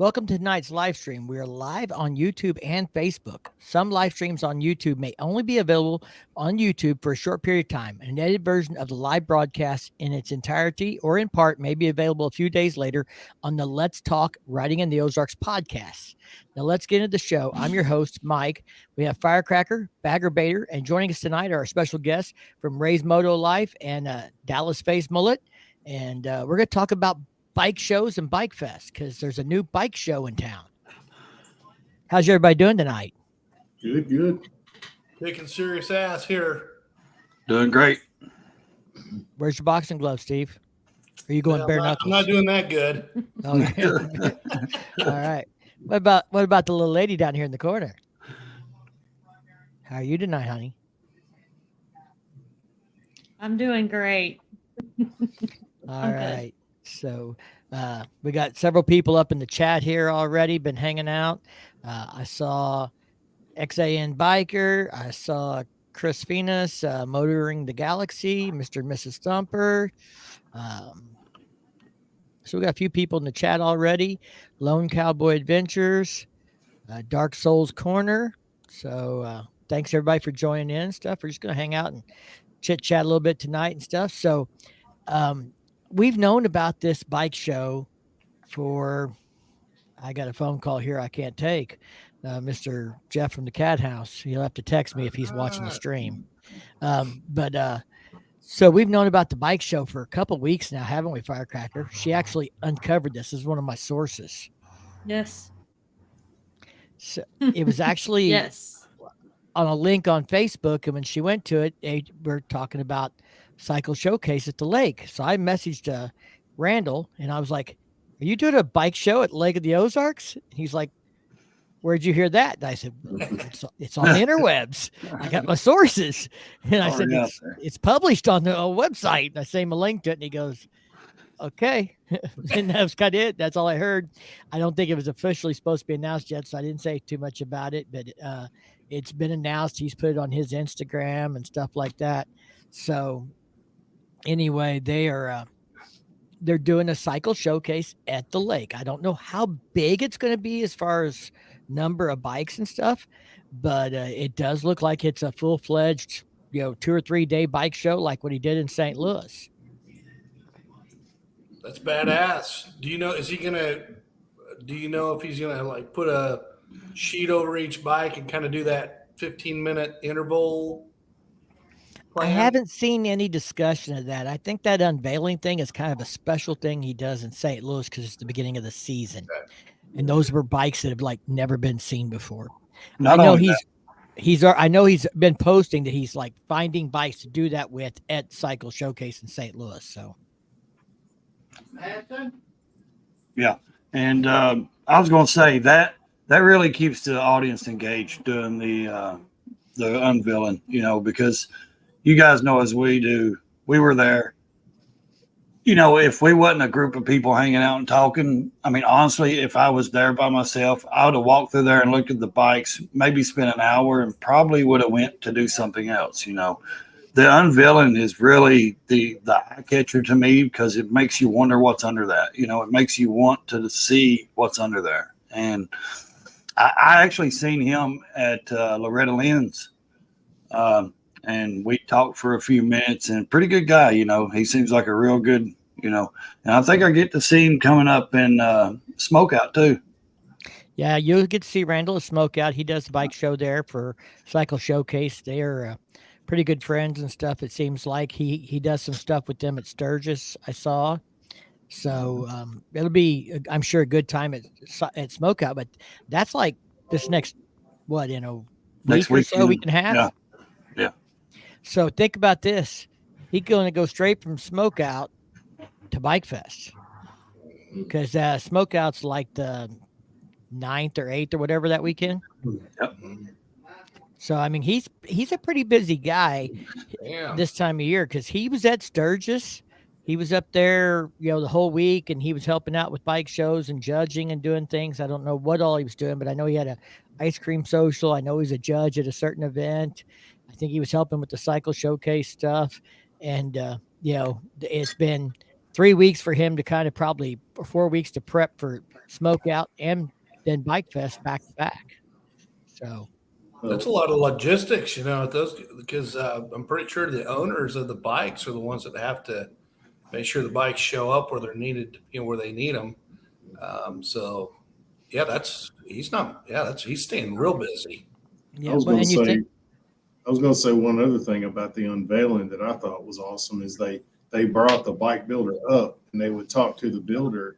Welcome to tonight's live stream. We are live on YouTube and Facebook. Some live streams on YouTube may only be available on YouTube for a short period of time. An edited version of the live broadcast in its entirety or in part may be available a few days later on the Let's Talk Writing in the Ozarks podcast. Now let's get into the show. I'm your host, Mike. We have Firecracker, Bagger Bader, and joining us tonight are our special guests from Ray's Motolife and Dallas Face Mullet. And we're going to talk about bike shows and bike fest because there's a new bike show in town. How's everybody doing tonight? Good. Kicking serious ass here. Doing great. Where's your boxing gloves, Steve? Are you going bare knuckles? I'm not doing that good. Okay. All right. What about the little lady down here in the corner? How are you tonight, honey? I'm doing great. All right. So we got several people up in the chat here already, been hanging out. I saw XAN Biker. I saw Chris Venus, Motoring the Galaxy, Mr. and Mrs. Thumper. So we got a few people in the chat already. Lone Cowboy Adventures, Dark Souls Corner. So thanks everybody for joining in and stuff. We're just going to hang out and chit chat a little bit tonight and stuff. So we've known about this bike show I got a phone call here I can't take. Mr. Jeff from the Cat House. He'll have to text me if he's watching the stream. So we've known about the bike show for a couple weeks now, haven't we, Firecracker? She actually uncovered this. This is one of my sources. Yes. So it was actually Yes. on a link on Facebook, and when she went to it, we're talking about cycle showcase at the lake. So I messaged Randall, and I was like, "Are you doing a bike show at Lake of the Ozarks?" And he's like, "Where'd you hear that?" And I said, it's on the interwebs. I got my sources. And I said, it's published on the website. And I sent him a link to it, and he goes, okay. And that was kind of it. That's all I heard. I don't think it was officially supposed to be announced yet, so I didn't say too much about it, but it's been announced. He's put it on his Instagram and stuff like that. So anyway, they're doing a cycle showcase at the lake. I don't know how big it's going to be as far as number of bikes and stuff, but it does look like it's a full-fledged 2 or 3 day bike show like what he did in St. Louis. That's badass. Do you know if he's gonna like put a sheet over each bike and kind of do that 15-minute interval plan? I haven't seen any discussion of that. I think that unveiling thing is kind of a special thing he does in St. Louis because it's the beginning of the season. Okay. And those were bikes that have like never been seen before. I know he's been posting that he's like finding bikes to do that with at Cycle Showcase in St. Louis. So yeah. And I was going to say that really keeps the audience engaged doing the unveiling, because you guys know as we do, we were there. If we wasn't a group of people hanging out and talking, I mean, honestly, if I was there by myself, I would have walked through there and looked at the bikes, maybe spent an hour, and probably would have went to do something else. The unveiling is really the eye catcher to me because it makes you wonder what's under that. It makes you want to see what's under there. And I actually seen him at Loretta Lynn's. And we talked for a few minutes, and pretty good guy, he seems like a real good, and I think I get to see him coming up in Smokeout too. Yeah, you'll get to see Randall at Smokeout. He does the bike show there for Cycle Showcase. They're pretty good friends and stuff. It seems like he does some stuff with them at Sturgis, I saw. So it'll be, I'm sure, a good time at Smokeout, but that's like this next week or so, week and a half. Yeah. So think about this. He's going to go straight from Smokeout to Bike Fest because Smokeout's like the 9th or 8th or whatever that weekend. Yep. So, I mean, he's a pretty busy guy this time of year because he was at Sturgis. He was up there, the whole week, and he was helping out with bike shows and judging and doing things. I don't know what all he was doing, but I know he had a ice cream social. I know he's a judge at a certain event. I think he was helping with the Cycle Showcase stuff. And, it's been 3 weeks for him to kind of probably 4 weeks to prep for Smoke Out and then Bike Fest back to back. So That's a lot of logistics, at those, because I'm pretty sure the owners of the bikes are the ones that have to make sure the bikes show up where they're needed, where they need them. So yeah, he's staying real busy. yeah, I was going to and you say, think one other thing about the unveiling that I thought was awesome is they brought the bike builder up and they would talk to the builder,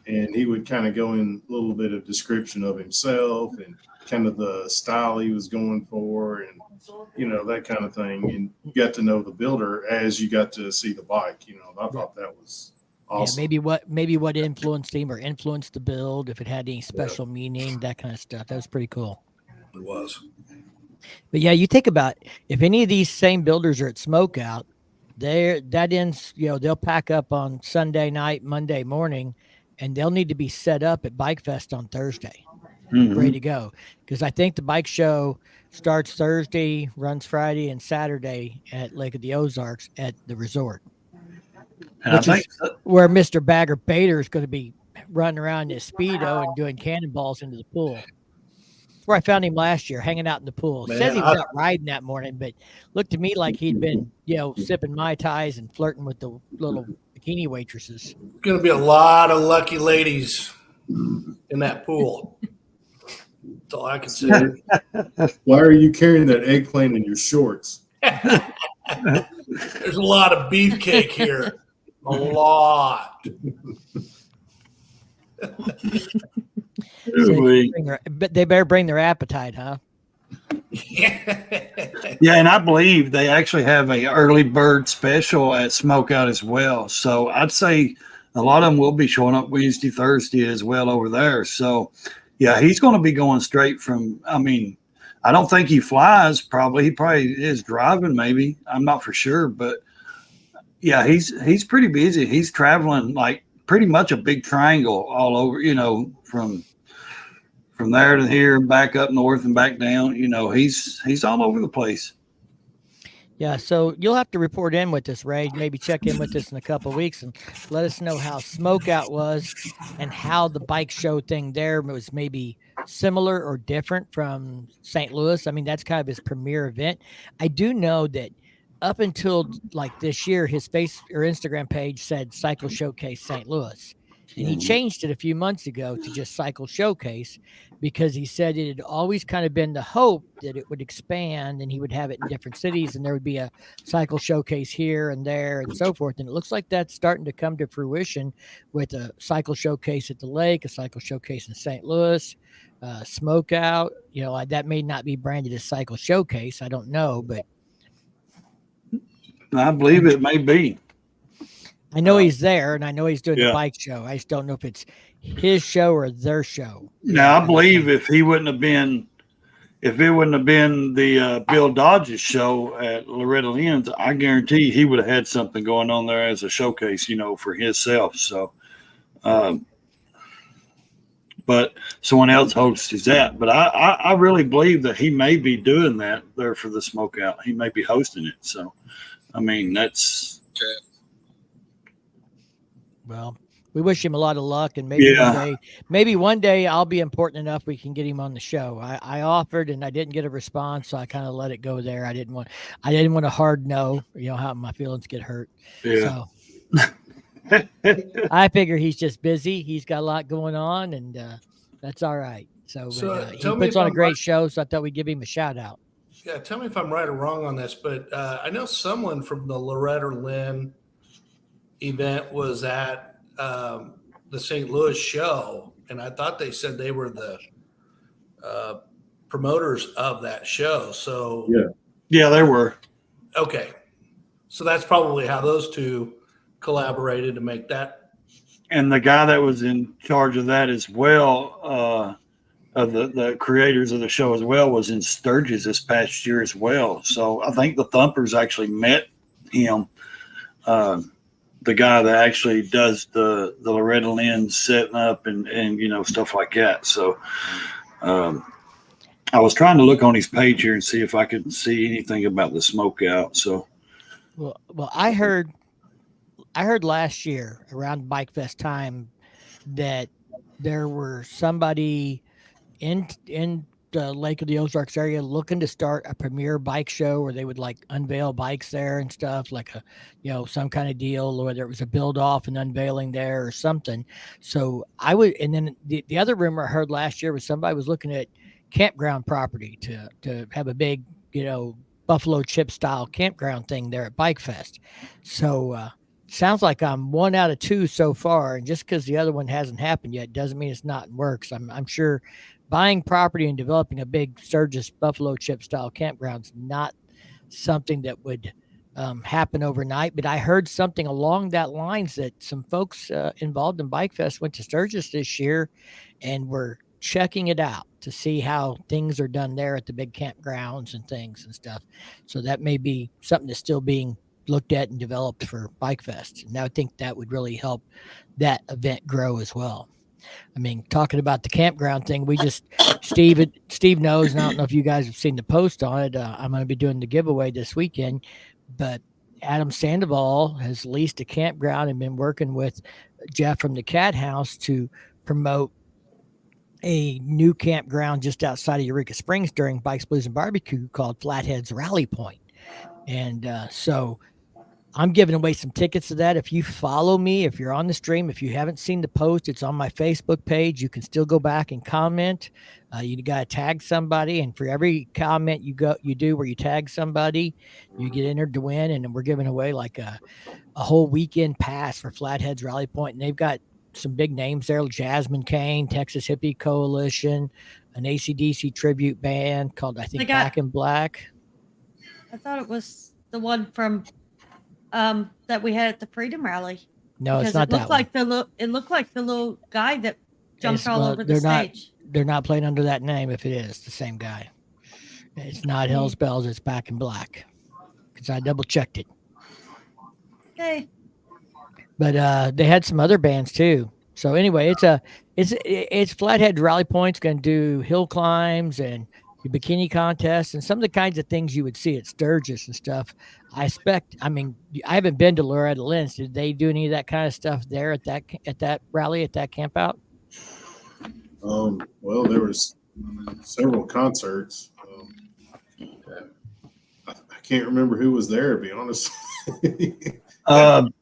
and he would kind of go in a little bit of description of himself and kind of the style he was going for, and that kind of thing. And you got to know the builder as you got to see the bike. I thought that was awesome. Yeah, maybe what influenced him or influenced the build, if it had any special meaning, that kind of stuff. That was pretty cool. It was. But yeah, you think about if any of these same builders are at Smoke Out, that ends, they'll pack up on Sunday night, Monday morning, and they'll need to be set up at Bike Fest on Thursday, ready to go. Because I think the bike show starts Thursday, runs Friday and Saturday at Lake of the Ozarks at the resort. And I think where Mr. Bagger Bader is going to be running around in his Speedo and doing cannonballs into the pool. Where I found him last year, hanging out in the pool. Man, Says he was out riding that morning, but looked to me like he'd been, sipping Mai Tais and flirting with the little bikini waitresses. There's going to be a lot of lucky ladies in that pool. That's all I can say. Why are you carrying that eggplant in your shorts? There's a lot of beefcake here. A lot. But they better bring their appetite, huh? Yeah, and I believe they actually have a early bird special at Smoke Out as well. So I'd say a lot of them will be showing up Wednesday, Thursday as well over there. So yeah, he's going to be going straight from, I don't think he flies probably. He probably is driving maybe. I'm not for sure, but yeah, he's pretty busy. He's traveling like pretty much a big triangle all over, from there to here, back up north and back down. He's all over the place. Yeah, so you'll have to report in with us, Ray. Maybe check in with us in a couple of weeks and let us know how Smoke Out was and how the bike show thing there was maybe similar or different from St. Louis. That's kind of his premier event. I do know that up until like this year, his face or Instagram page said Cycle Showcase St. Louis. And he changed it a few months ago to just Cycle Showcase because he said it had always kind of been the hope that it would expand and he would have it in different cities and there would be a Cycle Showcase here and there and so forth. And it looks like that's starting to come to fruition with a Cycle Showcase at the lake, a Cycle Showcase in St. Louis, Smoke Out. That may not be branded as Cycle Showcase. I don't know, but I believe it may be. I know he's there, and I know he's doing the bike show. I just don't know if it's his show or their show. Now, I believe if it wouldn't have been the Bill Dodge's show at Loretta Lynn's, I guarantee he would have had something going on there as a showcase, for himself. So, but someone else hosts that. But I really believe that he may be doing that there for the Smoke Out. He may be hosting it. So, that's. Well, we wish him a lot of luck, and maybe one day I'll be important enough we can get him on the show. I offered and I didn't get a response, so I kind of let it go there. I didn't want a hard no. How my feelings get hurt. Yeah. So I figure he's just busy. He's got a lot going on, and that's all right. So he puts on a great show, so I thought we'd give him a shout out. Yeah, tell me if I'm right or wrong on this, but I know someone from the Loretta Lynn event was at the St. Louis show, and I thought they said they were the promoters of that show. So yeah, they were. Okay, so that's probably how those two collaborated to make that. And the guy that was in charge of that as well, of the creators of the show as well, was in Sturgis this past year as well. So I think the Thumpers actually met him. The guy that actually does the Loretta Lynn setting up and stuff like that. So I was trying to look on his page here and see if I could see anything about the Smoke Out. So well, I heard heard last year around Bike Fest time that there were somebody in the Lake of the Ozarks area looking to start a premier bike show where they would like unveil bikes there and stuff, like a some kind of deal, whether it was a build off and unveiling there or something. So I would, and then the other rumor I heard last year was somebody was looking at campground property to have a big buffalo chip style campground thing there at Bike Fest. So sounds like I'm 1 out of 2 so far, and just because the other one hasn't happened yet doesn't mean it's not in works. I'm sure buying property and developing a big Sturgis buffalo chip style campground's not something that would happen overnight. But I heard something along that lines that some folks involved in Bike Fest went to Sturgis this year and were checking it out to see how things are done there at the big campgrounds and things and stuff. So that may be something that's still being looked at and developed for Bike Fest. And I think that would really help that event grow as well. I mean, talking about the campground thing, we just Steve knows, and I don't know if you guys have seen the post on it. I'm going to be doing the giveaway this weekend, but Adam Sandoval has leased a campground and been working with Jeff from the Cat House to promote a new campground just outside of Eureka Springs during Bikes, Blues, and Barbecue called Flathead's Rally Point. And so I'm giving away some tickets to that. If you follow me, if you're on the stream, if you haven't seen the post, it's on my Facebook page. You can still go back and comment. You got to tag somebody, and for every comment you do where you tag somebody, you get entered to win. And we're giving away like a whole weekend pass for Flathead's Rally Point, and they've got some big names there: Jasmine Kane, Texas Hippie Coalition, an AC/DC tribute band called Back in Black. I thought it was the one from that we had at the Freedom Rally. No, it's not that one. It looked like the little guy that jumped all over the stage. They're not playing under that name. If it is the same guy, it's not Hell's Bells. It's Back in Black, because I double checked it. Okay. But they had some other bands too. So anyway, it's Flathead Rally Point's going to do hill climbs and the bikini contest and some of the kinds of things you would see at Sturgis and stuff. I haven't been to Loretta Lynn's. Did they do any of that kind of stuff there at that rally, at that camp out? Well, there was several concerts. I can't remember who was there, to be honest.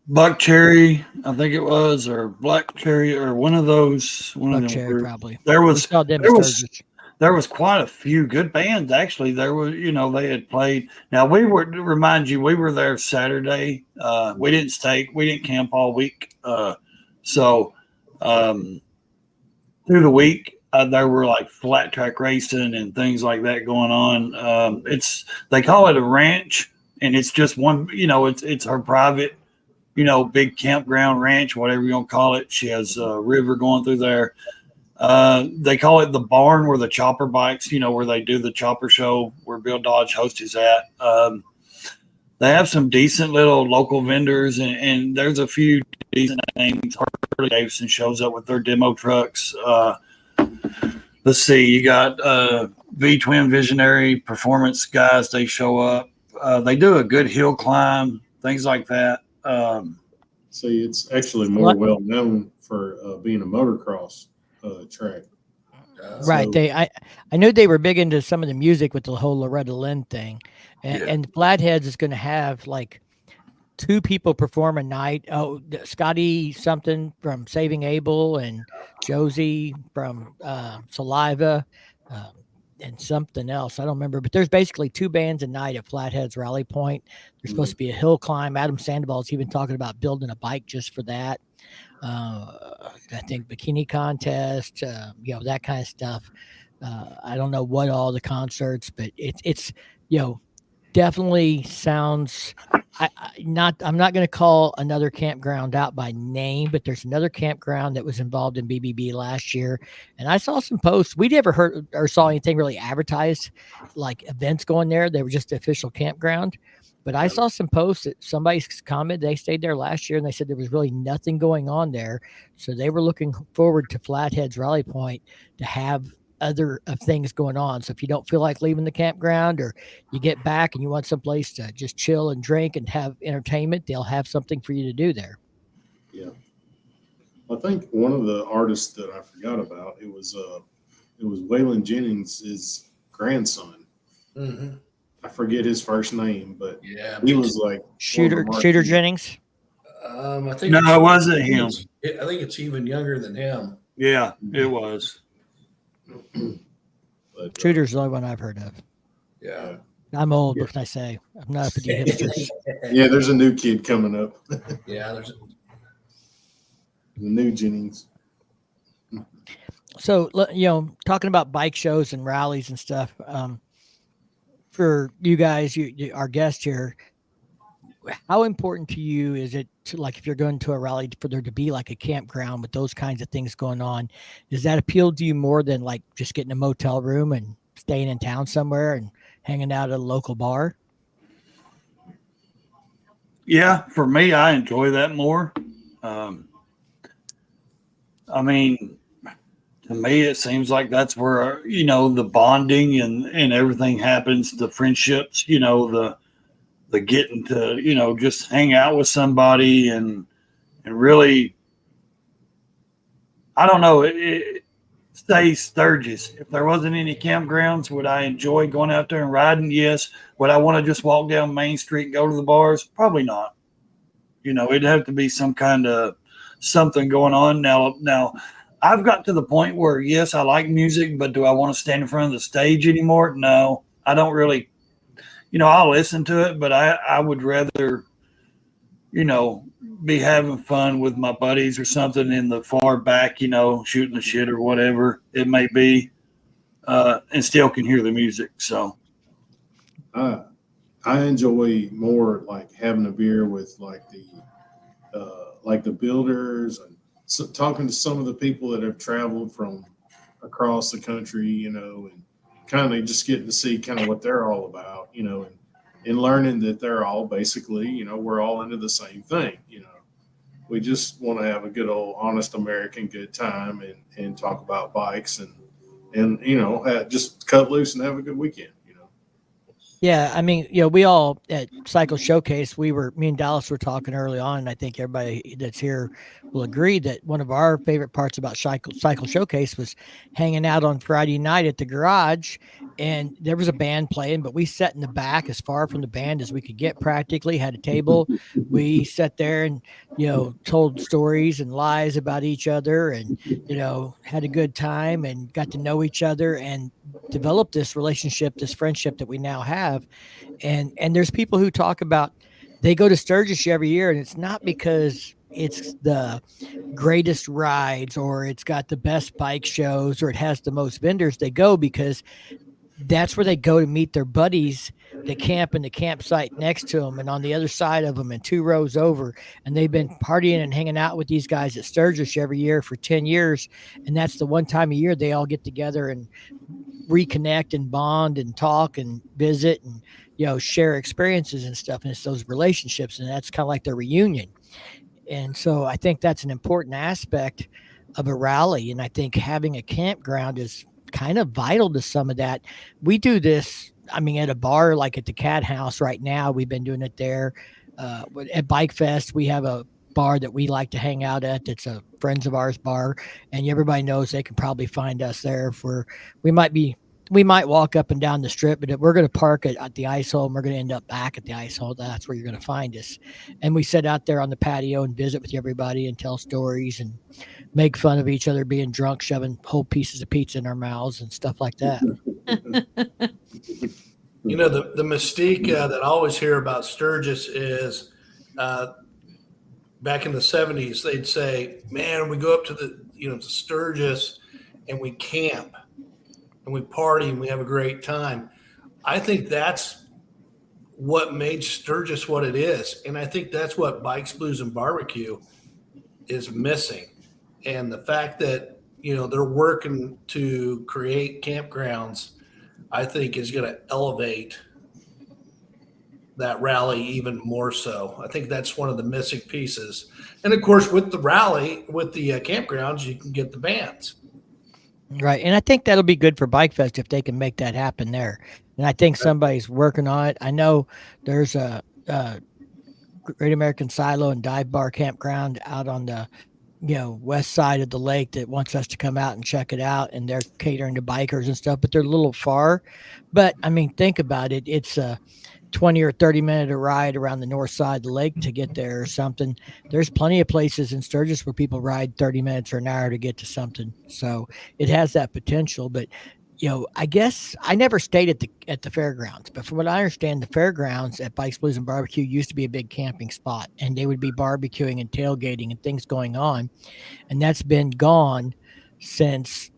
Buck Cherry, I think it was, or Black Cherry, or one of those. Buck Cherry, probably. There was quite a few good bands actually. There was, they had played. Now we were there Saturday. We didn't camp all week. So through the week there were like flat track racing and things like that going on. They call it a ranch. And it's just one, it's her private, big campground ranch, whatever you want to call it. She has a river going through there. They call it the barn where the chopper bikes, where they do the chopper show where Bill Dodge hosts is at. They have some decent little local vendors, and there's a few decent names. Harley Davidson shows up with their demo trucks. Let's see, you got V-Twin Visionary Performance guys. They show up. They do a good hill climb, things like that. See, it's actually more well known for being a motocross track. Right. I knew they were big into some of the music with the whole Loretta Lynn thing, and Flatheads is going to have like 2 people perform a night. Oh, Scotty something from Saving Abel and Josie from Saliva. And something else. I don't remember, but there's basically 2 bands a night at Flathead's Rally Point. There's supposed to be a hill climb. Adam Sandoval's even talking about building a bike just for that. I think bikini contest, that kind of stuff. I don't know what all the concerts, but it's definitely sounds. I'm not going to call another campground out by name, but there's another campground that was involved in BBB last year, and I saw some posts. We never heard or saw anything really advertised, like events going there. They were just the official campground. But I saw some posts that somebody's commented they stayed there last year, and they said there was really nothing going on there. So they were looking forward to Flathead's Rally Point to have other things going on. So if you don't feel like leaving the campground, or you get back and you want someplace to just chill and drink and have entertainment, they'll have something for you to do there. Yeah. I think one of the artists that I forgot about, it was Waylon Jennings' grandson. Mm-hmm. I forget his first name, but Yeah, he was like Shooter marquee. Jennings. I think No, it's, it wasn't him. I think it's even younger than him. Yeah, it was. But, Shooter's the only one I've heard of. Yeah. I'm old. What can I say? I'm not up with you hipsters. yeah, there's a new kid coming up. Yeah, there's The new Jennings. So, talking about bike shows and rallies and stuff, for you guys, our guest here, how important to you is it to, like, if you're going to a rally, for there to be like a campground with those kinds of things going on? Does that appeal to you more than like just getting a motel room and staying in town somewhere and hanging out at a local bar? Yeah, for me, I enjoy that more. I mean, to me, it seems like that's where, the bonding and everything happens, the friendships, the getting to, just hang out with somebody and really, I don't know, say Sturgis. If there wasn't any campgrounds, would I enjoy going out there and riding? Yes. Would I want to just walk down Main Street and go to the bars? Probably not. It'd have to be some kind of something going on. Now, I've got to the point where, yes, I like music, but do I want to stand in front of the stage anymore? No, I don't really. I'll listen to it, but I would rather, be having fun with my buddies or something in the far back, shooting the shit or whatever it may be, and still can hear the music. So I enjoy more like having a beer with like the builders and talking to some of the people that have traveled from across the country, and kind of just getting to see kind of what they're all about, and learning that they're all basically, we're all into the same thing, we just want to have a good old honest American good time and talk about bikes and just cut loose and have a good weekend. Yeah, I mean, we all at Cycle Showcase, me and Dallas were talking early on, and I think everybody that's here will agree that one of our favorite parts about Cycle Showcase was hanging out on Friday night at the garage, and there was a band playing, but we sat in the back as far from the band as we could get practically, had a table. We sat there and, told stories and lies about each other and, had a good time and got to know each other and developed this relationship, this friendship that we now have. And there's people who talk about they go to Sturgis every year, and it's not because it's the greatest rides or it's got the best bike shows or it has the most vendors. They go because that's where they go to meet their buddies that camp in the campsite next to them and on the other side of them and 2 rows over. And they've been partying and hanging out with these guys at Sturgis every year for 10 years. And that's the one time a year they all get together and reconnect and bond and talk and visit and, share experiences and stuff. And it's those relationships, and that's kind of like their reunion. And so I think that's an important aspect of a rally. And I think having a campground is kind of vital to some of that. We do this, at a bar, like at the Cat House right now, we've been doing it there. At Bike Fest, we have a bar that we like to hang out at. It's a friends of ours bar, and everybody knows they can probably find us there. We might walk up and down the strip, but if we're going to park at the ice hole and we're going to end up back at the ice hole, that's where you're going to find us. And we sit out there on the patio and visit with everybody and tell stories and make fun of each other being drunk, shoving whole pieces of pizza in our mouths and stuff like that. The mystique that I always hear about Sturgis is back in the 70s, they'd say, man, we go up to to Sturgis and we camp and we party and we have a great time. I think that's what made Sturgis what it is. And I think that's what Bikes, Blues, and Barbecue is missing. And the fact that, they're working to create campgrounds, I think is going to elevate that rally even more so. I think that's one of the missing pieces. And of course, with the rally, with the campgrounds, you can get the bands. Right. And I think that'll be good for Bike Fest if they can make that happen there. And I think somebody's working on it. I know there's Great American Silo and Dive Bar Campground out on the west side of the lake that wants us to come out and check it out, and they're catering to bikers and stuff, but they're a little far. But I mean, think about it. It's a 20 or 30-minute ride around the north side of the lake to get there or something. There's plenty of places in Sturgis where people ride 30 minutes or an hour to get to something. So it has that potential. But I guess I never stayed at the fairgrounds, but from what I understand, the fairgrounds at Bikes, Blues, and Barbecue used to be a big camping spot, and they would be barbecuing and tailgating and things going on, and that's been gone since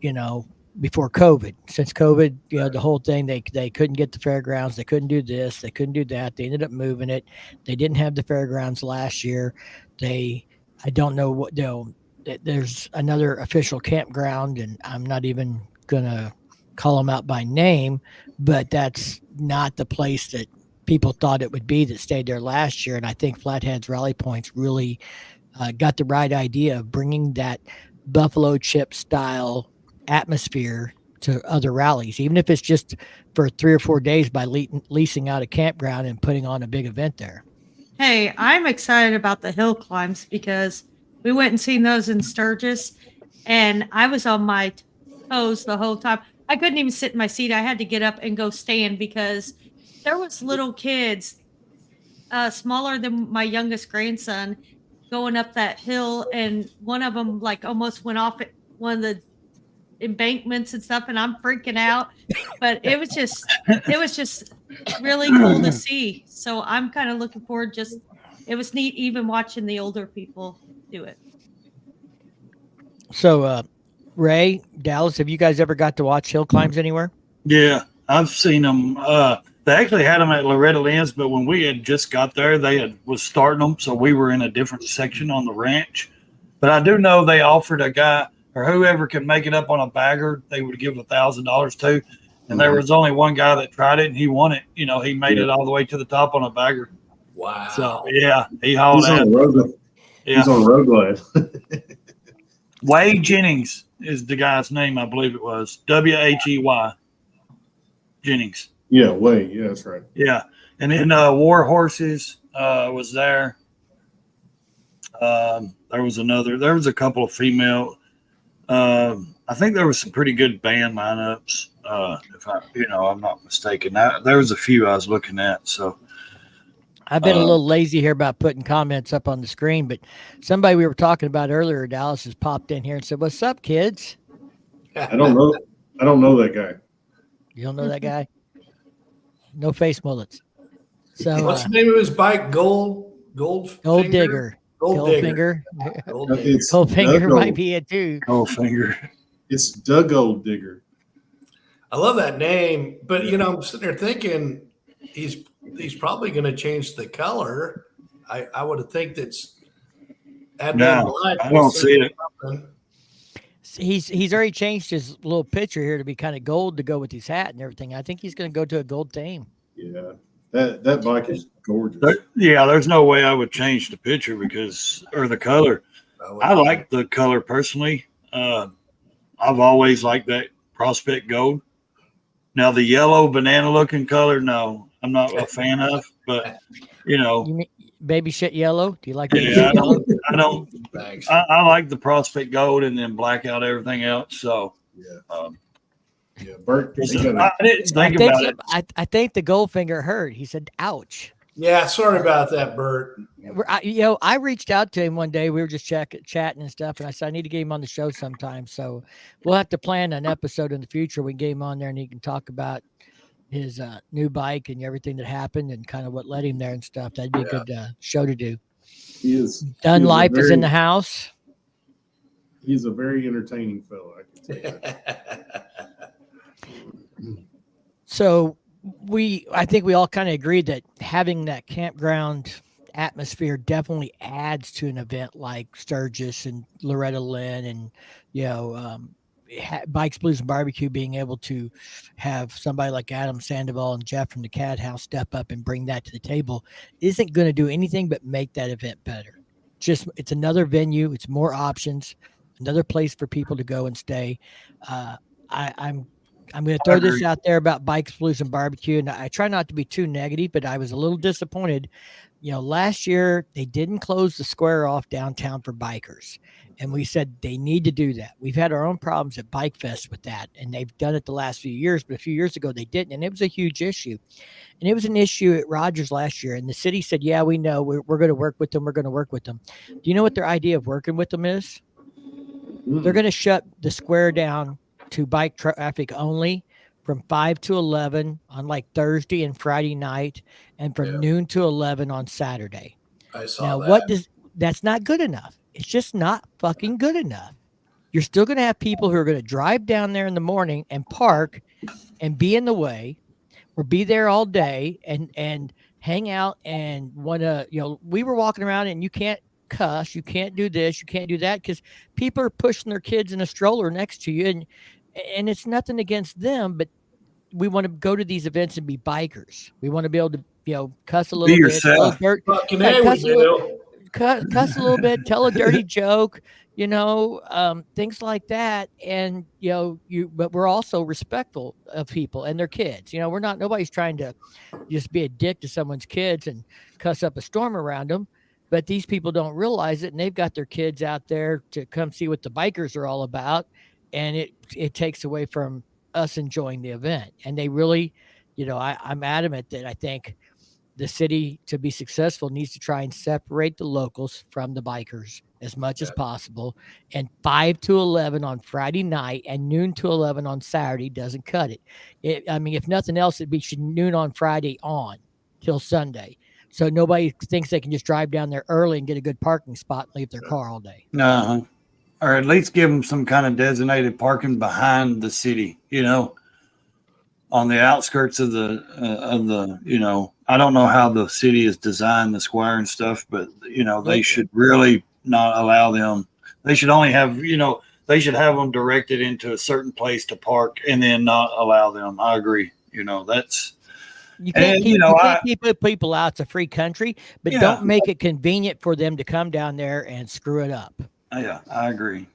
before COVID. Since COVID, the whole thing, they couldn't get the fairgrounds, they couldn't do this, they couldn't do that. They ended up moving it. They didn't have the fairgrounds last year. I don't know what there's another official campground, and I'm not even gonna call them out by name, but that's not the place that people thought it would be that stayed there last year. And I think Flathead's Rally Points really got the right idea of bringing that buffalo chip style atmosphere to other rallies, even if it's just for 3 or 4 days by leasing out a campground and putting on a big event there. Hey, I'm excited about the hill climbs because we went and seen those in Sturgis, and I was on my toes the whole time. I couldn't even sit in my seat. I had to get up and go stand because there was little kids, smaller than my youngest grandson, going up that hill, and one of them like almost went off at one of the embankments and stuff, and I'm freaking out. But it was just really cool to see. So I'm kind of looking forward. It was neat even watching the older people do it. So Ray, Dallas, have you guys ever got to watch hill climbs anywhere? Yeah, I've seen them. They actually had them at Loretta Lynn's, but when we had just got there, was starting them, so we were in a different section on the ranch. But I do know they offered a guy or whoever could make it up on a bagger, they would give $1,000 to. And there was only one guy that tried it, and he won it. He made it all the way to the top on a bagger. Wow. So yeah, he hauled He's out. on the road. Yeah. He's on Road Glide. Wade Jennings is the guy's name, I believe it was. Whey Jennings. Yeah, Wade. Yeah, that's right. Yeah. And then War Horses was there. There was a couple of female. I think there was some pretty good band lineups. If I'm not mistaken. There was a few I was looking at. So I've been a little lazy here about putting comments up on the screen, but somebody we were talking about earlier, Dallas, has popped in here and said, "What's up, kids?" I don't know that guy. You don't know that guy? No face mullets. So what's the name of his bike? Gold Digger. Goldfinger. Goldfinger might be it too. Goldfinger. It's Doug Gold Digger. I love that name, but I'm sitting there thinking he's probably going to change the color. I would have think that's. No, I don't see it. He's already changed his little picture here to be kind of gold to go with his hat and everything. I think he's going to go to a gold theme. Yeah, that bike is gorgeous. There's no way I would change the picture or the color. I like the color personally. I've always liked that Prospect Gold. Now the yellow banana looking color, no, I'm not a fan of. But You mean baby shit yellow? Do you like baby yeah, shit yellow? I don't. I like the Prospect Gold and then black out everything else. So yeah, Bert. I didn't think about it. I think the Goldfinger hurt. He said, "Ouch." Yeah, sorry about that, Bert. I reached out to him one day. We were just chatting and stuff, and I said I need to get him on the show sometime. So we'll have to plan an episode in the future. We can get him on there, and he can talk about his new bike and everything that happened and kind of what led him there and stuff. That'd be a good show to do. Done Life is in the house. He's a very entertaining fellow. I can tell you that. So I think we all kind of agreed that having that campground atmosphere definitely adds to an event like Sturgis and Loretta Lynn and, Bikes, Blues, and Barbecue being able to have somebody like Adam Sandoval and Jeff from the Cat House step up and bring that to the table isn't going to do anything but make that event better. It's another venue. It's more options, another place for people to go and stay. I'm going to throw this out there about Bikes, Blues, and Barbecue, and I try not to be too negative, but I was a little disappointed last year they didn't close the square off downtown for bikers. And we said they need to do that. We've had our own problems at Bike Fest with that, and they've done it the last few years, but a few years ago they didn't, and it was a huge issue. And it was an issue at Rogers last year, and the city said, yeah, we know, we're going to work with them. We're going to work with them. Do you know what their idea of working with them is? They're going to shut the square down to bike traffic only from 5 to 11 on like Thursday and Friday night, and from noon to 11 on Saturday. I saw Now, that. That's not good enough. It's just not fucking good enough. You're still going to have people who are going to drive down there in the morning and park and be in the way, or be there all day and hang out and want to, we were walking around and you can't cuss, you can't do this, you can't do that, because people are pushing their kids in a stroller next to you, and it's nothing against them, but we want to go to these events and be bikers. We want to be able to, cuss a little Be bit, yourself. Fucking A, we do. cuss a little bit, tell a dirty joke, things like that. And, but we're also respectful of people and their kids. Nobody's trying to just be a dick to someone's kids and cuss up a storm around them. But these people don't realize it, and they've got their kids out there to come see what the bikers are all about. And it takes away from us enjoying the event. And they really, I'm adamant that I think the city, to be successful, needs to try and separate the locals from the bikers as much as possible. And 5 to 11 on Friday night and noon to 11 on Saturday doesn't cut it. If nothing else, it should noon on Friday on till Sunday. So nobody thinks they can just drive down there early and get a good parking spot and leave their car all day. Uh-huh. Or at least give them some kind of designated parking behind the city, on the outskirts of the, I don't know how the city has designed the square and stuff, but, they should really not allow them. They should only have, they should have them directed into a certain place to park and then not allow them. I agree. That's. You can't keep people out. It's a free country, but don't make it convenient for them to come down there and screw it up. Yeah, I agree.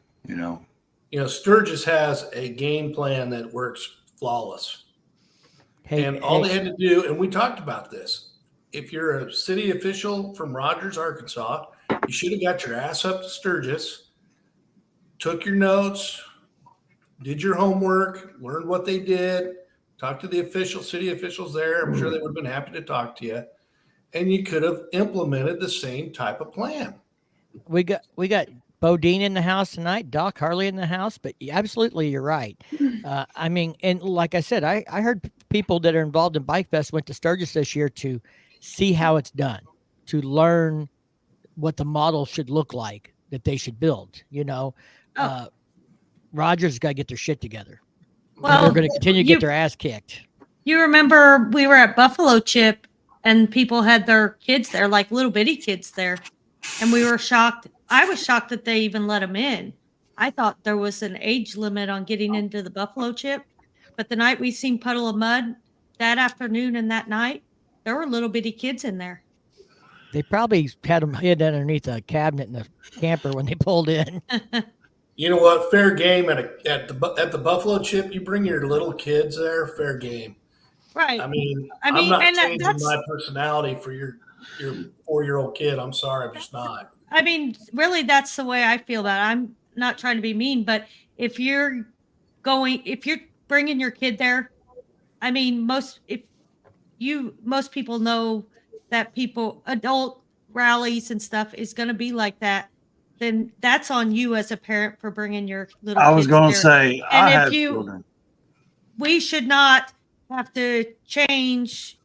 Sturgis has a game plan that works flawless. All they had to do, and we talked about this, if you're a city official from Rogers, Arkansas, you should have got your ass up to Sturgis, took your notes, did your homework, learned what they did, talked to the city officials there. I'm sure they would have been happy to talk to you. And you could have implemented the same type of plan. We got Bodine in the house tonight, Doc Harley in the house, but absolutely, you're right. And like I said, I heard people that are involved in Bike Fest went to Sturgis this year to see how it's done, to learn what the model should look like that they should build. Rogers got to get their shit together. Well, they're going to continue to get their ass kicked. You remember we were at Buffalo Chip and people had their kids there, like little bitty kids there. And we were shocked. I was shocked that they even let them in. I thought there was an age limit on getting into the Buffalo Chip. But the night we seen Puddle of Mud, that afternoon and that night, there were little bitty kids in there. They probably had them hid underneath a cabinet in the camper when they pulled in. You know what? Fair game at the Buffalo Chip. You bring your little kids there. Fair game. Right. I'm not changing my personality for your 4-year-old kid. I'm sorry, I'm just not. Really, that's the way I feel about it. I'm not trying to be mean, but if you're bringing your kid there, most people know that adult rallies and stuff is going to be like that. Then that's on you as a parent for bringing your little kids. I was going to say, and I have children. We should not have to change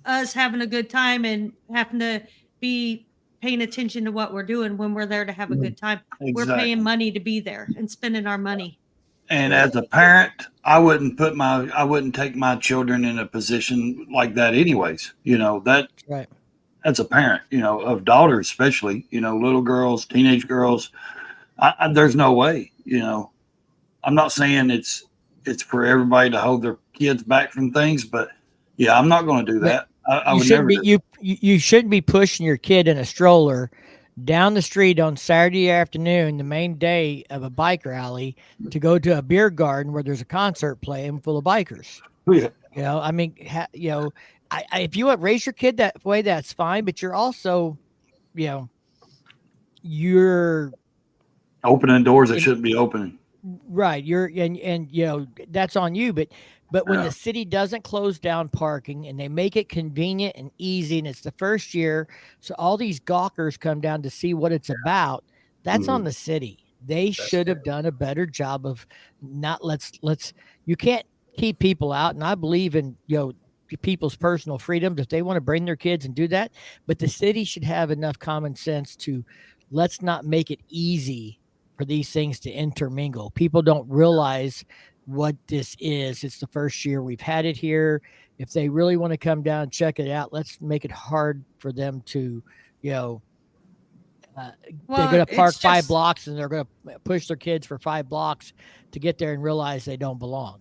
us having a good time and having to be paying attention to what we're doing when we're there to have a good time. Exactly. We're paying money to be there and spending our money. And as a parent, I wouldn't take my children in a position like that anyways. That's right. As a parent, of daughters, especially, little girls, teenage girls, there's no way, I'm not saying it's for everybody to hold their kids back from things, but yeah, I'm not going to do that. I would never. You shouldn't be pushing your kid in a stroller down the street on Saturday afternoon, the main day of a bike rally, to go to a beer garden where there's a concert playing full of bikers. Yeah. if you want to raise your kid that way, that's fine. But you're also, you know, you're Opening doors that shouldn't be opening. right. You're and you know that's on you. But when Yeah. the city doesn't close down parking and they make it convenient and easy, and it's the first year, so all these gawkers come down to see what it's about. That's on Mhm. the city. They should have done a better job of not let's. You can't keep people out, and I believe in people's personal freedoms if they want to bring their kids and do that. But the city should have enough common sense to let's not make it easy for these things to intermingle. People don't realize what this is. It's the first year we've had it here. If they really want to come down and check it out, let's make it hard for them to, you know, they're Well, going to park it's 5 blocks and they're going to push their kids for 5 blocks to get there and realize they don't belong.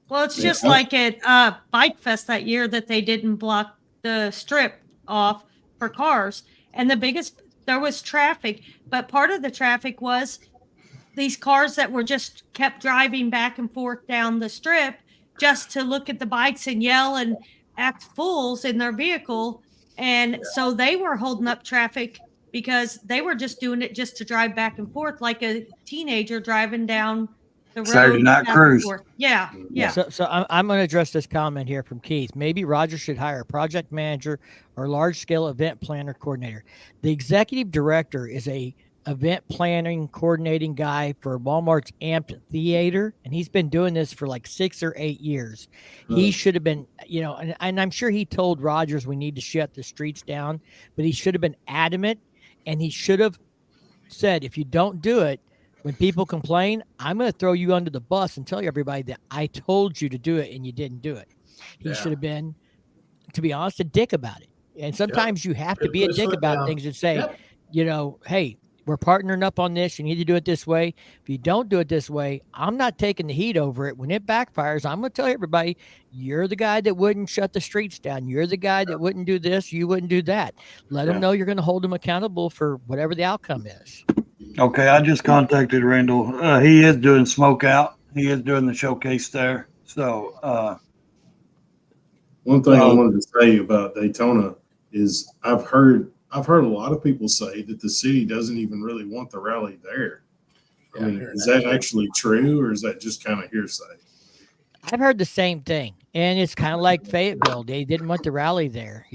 Well, it's Yeah. just like at Bike Fest that year that they didn't block the strip off for cars. And there was traffic, but part of the traffic was these cars that were just kept driving back and forth down the strip just to look at the bikes and yell and act fools in their vehicle. And so they were holding up traffic because they were just doing it just to drive back and forth like a teenager driving down the road. Saturday night back and cruise. forth. Yeah. Yeah. So I'm going to address this comment here from Keith. Maybe Roger should hire a project manager or large scale event planner coordinator. The executive director is a event planning coordinating guy for Walmart's amphitheater, and he's been doing this for like 6 or 8 years. He should have been, and I'm sure he told Rogers we need to shut the streets down, but he should have been adamant, and he should have said, if you don't do it, when people complain, I'm going to throw you under the bus and tell everybody that I told you to do it and you didn't do it. He should have been, to be honest, a dick about it. And sometimes you have to be a Put his dick foot about down. things and say, Yep. hey, we're partnering up on this. You need to do it this way. If you don't do it this way, I'm not taking the heat over it. When it backfires, I'm going to tell everybody, you're the guy that wouldn't shut the streets down. You're the guy that wouldn't do this. You wouldn't do that. Let them know you're going to hold them accountable for whatever the outcome is. Okay, I just contacted Randall. He is doing smoke out. He is doing the showcase there. So One thing I wanted to say about Daytona is I've heard a lot of people say that the city doesn't even really want the rally there. I mean, is that actually true, or is that just kind of hearsay? I've heard the same thing, and it's kind of like Fayetteville. They didn't want the rally there.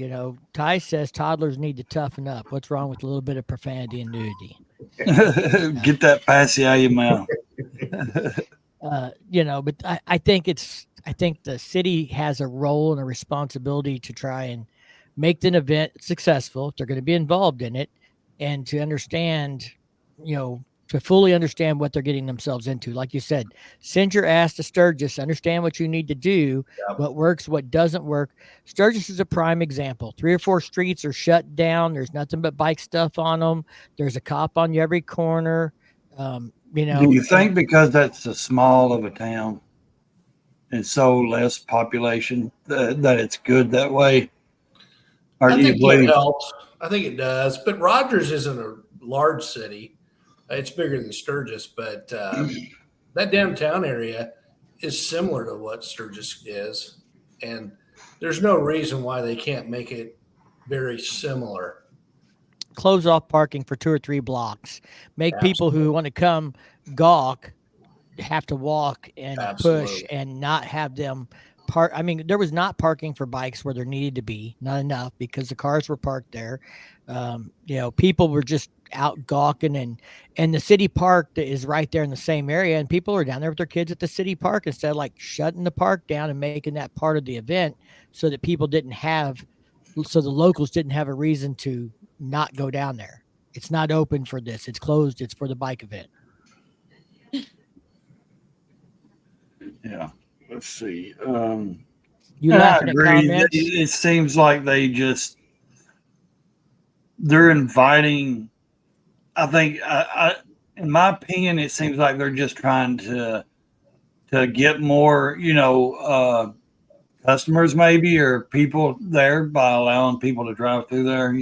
Ty says toddlers need to toughen up. What's wrong with a little bit of profanity and nudity? get that passy out of your mouth. But I think the city has a role and a responsibility to try and make the event successful if they're going to be involved in it, and to understand, to fully understand what they're getting themselves into. Like you said, send your ass to Sturgis, understand what you need to do, what works, what doesn't work. Sturgis is a prime example. 3 or 4 streets are shut down. There's nothing but bike stuff on them. There's a cop on every corner. Do you think because that's so small of a town and so less population that it's good that way? Or I do you think believe? it helps. I think it does. But Rogers isn't a large city. It's bigger than Sturgis, but that downtown area is similar to what Sturgis is. And there's no reason why they can't make it very similar. Close off parking for 2 or 3 blocks. Make people who want to come gawk have to walk and push and not have them park. I mean, there was not parking for bikes where there needed to be, not enough, because the cars were parked there. People were just out gawking, and the city park is right there in the same area, and people are down there with their kids at the city park instead of like shutting the park down and making that part of the event so that so the locals didn't have a reason to not go down there. It's not open for this. It's closed. It's for the bike event. Yeah. Let's see. You laughing at comments? It seems like they're inviting. I think, in my opinion, it seems like they're just trying to get more, customers maybe, or people there by allowing people to drive through there. I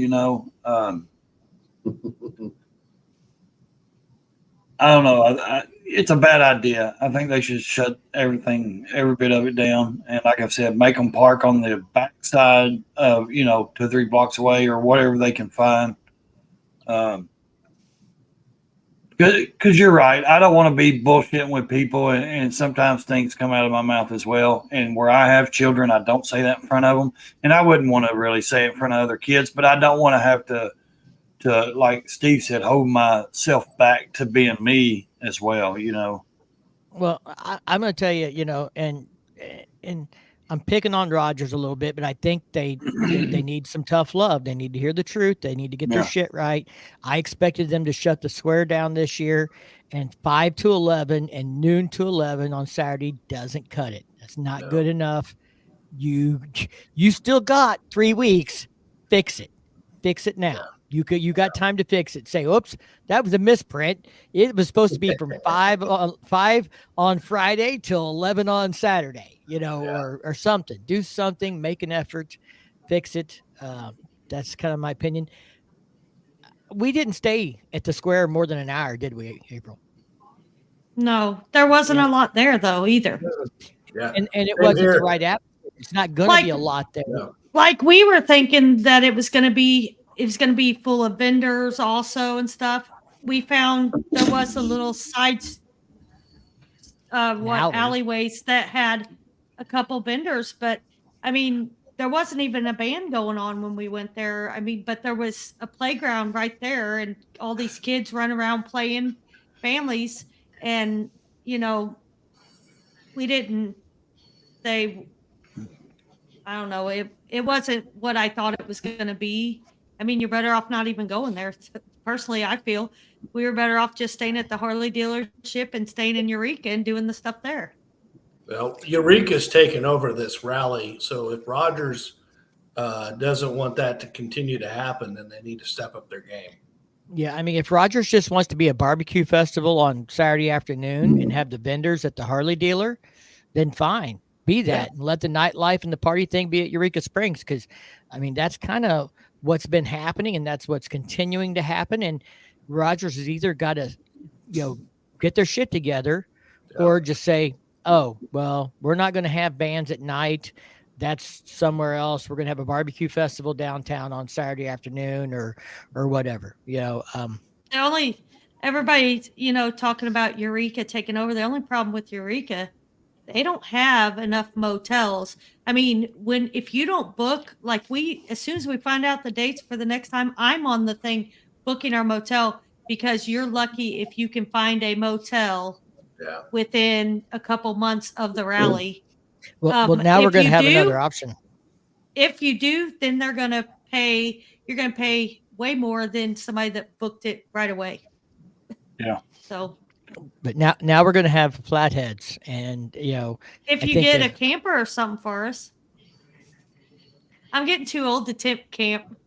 don't know. it's a bad idea. I think they should shut every bit of it down. And like I said, make them park on the backside of, 2 or 3 blocks away or whatever they can find. Because you're right. I don't want to be bullshitting with people, and sometimes things come out of my mouth as well. And where I have children, I don't say that in front of them. And I wouldn't want to really say it in front of other kids, but I don't want to have to like Steve said, hold myself back to being me as well, Well, I'm going to tell you, and I'm picking on Rogers a little bit, but I think they need some tough love. They need to hear the truth. They need to get their shit right. I expected them to shut the square down this year, and 5 to 11 and noon to 11 on Saturday doesn't cut it. That's not good enough. You still got 3 weeks. Fix it. Fix it now. You got time to fix it. Say, oops, that was a misprint. It was supposed to be from 5 on Friday till 11 on Saturday, or something. Do something, make an effort, fix it. That's kind of my opinion. We didn't stay at the square more than an hour, did we, April? No, there wasn't a lot there though either. Yeah. And it wasn't the right app. It's not going to be a lot there. No. Like we were thinking that it was going to be full of vendors also and stuff. We found there was a little alleyways that had a couple vendors, but I mean, there wasn't even a band going on when we went there. I mean, but there was a playground right there and all these kids run around playing, families, and I don't know, it wasn't what I thought it was going to be. I mean, you're better off not even going there. Personally, I feel we were better off just staying at the Harley dealership and staying in Eureka and doing the stuff there. Well, Eureka's taken over this rally. So if Rogers doesn't want that to continue to happen, then they need to step up their game. Yeah, I mean, if Rogers just wants to be a barbecue festival on Saturday afternoon and have the vendors at the Harley dealer, then fine. Be that and let the nightlife and the party thing be at Eureka Springs, because I mean that's kind of what's been happening and that's what's continuing to happen. And Rogers has either got to get their shit together or just say, oh well, we're not going to have bands at night, that's somewhere else. We're going to have a barbecue festival downtown on Saturday afternoon or whatever. Everybody's talking about Eureka taking over. The only problem with Eureka, they don't have enough motels. I mean, if you don't book, like as soon as we find out the dates for the next time, I'm on the thing booking our motel, because you're lucky if you can find a motel within a couple months of the rally. Well, now we're going to have another option. If you do, then you're going to pay way more than somebody that booked it right away. Yeah. So. But now we're going to have flatheads, and if you get a camper or something for us. I'm getting too old to temp camp.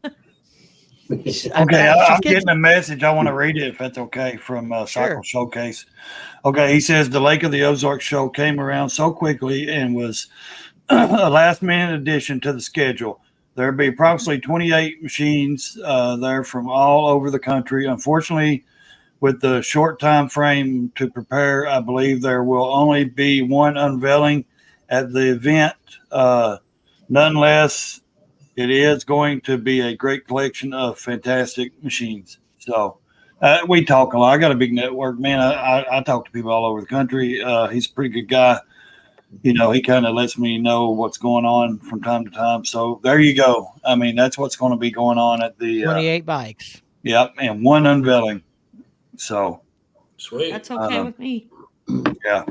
Okay, I'm getting a message. I want to read it if that's okay from Cycle Showcase. Okay, he says the Lake of the Ozarks show came around so quickly and was a last-minute addition to the schedule. There'll be approximately 28 machines there from all over the country. Unfortunately, with the short time frame to prepare, I believe there will only be one unveiling at the event. Nonetheless, it is going to be a great collection of fantastic machines. So we talk a lot. I got a big network, man. I talk to people all over the country. He's a pretty good guy. He kind of lets me know what's going on from time to time. So there you go. I mean, that's what's going to be going on at the 28 bikes. Yep, and one unveiling. So sweet. That's okay with me. Yeah,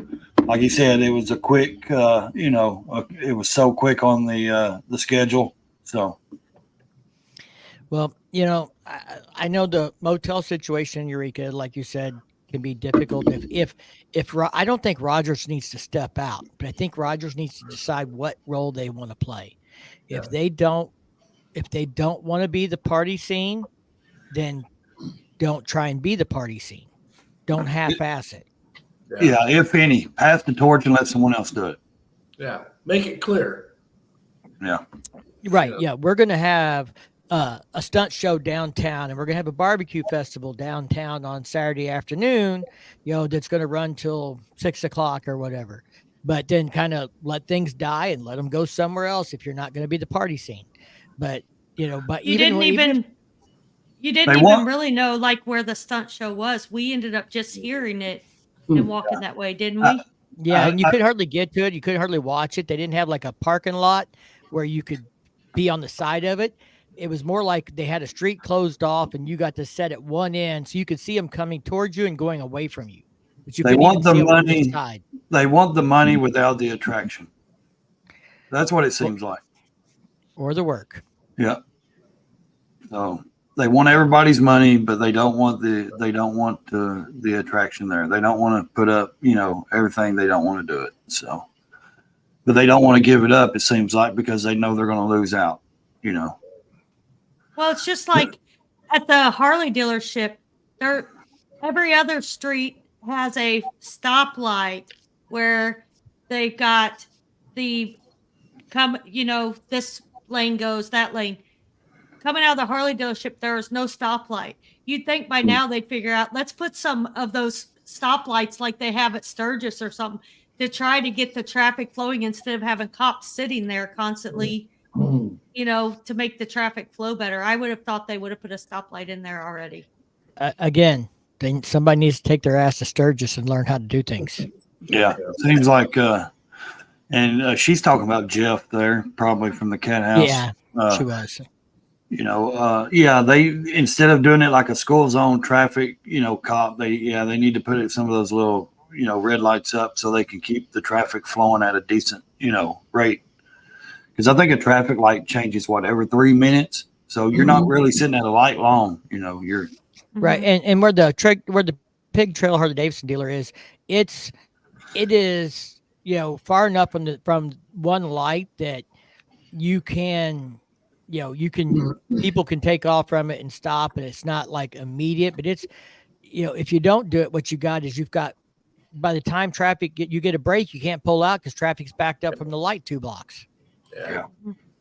like he said, it was a quick. It was so quick on the schedule. So, well, I know the motel situation in Eureka, like you said, can be difficult. If I don't think Rogers needs to step out, but I think Rogers needs to decide what role they want to play. If they don't want to be the party scene, then don't try and be the party scene. Don't half-ass it. Yeah, if any, pass the torch and let someone else do it. Yeah, make it clear. Yeah. Right. Yeah, we're going to have a stunt show downtown, and we're gonna have a barbecue festival downtown on Saturday afternoon. That's gonna run till 6 o'clock or whatever. But then kind of let things die and let them go somewhere else if you're not going to be the party scene. But but You even didn't even if even you didn't They even want really know like where the stunt show was. We ended up just hearing it Hmm. and walking that way, didn't I, we? yeah, I, and you could hardly get to it. You could hardly watch it. They didn't have like a parking lot where you could be on the side of it. It was more like they had a street closed off, and you got to sit at one end, so you could see them coming towards you and going away from you, but you they couldn't even want the see them from the money. side They want the money without the attraction. That's what it seems like. or the work. Yeah. So they want everybody's money, but they don't want the attraction there. They don't want to put up, everything. They don't want to do it. So, but they don't want to give it up. It seems like because they know they're going to lose out. Well, it's just like at the Harley dealership, there every other street has a stoplight where they've got the this lane goes, that lane. Coming out of the Harley dealership, there is no stoplight. You'd think by now they'd figure out, let's put some of those stoplights like they have at Sturgis or something to try to get the traffic flowing instead of having cops sitting there constantly, to make the traffic flow better. I would have thought they would have put a stoplight in there already. Again, somebody needs to take their ass to Sturgis and learn how to do things. Yeah. Seems like, and she's talking about Jeff there, probably from the cat house. Yeah, she was. They instead of doing it like a school zone traffic, cop, they need to put some of those little, red lights up so they can keep the traffic flowing at a decent, rate. Because I think a traffic light changes every 3 minutes, so you're not really sitting at a light long. You're Right, and where the Pig Trail Harley Davidson dealer is, it is far enough from one light that you can people can take off from it and stop, and it's not like immediate, but it's if you don't do it, what you got is you've got by the time you get a break, you can't pull out because traffic's backed up from the light 2 blocks. Yeah.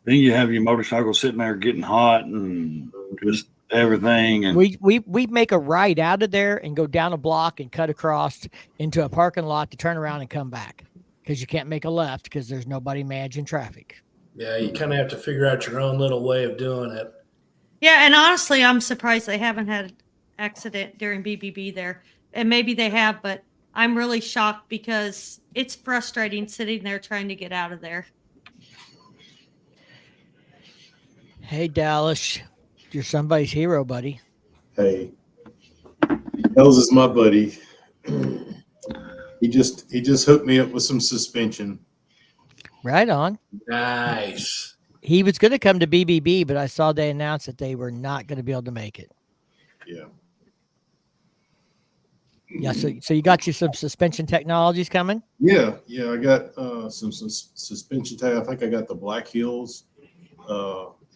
then you have your motorcycle sitting there getting hot and just everything. And We make a right out of there and go down a block and cut across into a parking lot to turn around and come back because you can't make a left because there's nobody managing traffic. Yeah, you kind of have to figure out your own little way of doing it. Yeah, and honestly, I'm surprised they haven't had an accident during BBB there. And maybe they have, but I'm really shocked because it's frustrating sitting there trying to get out of there. Hey, Dallas, you're somebody's hero, buddy. Hey, Hells is my buddy. He just hooked me up with some suspension. Right on. Nice. He was going to come to BBB, but I saw they announced that they were not going to be able to make it. Yeah. Yeah, so you got some suspension technologies coming? Yeah. I got some suspension tag. I think I got the Black Hills,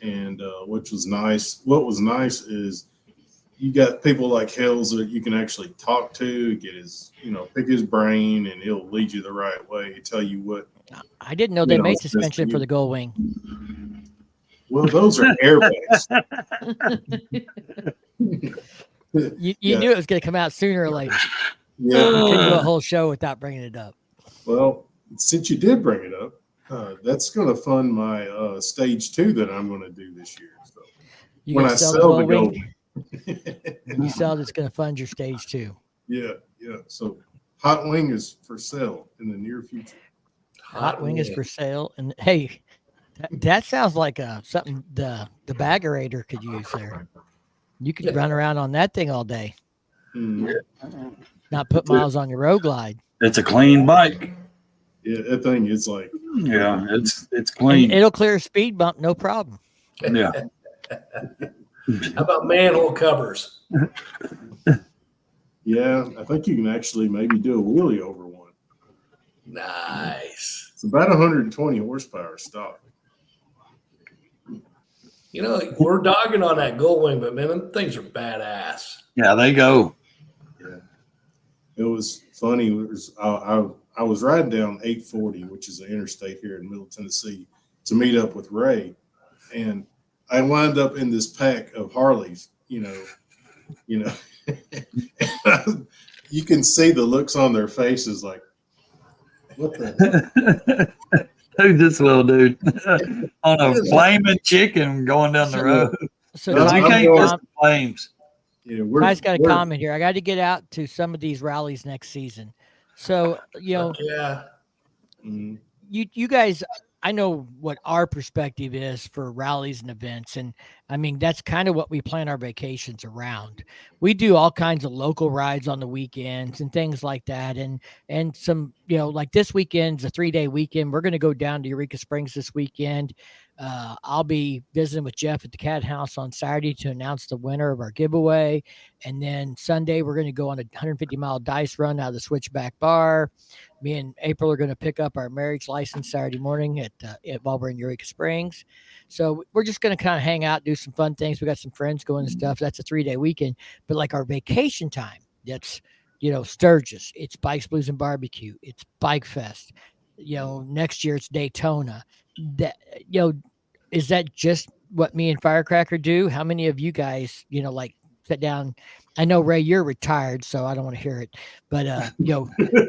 and which was nice. What was nice is you got people like Hells that you can actually talk to, get his, pick his brain, and he'll lead you the right way. Tell you what. I didn't know they made suspension for the Gull Wing. Well, those are airbags. You knew it was going to come out sooner or later. Yeah. You couldn't do a whole show without bringing it up. Well, since you did bring it up, that's going to fund my stage 2 that I'm going to do this year. So You when gonna I sell sell the the Gull gold, Wing? When you sell it, it's going to fund your stage 2. yeah. So Hot Wing is for sale in the near future. Hot Wing is for sale. And hey, that sounds like something the baggerator could use there. You could run around on that thing all day. Mm. Not put miles on your road glide. it's a clean bike. Yeah, that thing is like. Yeah, it's And clean. it'll clear a speed bump, no problem. Yeah. How about manhole covers? Yeah, I think you can actually maybe do a wheelie over one. Nice. It's about 120 horsepower stock. We're dogging on that Gull Wing, but man, them things are badass. Yeah, they go. Yeah, it was funny. I was riding down 840, which is an interstate here in Middle Tennessee, to meet up with Ray, and I wound up in this pack of Harleys, you know, you can see the looks on their faces like, what the? Who's this little dude on a flaming chicken going down the road? So That's- You Ty's can't going- miss the flames. Ty's got a comment here. I got to get out to some of these rallies next season. So, Yeah. Mhm. you guys, I know what our perspective is for rallies and events. And I mean, that's kind of what we plan our vacations around. We do all kinds of local rides on the weekends and things like that. And some, like this weekend's a 3-day weekend. We're going to go down to Eureka Springs this weekend. I'll be visiting with Jeff at the Cat House on Saturday to announce the winner of our giveaway. And then Sunday, we're going to go on a 150-mile dice run out of the Switchback Bar. Me and April are going to pick up our marriage license Saturday morning while we're in Eureka Springs. So we're just going to kind of hang out, do some fun things. We got some friends going and stuff. That's a 3-day weekend. But like our vacation time, that's, Sturgis. It's Bikes, Blues, and Barbecue. It's Bike Fest. Next year it's Daytona. That, is that just what me and Firecracker do? How many of you guys, like sit down? I know, Ray, you're retired, so I don't want to hear it. But,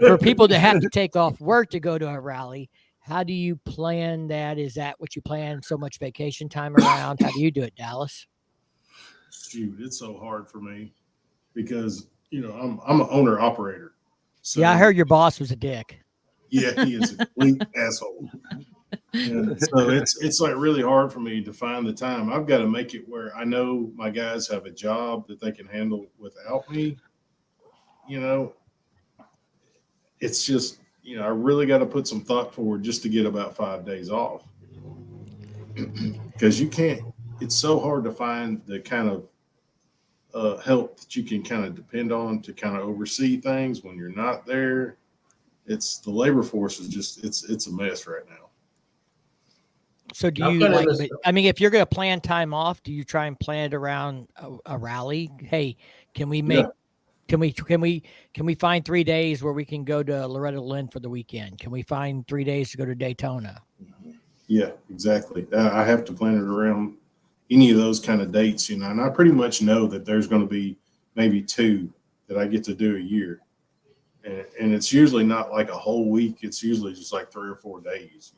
for people that have to take off work to go to a rally, how do you plan that? Is that what you plan so much vacation time around? How do you do it, Dallas? Shoot, it's so hard for me because, I'm an owner operator. So, Yeah, I heard your boss was a dick. Yeah, he is a complete asshole. And so it's like really hard for me to find the time. I've got to make it where I know my guys have a job that they can handle without me. It's just, I really got to put some thought forward just to get about 5 days off. Because it's so hard to find the kind of help that you can kind of depend on to kind of oversee things when you're not there. It's the labor force is just, it's a mess right now. So do you if you're going to plan time off, do you try and plan it around a rally? Hey, can we find 3 days where we can go to Loretta Lynn for the weekend? Can we find 3 days to go to Daytona? Yeah, exactly. I have to plan it around any of those kind of dates, and I pretty much know that there's going to be maybe 2 that I get to do a year. And it's usually not like a whole week. It's usually just like 3 or 4 days.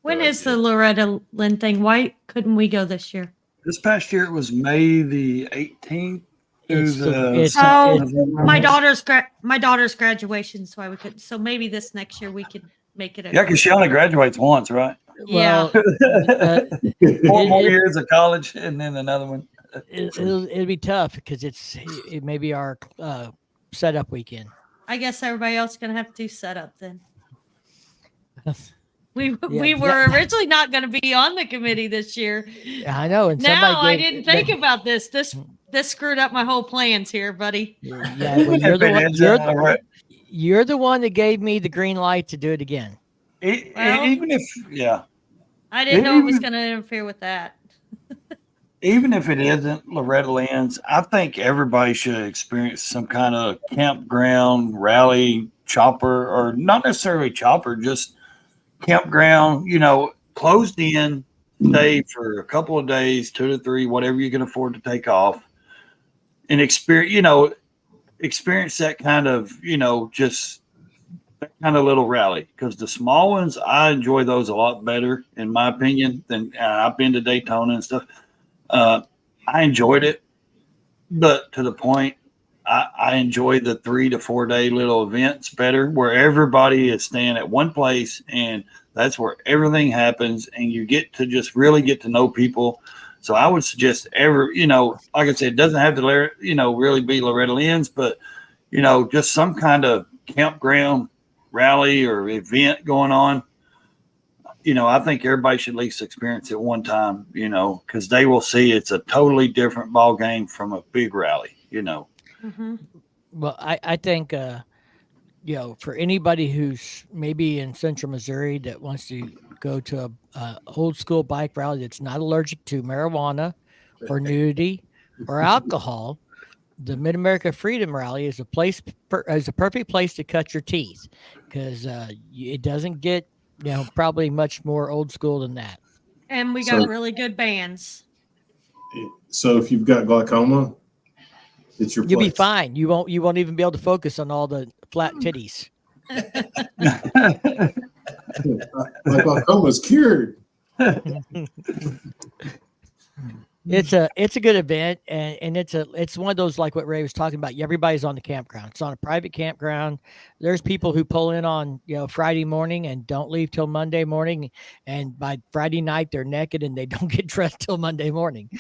When is the Loretta Lynn thing? Why couldn't we go this year? This past year it was May the 18th. My daughter's graduation, so we could. So maybe this next year we could make it. Yeah, because she only graduates once, right? Yeah. 4 more years of college and then another one. It'll be tough because it may be our setup weekend. I guess everybody else is gonna have to do setup then. We were originally not going to be on the committee this year. I know. And I didn't think about this. This screwed up my whole plans here, buddy. Yeah, well, you're the one that gave me the green light to do it again. Even if, I didn't know it was going to interfere with that. Even if it isn't Loretta Lynn's, I think everybody should experience some kind of campground, rally, chopper, or not necessarily chopper, just campground, closed in, stay for a couple of days, 2 to 3, whatever you can afford to take off, and experience that kind of, just that kind of little rally. Because the small ones, I enjoy those a lot better, in my opinion, than I've been to Daytona and stuff. I enjoyed it, but to the point, I enjoy the 3 to 4 day little events better, where everybody is staying at one place and that's where everything happens, and you get to just really get to know people. So I would suggest like I said, it doesn't have to, really be Loretta Lynn's, but, just some kind of campground rally or event going on. I think everybody should at least experience it one time, because they will see it's a totally different ball game from a big rally, Mm-hmm. Well, I think, for anybody who's maybe in Central Missouri that wants to go to a old school bike rally that's not allergic to marijuana or nudity or alcohol, the Mid-America Freedom Rally is a perfect place to cut your teeth, because it doesn't get, probably much more old school than that. And we So- got really good bands. So if you've got glaucoma, it's your You'll be place. fine. You won't even be able to focus on all the flat titties. My glaucoma's cured. It's a good event, and it's one of those, like what Ray was talking about. Everybody's on the campground. It's on a private campground. There's people who pull in on Friday morning and don't leave till Monday morning, and by Friday night they're naked and they don't get dressed till Monday morning.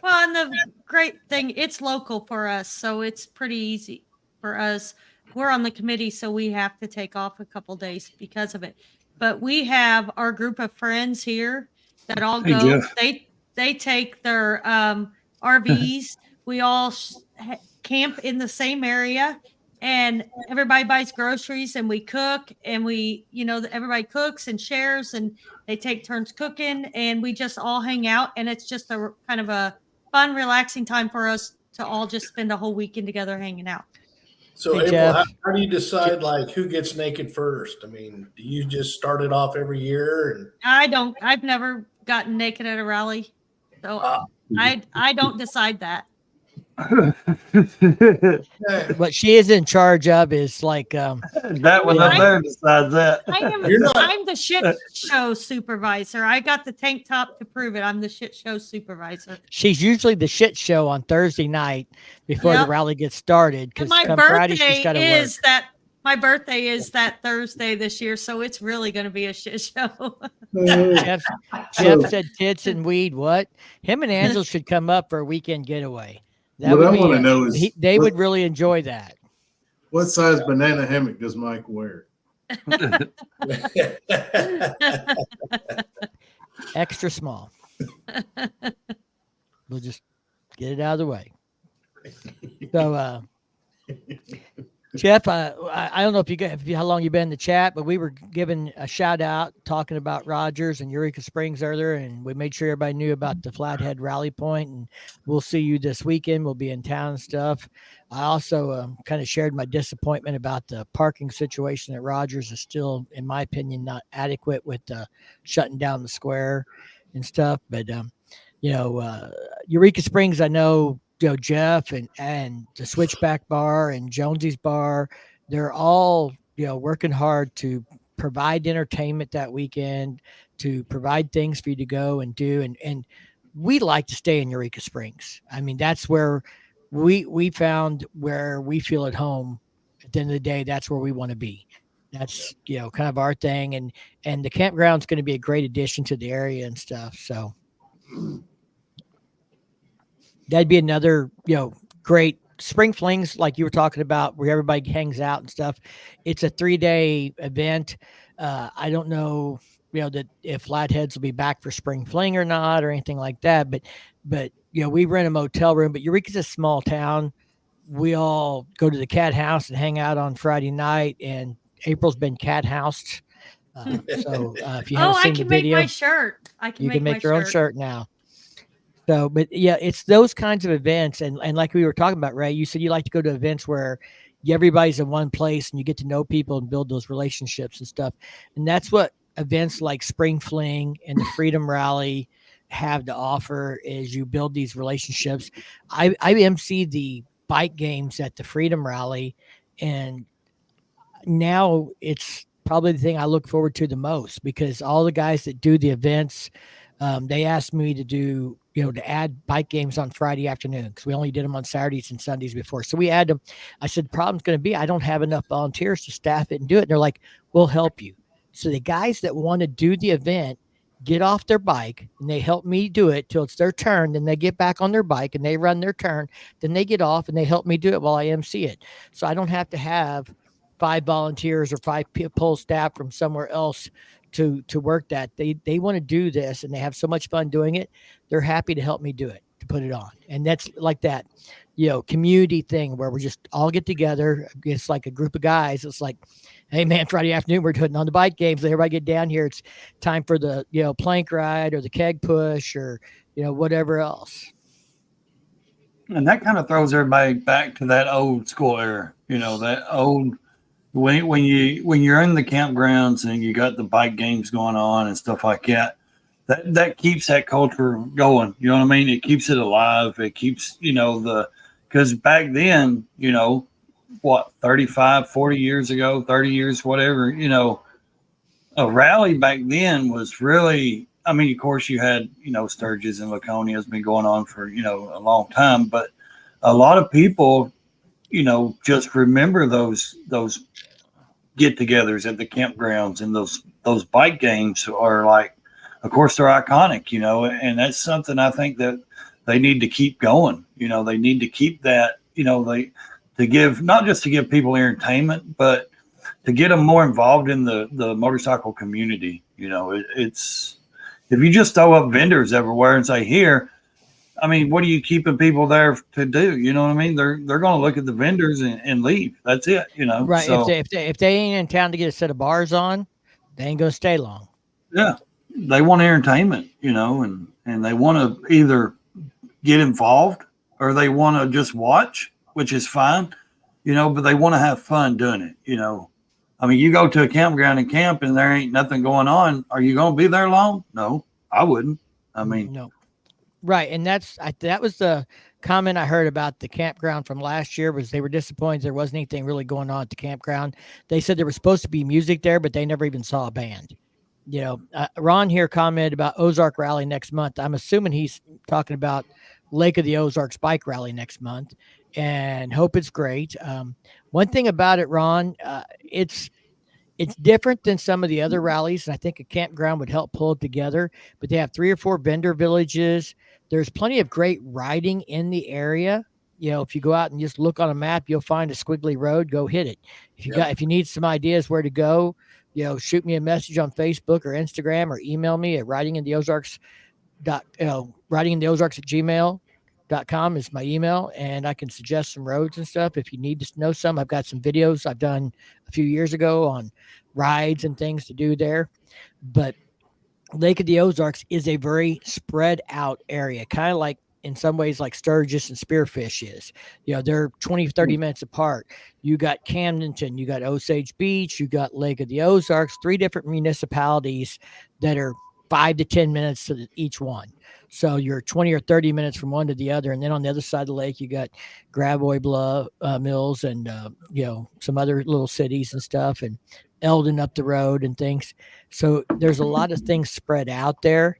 Well, and the great thing, it's local for us, so it's pretty easy for us. We're on the committee, so we have to take off a couple days because of it. But we have our group of friends here that all Hey, go. Jeff. They take their RVs. We all camp in the same area, and everybody buys groceries, and we cook, and everybody cooks and shares, and they take turns cooking, and we just all hang out, and it's just a kind of a fun, relaxing time for us to all just spend a whole weekend together hanging out. So Hey, April, Jeff. how do you decide like who gets naked first? I mean, do you just start it off every year? And I've never gotten naked at a rally, so Ah. I don't decide that. What she is in charge of is like That one up there decides that. I'm the shit show supervisor. I got the tank top to prove it. I'm the shit show supervisor. she's usually the shit show on Thursday night before the Yep. rally gets started. And Because my come Friday she's got to birthday work. is my birthday is that Thursday this year, so it's really going to be a shit show. Jeff said tits and weed. What? Him and Angela should come up for a weekend getaway. That What I would want to be. know is They what, would really enjoy that. what size banana hammock does Mike wear? Extra small. We'll just get it out of the way. So, Jeff, I don't know how long you've been in the chat, but we were giving a shout out talking about Rogers and Eureka Springs earlier, and we made sure everybody knew about the Flathead Rally Point, and we'll see you this weekend. We'll be in town and stuff. I also kind of shared my disappointment about the parking situation at Rogers is still, in my opinion, not adequate with shutting down the square and stuff. But Eureka Springs, I know. Jeff and the Switchback Bar and Jonesy's Bar, they're all working hard to provide entertainment that weekend, to provide things for you to go and do, and we like to stay in Eureka Springs. I mean, that's where we found where we feel at home. At the end of the day, that's where we want to be. That's kind of our thing, and the campground's going to be a great addition to the area and stuff. So that'd be another, great spring flings like you were talking about where everybody hangs out and stuff. It's a 3-day event. I don't know, that if Flatheads will be back for spring fling or not or anything like that. But we rent a motel room, but Eureka's a small town. We all go to the cat house and hang out on Friday night, and April's been cat housed. So if you haven't I seen can the make video, my shirt. you can make your own shirt now. So, but yeah, it's those kinds of events. And like we were talking about, Ray, you said you like to go to events where everybody's in one place and you get to know people and build those relationships and stuff. And that's what events like Spring Fling and the Freedom Rally have to offer is you build these relationships. I emceed the bike games at the Freedom Rally, and now it's probably the thing I look forward to the most because all the guys that do the events, they asked me to do, to add bike games on Friday afternoon because we only did them on Saturdays and Sundays before. So we add them. I said, the problem's going to be I don't have enough volunteers to staff it and do it. And they're like, we'll help you. So the guys that want to do the event get off their bike and they help me do it till it's their turn. Then they get back on their bike and they run their turn. Then they get off and they help me do it while I MC it. So I don't have to have 5 volunteers or 5 people staff from somewhere else to work that. They want to do this and they have so much fun doing it. They're happy to help me do it, to put it on. And that's like that, community thing where we just all get together. It's like a group of guys. It's like, hey man, Friday afternoon, we're doing on the bike games. Everybody get down here. It's time for the, plank ride or the keg push or, whatever else. And that kind of throws everybody back to that old school era, that old when you're in the campgrounds and you got the bike games going on and stuff like that, that keeps that culture going. You know what I mean? It keeps it alive. It keeps, because back then, what, 35, 40 years ago, 30 years, whatever, a rally back then was really, I mean, of course you had, Sturgis and Laconia has been going on for, a long time, but a lot of people, just remember those get-togethers at the campgrounds, and those bike games are like, of course, they're iconic, and that's something I think that they need to keep going. They need to keep that, to give, not just to give people entertainment, but to get them more involved in the motorcycle community. It's, if you just throw up vendors everywhere and say, here, I mean, what are you keeping people there to do? You know what I mean? They're going to look at the vendors and leave. That's it. Right. So, If they ain't in town to get a set of bars on, they ain't gonna stay long. yeah, they want entertainment, and they want to either get involved or they want to just watch, which is fine, but they want to have fun doing it. I mean, you go to a campground and camp and there ain't nothing going on. Are you going to be there long? No, I wouldn't. I mean, No. Right, and that was the comment I heard about the campground from last year, was they were disappointed there wasn't anything really going on at the campground. They said there was supposed to be music there, but they never even saw a band. Ron here commented about Ozark Rally next month. I'm assuming he's talking about Lake of the Ozarks bike rally next month, and hope it's great. One thing about it, Ron, it's different than some of the other rallies, and I think a campground would help pull it together. But they have 3 or 4 vendor villages. There's plenty of great riding in the area. If you go out and just look on a map, you'll find a squiggly road. Go hit it. If you need some ideas where to go, shoot me a message on Facebook or Instagram, or email me at writingintheozarks writingintheozarks@gmail.com is my email, and I can suggest some roads and stuff. If you need to know some, I've got some videos I've done a few years ago on rides and things to do there. But Lake of the Ozarks is a very spread out area, kind of like, in some ways, like Sturgis and Spearfish is. They're 20, 30 minutes apart. You got Camdenton, you got Osage Beach, you got Lake of the Ozarks, 3 different municipalities that are 5 to 10 minutes to each one. So you're 20 or 30 minutes from one to the other. And then on the other side of the lake, you got Gravois Bluff Mills and, some other little cities and stuff, and Eldon up the road and things. So there's a lot of things spread out there,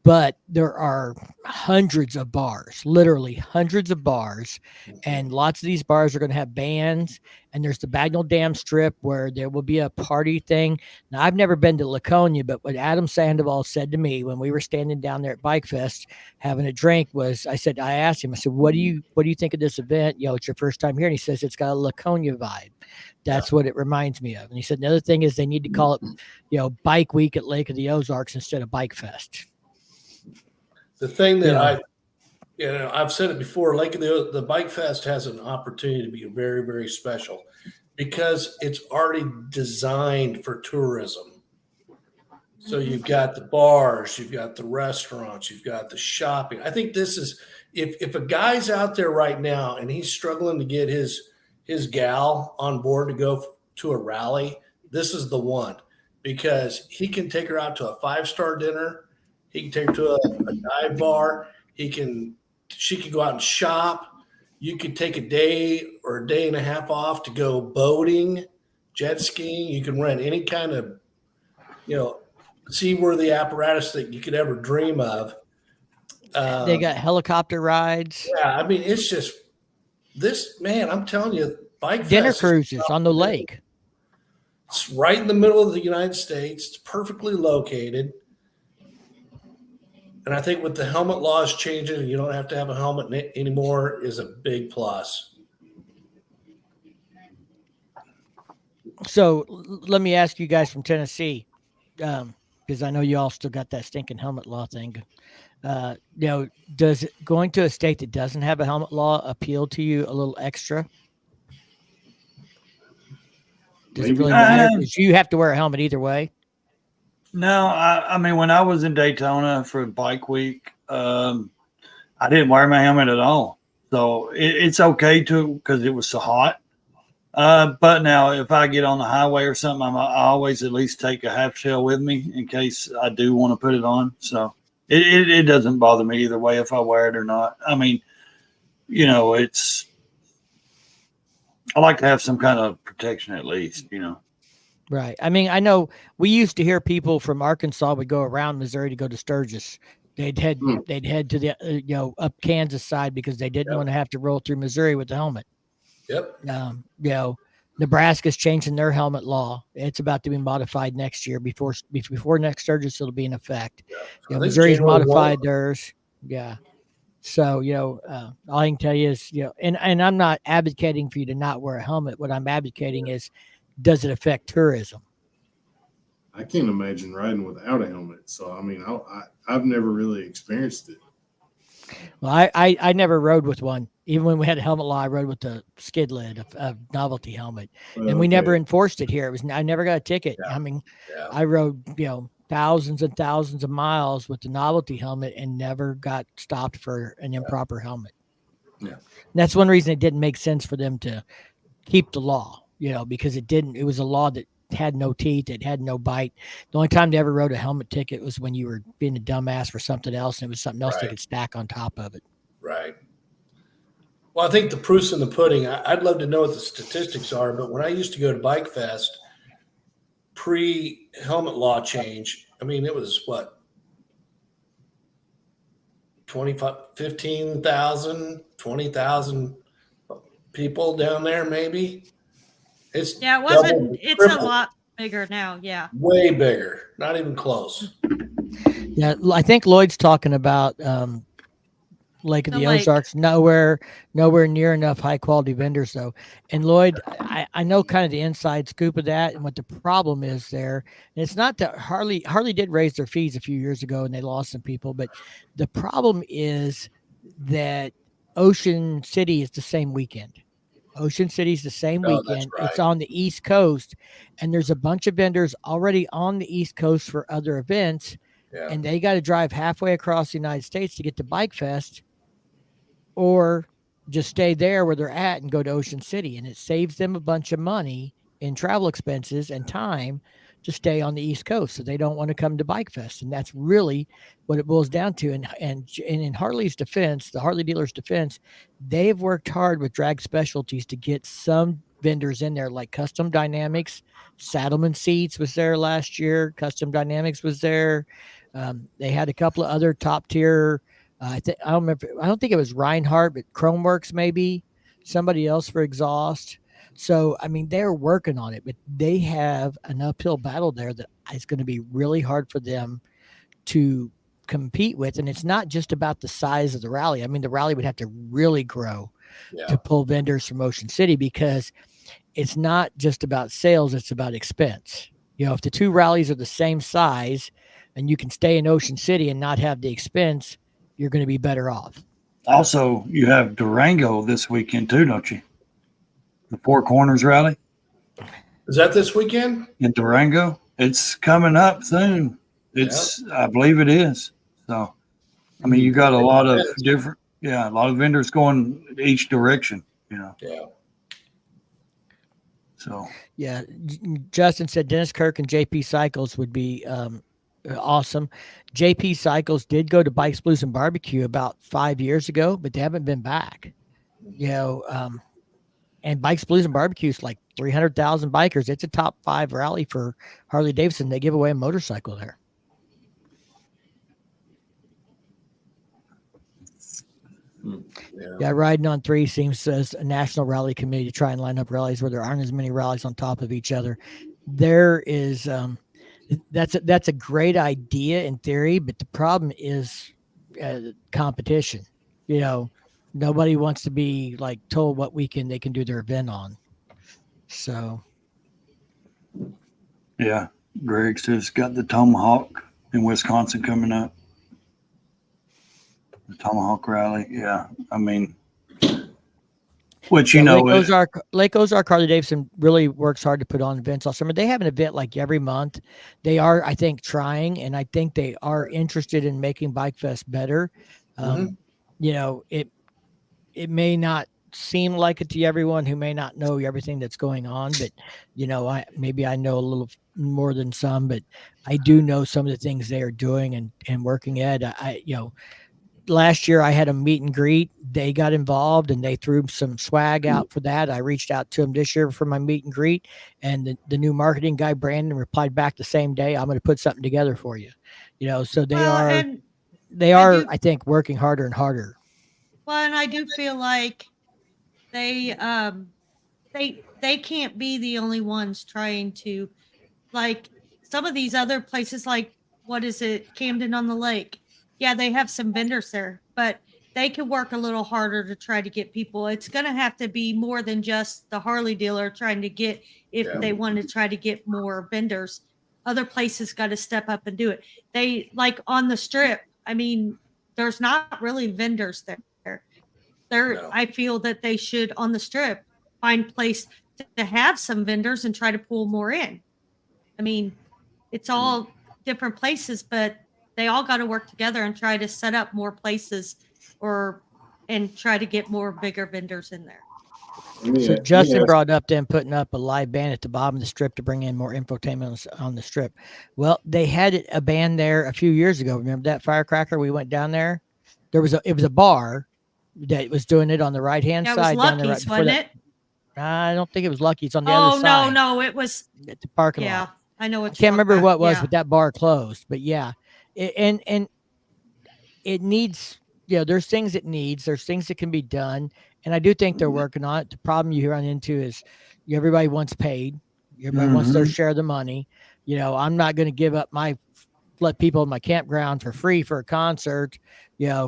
but there are hundreds of bars, literally hundreds of bars. And lots of these bars are going to have bands. And there's the Bagnell Dam Strip where there will be a party thing. Now, I've never been to Laconia, but what Adam Sandoval said to me when we were standing down there at Bike Fest having a drink was, I asked him, I said, what do you think of this event? It's your first time here. And he says, it's got a Laconia vibe. That's what it reminds me of. And he said, another thing is they need to call it, Bike Week at Lake of the Ozarks instead of Bike Fest. The thing that I've said it before, Lake of the Bike Fest has an opportunity to be very, very special because it's already designed for tourism. So you've got the bars, you've got the restaurants, you've got the shopping. I think this is, if a guy's out there right now and he's struggling to get his gal on board to go to a rally, this is the one, because he can take her out to a 5-star dinner. He can take her to a dive bar. She can go out and shop. You could take a day or a day and a half off to go boating, jet skiing. You can rent any kind of, seaworthy apparatus that you could ever dream of. They got helicopter rides. Yeah, I mean, it's just this, man, I'm telling you, Bike dinner Fest cruises on the lake. It's right in the middle of the United States. It's perfectly located. And I think with the helmet laws changing, and you don't have to have a helmet anymore, is a big plus. So let me ask you guys from Tennessee, because I know you all still got that stinking helmet law thing. Does going to a state that doesn't have a helmet law appeal to you a little extra? Does it really matter? Because you have to wear a helmet either way. No, I mean, when I was in Daytona for Bike Week, I didn't wear my helmet at all. So it's okay because it was so hot. But now if I get on the highway or something, I always at least take a half shell with me in case I do want to put it on. So it doesn't bother me either way if I wear it or not. I mean, you know, I like to have some kind of protection at least, you know. Right. I mean, I know we used to hear people from Arkansas would go around Missouri to go to Sturgis. They'd head Hmm. to the up Kansas side because they didn't want to have to roll through Missouri with the helmet. Yep. Nebraska's changing their helmet law. It's about to be modified next year. Before next Sturgis, it'll be in effect. I think Missouri's January modified 1. theirs. Yeah. So all I can tell you is and I'm not advocating for you to not wear a helmet. What I'm advocating is, does it affect tourism? I can't imagine riding without a helmet. So I mean, I've never really experienced it. Well, I never rode with one. Even when we had a helmet law, I rode with the skid lid, a novelty helmet, and we never enforced it here. I never got a ticket. Yeah. I mean, Yeah. I rode thousands and thousands of miles with the novelty helmet and never got stopped for an improper helmet. Yeah. And that's one reason it didn't make sense for them to keep the law. Because it was a law that had no teeth, it had no bite. The only time they ever wrote a helmet ticket was when you were being a dumbass for something else, and it was something else they Right. could stack on top of it. Right. Well, I think the proof's in the pudding. I'd love to know what the statistics are, but when I used to go to Bike Fest, pre-helmet law change, I mean, it was what, 15,000, 20,000 people down there, maybe. It's Yeah, it wasn't. doubled, It's a tripled, lot bigger now. Yeah. way bigger, not even close. Yeah, I think Lloyd's talking about Lake of The the lake. Ozarks. Nowhere near enough high quality vendors though. And Lloyd, I know kind of the inside scoop of that and what the problem is there. And it's not that Harley did raise their fees a few years ago and they lost some people, but the problem is that Ocean City is the same weekend. Ocean City's the same Oh, that's weekend. right. It's on the East Coast, and there's a bunch of vendors already on the East Coast for other events, Yeah. and they got to drive halfway across the United States to get to Bike Fest, or just stay there where they're at and go to Ocean City, and it saves them a bunch of money in travel expenses and time to stay on the East Coast, so they don't want to come to Bike Fest, and that's really what it boils down to. And in Harley's defense, the Harley dealers' defense, they've worked hard with Drag Specialties to get some vendors in there, like Custom Dynamics. Saddleman Seats was there last year. Custom Dynamics was there. They had a couple of other top tier. I don't remember. I don't think it was Reinhardt, but Chromeworks maybe. Somebody else for exhaust. So I mean, they're working on it, but they have an uphill battle there that is going to be really hard for them to compete with. And it's not just about the size of the rally. I mean, the rally would have to really grow to pull vendors from Ocean City, because it's not just about sales, it's about expense. If the two rallies are the same size and you can stay in Ocean City and not have the expense, you're going to be better off. Also, you have Durango this weekend too, don't you? The Four Corners Rally Is that this weekend? in Durango. It's coming up soon. I believe it is. So, I mean, you got a lot of a lot of vendors going each direction, Yeah. So, yeah, Justin said Dennis Kirk and JP Cycles would be awesome. JP Cycles did go to Bikes, Blues, and Barbecue about 5 years ago, but they haven't been back. And Bikes, Blues, and Barbecue is like 300,000 bikers. It's a top 5 rally for Harley Davidson. They give away a motorcycle there. Yeah, Riding on 3 seems as a national rally committee to try and line up rallies where there aren't as many rallies on top of each other. There is that's a great idea in theory, but the problem is competition. Nobody wants to be like told what weekend they can do their event on. So, yeah, Greg says got the Tomahawk in Wisconsin coming up. The Tomahawk Rally. Yeah, I mean, which Lake Ozark Harley Davidson really works hard to put on events all summer. They have an event like every month. They are, I think, trying, and I think they are interested in making Bike Fest better. It may not seem like it to everyone who may not know everything that's going on, but I know a little more than some, but I do know some of the things they are doing and working at. Last year I had a meet and greet. They got involved and they threw some swag out for that. I reached out to them this year for my meet and greet, and the new marketing guy Brandon replied back the same day, "I'm going to put something together for you." So they Well, are and they I are do I think working harder and harder. well, and I do feel like they they can't be the only ones trying to, like, some of these other places, like, what is it, Camden on the Lake? Yeah, they have some vendors there, but they can work a little harder to try to get people. It's going to have to be more than just the Harley dealer trying to get, if Yeah. they want to try to get more vendors. Other places got to step up and do it. They, like on the strip, I mean, there's not really vendors there. No. I feel that they should on the strip find place to have some vendors and try to pull more in. I mean, it's all different places, but they all got to work together and try to set up more places or and try to get more bigger vendors in there. So Let me Justin ask, brought up them putting up a live band at the bottom of the strip to bring in more infotainment on the strip. Well, they had a band there a few years ago. Remember that firecracker? We went down there. It was a bar that was doing it on the right hand That was side down there right Lucky's, before wasn't that. it? I don't think it was Lucky. It's on the other Oh no, side no, it was. at the parking Yeah, lot. I know I what you're can't talking remember about. what it was, Yeah. but that bar closed. But yeah, and it needs, there's things it needs. There's things that can be done, and I do think they're working on it. The problem you run into is everybody wants paid. Everybody wants their share of the money. I'm not going to give up let people in my campground for free for a concert,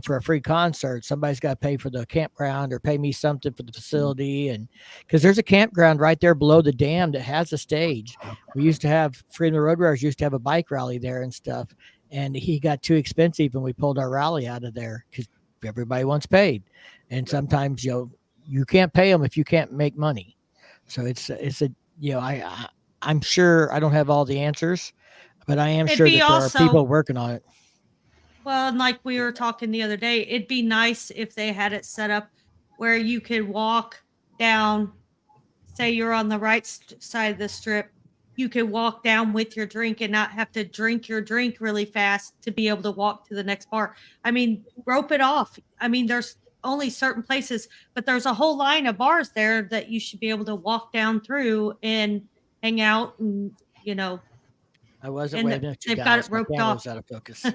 for a free concert. Somebody's got to pay for the campground or pay me something for the facility. And because there's a campground right there below the dam that has a stage. We used to have Freedom of the Road Runners used to have a bike rally there and stuff. And he got too expensive and we pulled our rally out of there because everybody wants paid. And sometimes, you can't pay them if you can't make money. So I'm sure I don't have all the answers, but I am It'd sure be that there are also, people working on it. well, and like we were talking the other day, it'd be nice if they had it set up where you could walk down, say you're on the right side of the strip, you could walk down with your drink and not have to drink your drink really fast to be able to walk to the next bar. I mean, rope it off. I mean, there's only certain places, but there's a whole line of bars there that you should be able to walk down through and hang out and, I wasn't and waving at you they've got guys. it My roped camera off. was out of focus.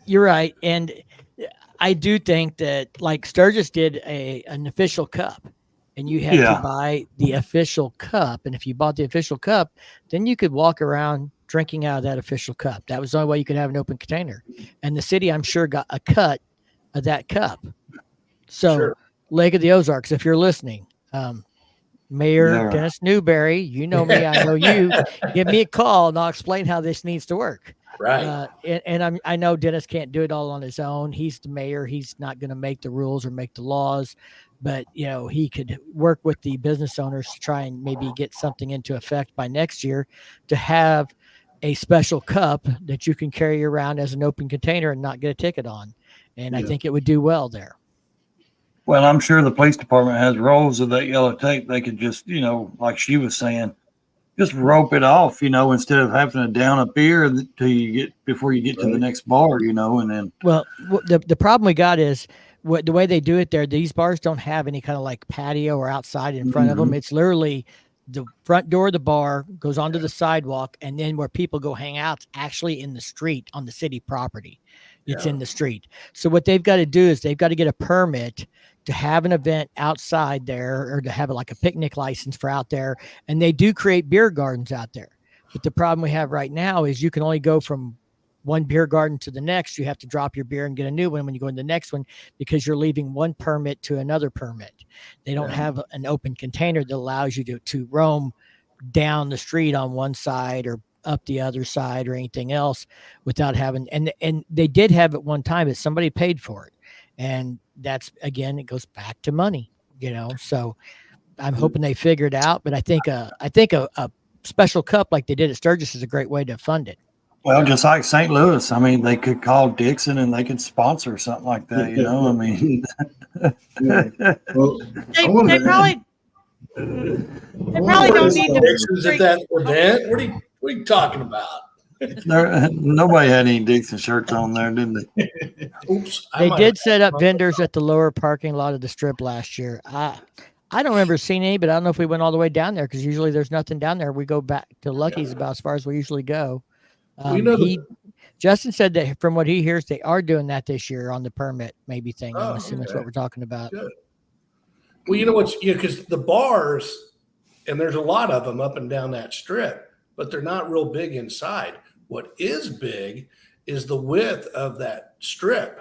You're right. And I do think that like Sturgis did an official cup and you had to buy the official cup. And if you bought the official cup, then you could walk around drinking out of that official cup. That was the only way you could have an open container. And the city, I'm sure, got a cut of that cup. So Sure. Lake of the Ozarks, if you're listening, Mayor Dennis Newberry, you know me, I know you. Give me a call and I'll explain how this needs to work. Right. And I know Dennis can't do it all on his own. He's the mayor. He's not going to make the rules or make the laws, but he could work with the business owners to try and maybe get something into effect by next year to have a special cup that you can carry around as an open container and not get a ticket on. And I think it would do well there. Well, I'm sure the police department has rolls of that yellow tape. They could just, like she was saying, just rope it off, instead of having to down a beer before you get to the next bar, and then. Well, the problem we got is the way they do it there. These bars don't have any kind of like patio or outside in front of them. It's literally the front door of the bar goes onto the sidewalk, and then where people go hang out, it's actually in the street on the city property. It's in the street. So what they've got to do is they've got to get a permit to have an event outside there or to have like a picnic license for out there. And they do create beer gardens out there. But the problem we have right now is you can only go from one beer garden to the next. You have to drop your beer and get a new one when you go in the next one because you're leaving one permit to another permit. They don't have an open container that allows you to roam down the street on one side or up the other side or anything else without having, and they did have it one time, but somebody paid for it. And that's, again, it goes back to money, so I'm hoping they figure it out. But I think a special cup like they did at Sturgis is a great way to fund it. Well, just like St. Louis, I mean, they could call Dixon and they could sponsor something like that. You know, I mean, Yeah. Well, I They wanted to probably don't need to Dixon's at drink. that event. What are you talking about? nobody had any Dixon shirts on there, didn't they? Oops. I They might did have- set up vendors at the lower parking lot of the strip last year. I don't remember seeing any, but I don't know if we went all the way down there because usually there's nothing down there. We go back to Lucky's about as far as we usually go. Well, you know Justin said that from what he hears, they are doing that this year on the permit maybe thing. Oh, I'm assuming that's okay. what we're talking about. Good. Well, you know what's because the bars, and there's a lot of them up and down that strip, but they're not real big inside. What is big is the width of that strip.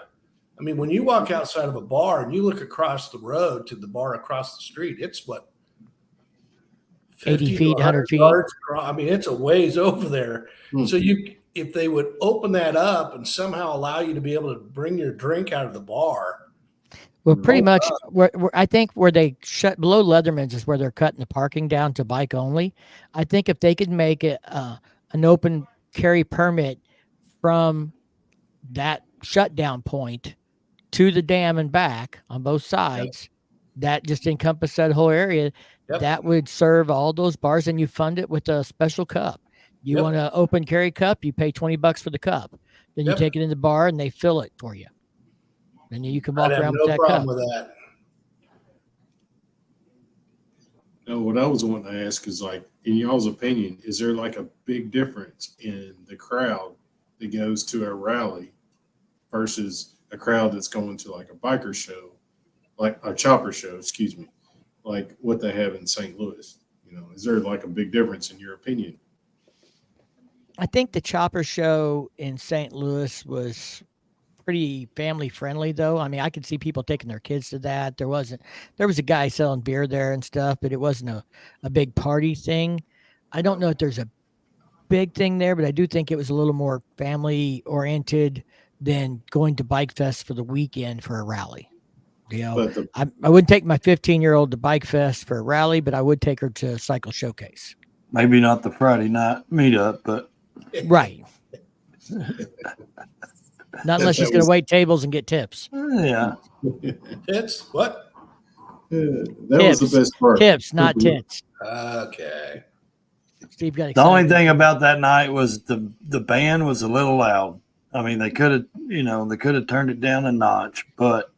I mean, when you walk outside of a bar and you look across the road to the bar across the street, it's what 80 50 feet, to 100 feet. yards across. I mean, it's a ways over there. Hmm. So if they would open that up and somehow allow you to be able to bring your drink out of the bar. Well, pretty Oh, much, I think where they shut below Leatherman's is where they're cutting the parking down to bike only. I think if they could make it an open carry permit from that shutdown point to the dam and back on both sides, that just encompass that whole area. Yep. That would serve all those bars, and you fund it with a special cup. You Yep. want an open carry cup, you pay $20 for the cup. Then you Yep. take it in the bar and they fill it for you. And you can walk I'd have around no with that problem cup. with that. No, what I was wanting to ask is like, in y'all's opinion, is there like a big difference in the crowd that goes to a rally versus a crowd that's going to like a biker show, like a chopper show, excuse me, like what they have in St. Louis? You know, is there like a big difference in your opinion? I think the chopper show in St. Louis was pretty family friendly though. I mean, I could see people taking their kids to that. There was a guy selling beer there and stuff, but it wasn't a big party thing. I don't know if there's a big thing there, but I do think it was a little more family oriented than going to Bike Fest for the weekend for a rally. You know, But I wouldn't take my 15-year-old to Bike Fest for a rally, but I would take her to Cycle Showcase. Maybe not the Friday night meetup, but Right. Not unless she's going to wait tables and get tips. yeah. Tits? What? that was the best part. Tips, not tits. Okay. Steve got excited. The only thing about that night was the band was a little loud. I mean, they could have turned it down a notch, but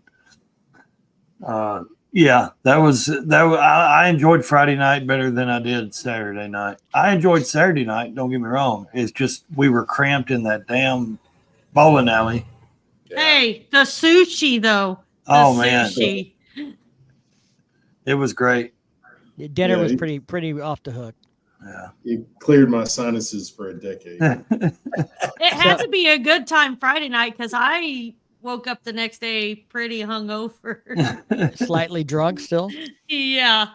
yeah, I enjoyed Friday night better than I did Saturday night. I enjoyed Saturday night. Don't get me wrong. It's just we were cramped in that damn bowling alley. Yeah. Hey, the sushi though. The Oh man, sushi. it was great. The dinner Yeah, was he- pretty off the hook. Yeah. It cleared my sinuses for a decade. It had to be a good time Friday night because I woke up the next day pretty hungover. Slightly drunk still. Yeah.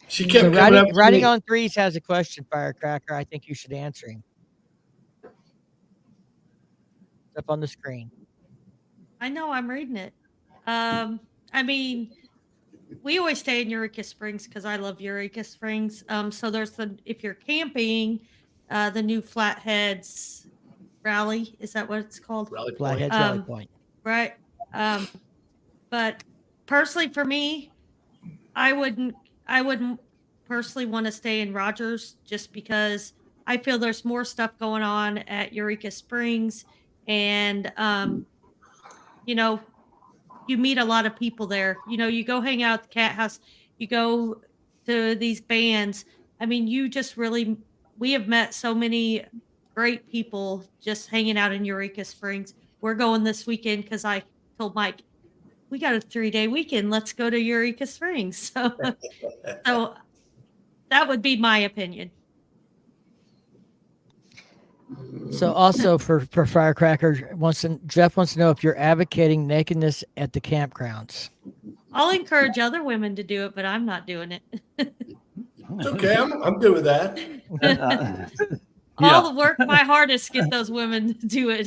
She kept So coming up to riding me. on threes has a question, Firecracker. I think you should answer him. It's up on the screen. I know I'm reading it. I mean, we always stay in Eureka Springs because I love Eureka Springs. So there's if you're camping, the new Flatheads Rally, is that what it's called? Rally point. Flathead Rally Um, Point. Right. But personally for me, I wouldn't personally want to stay in Rogers just because I feel there's more stuff going on at Eureka Springs and you know, you meet a lot of people there. You know, you go hang out at the cat house, you go to these bands. I mean, we have met so many great people just hanging out in Eureka Springs. We're going this weekend because I told Mike, we got a 3-day weekend. Let's go to Eureka Springs. So that would be my opinion. So also for Firecracker, Jeff wants to know if you're advocating nakedness at the campgrounds. I'll encourage other women to do it, but I'm not doing it. It's okay. I'm good with that. I'll work my hardest to get those women to do it.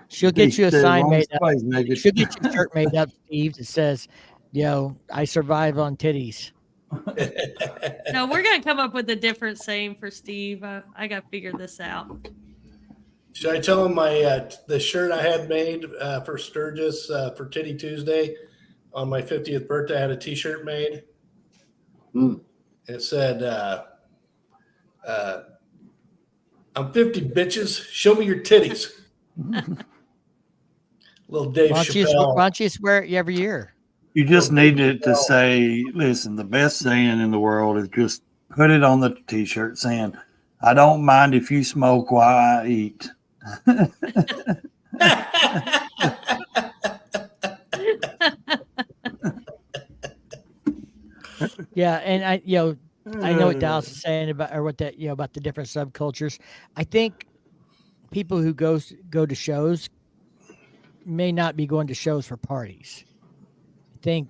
She'll get you a sign made up. Naked. She'll get you a shirt made up, Steve, that says, "Yo, I survive on titties." No, we're gonna come up with a different saying for Steve. I got to figure this out. Should I tell him my the shirt I had made for Sturgis for Titty Tuesday on my 50th birthday? I had a T-shirt made. It said, "I'm 50, bitches. Show me your titties." Little Dave Chappelle. Why don't you swear it every year? You just needed to say, listen, the best saying in the world is just put it on the T-shirt saying, I don't mind if you smoke while I eat. Yeah, and I know what Dallas is saying about about the different subcultures. I think people who go to shows may not be going to shows for parties. I think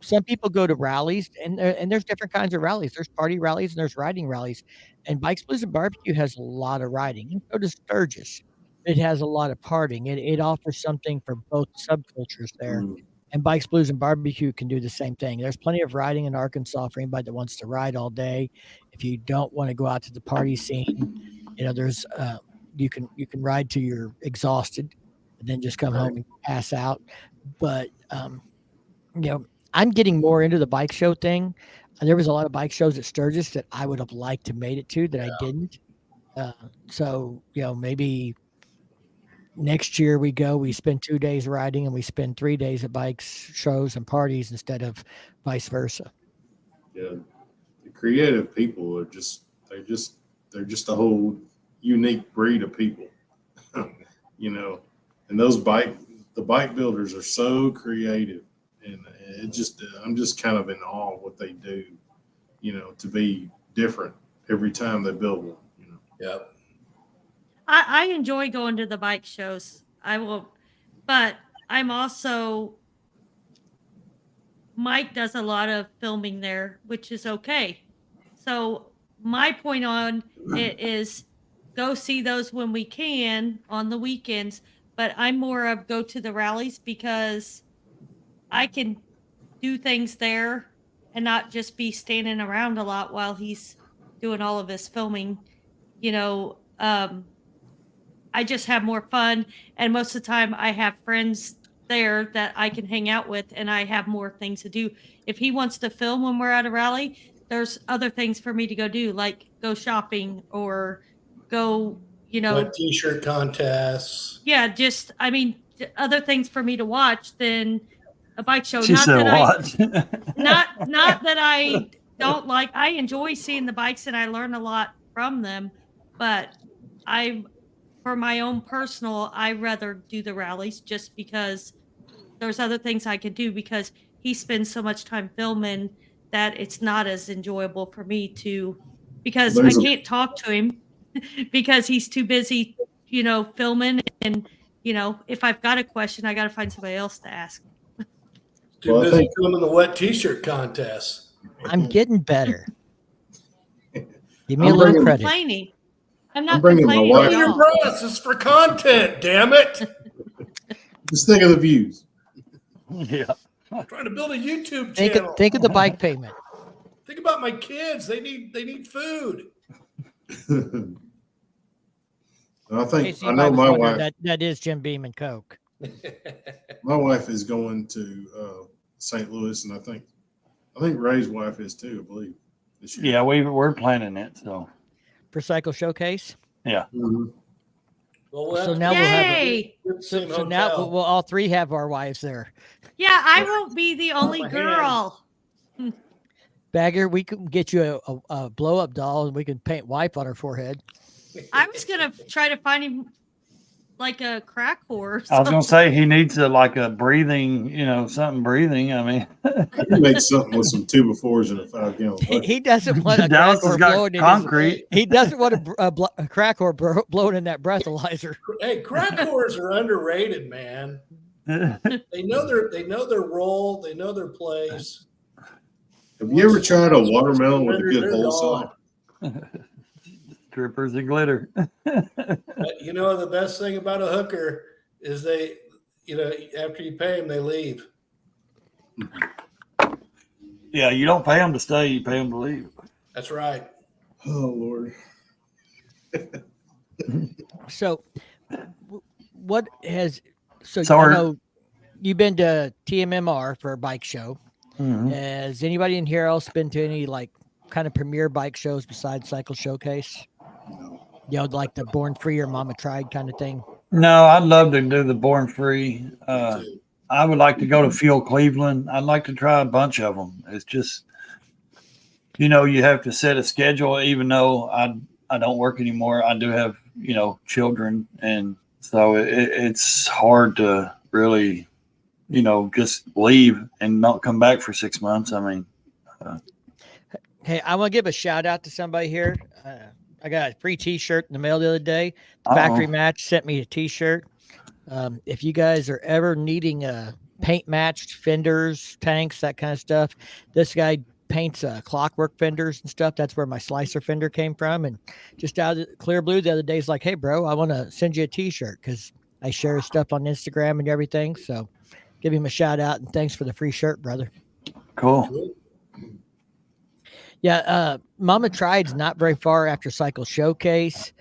some people go to rallies, and there's different kinds of rallies. There's party rallies and there's riding rallies. And Bikes, Blues, and Barbecue has a lot of riding. You go to Sturgis, it has a lot of partying. It offers something for both subcultures there. And Bikes, Blues, and Barbecue can do the same thing. There's plenty of riding in Arkansas for anybody that wants to ride all day. If you don't want to go out to the party scene, there's you can ride till you're exhausted, and then just come home and pass out. But I'm getting more into the bike show thing. There was a lot of bike shows at Sturgis that I would have liked to made it to that I didn't. So maybe next year we spend 2 days riding and we spend 3 days at bikes shows and parties instead of vice versa. Yeah, the creative people are they're just a whole unique breed of people, and the bike builders are so creative, and I'm just kind of in awe of what they do, to be different every time they build one. Yep. I enjoy going to the bike shows. I will, but I'm also, Mike does a lot of filming there, which is okay. So my point on it is go see those when we can on the weekends, but I'm more of go to the rallies because I can do things there and not just be standing around a lot while he's doing all of his filming. I just have more fun, and most of the time I have friends there that I can hang out with, and I have more things to do. If he wants to film when we're at a rally, there's other things for me to go do, like go shopping or go, Like T-shirt contests. Yeah, just other things for me to watch than a bike show. She said what? Not that I don't like. I enjoy seeing the bikes and I learn a lot from them, but for my own personal, I rather do the rallies just because there's other things I can do because he spends so much time filming that it's not as enjoyable for me because I can't talk to him because he's too busy, filming. And, if I've got a question, I got to find somebody else to ask. Too busy filming the wet T-shirt contest. I'm getting better. Give me a little credit. I'm not complaining at your all. breath. It's for content, damn it. Just think of the views. Yeah. I'm trying to build a YouTube channel. Think of the bike payment. Think about my kids. They need food. I know my wife. That is Jim Beam and Coke. My wife is going to St. Louis, and I think Ray's wife is too, I believe. This year. Yeah, we're planning it. So for Cycle Showcase. Yeah. Mm-hmm. Well, so now yay! we'll all three have our wives there. Yeah, I won't be the only girl. Bagger, we can get you a blow up doll and we can paint wife on her forehead. I was gonna try to find him like a crack horse. I was gonna say he needs a breathing, something breathing. I mean, he makes something with some 2x4s and a 5-gallon. He doesn't want a Dallas crack has whore got blowing concrete. He doesn't want a crack whore blowing in that breathalyzer. Hey, crack whores are underrated, man. They know their role. They know their place. Have you ever tried a watermelon with a good whole side? Strippers and glitter. But the best thing about a hooker is they, after you pay them, they leave. Yeah, you don't pay them to stay; you pay them to leave. That's right. Oh Lord. So, what has so I Sorry. know you've been to TMMR for a bike show. Mhm. Has anybody in here else been to any like kind of premier bike shows besides Cycle Showcase? Like the Born Free or Mama Tried kind of thing. No, I'd love to do the Born Free. Me too. I would like to go to Fuel Cleveland. I'd like to try a bunch of them. It's just, you have to set a schedule. Even though I don't work anymore, I do have children, and so it's hard to really just leave and not come back for 6 months. I mean, Hey, I want to give a shout out to somebody here. I got a free T-shirt in the mail the other day. Factory Match sent me a T-shirt. If you guys are ever needing paint matched fenders, tanks, that kind of stuff, this guy paints clockwork fenders and stuff. That's where my slicer fender came from. And just out of the Clear Blue the other day, he's like, "Hey, bro, I want to send you a T-shirt because I share his stuff on Instagram and everything." So give him a shout out and thanks for the free shirt, brother. cool. Yeah, Mama Tried's not very far after Cycle Showcase.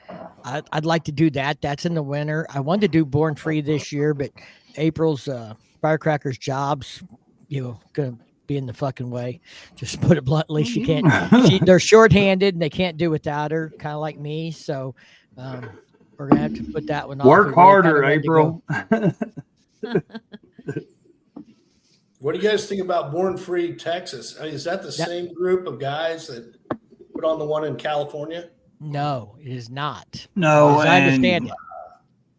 I'd like to do that. That's in the winter. I wanted to do Born Free this year, but April's Firecrackers jobs, gonna be in the fucking way. Just put it bluntly, she can't. They're shorthanded and they can't do without her, kind of like me. So we're gonna have to put that one off. Work harder, April. What do you guys think about Born Free Texas? I mean, is that the same group of guys that put on the one in California? No, it is not. No, as I understand it.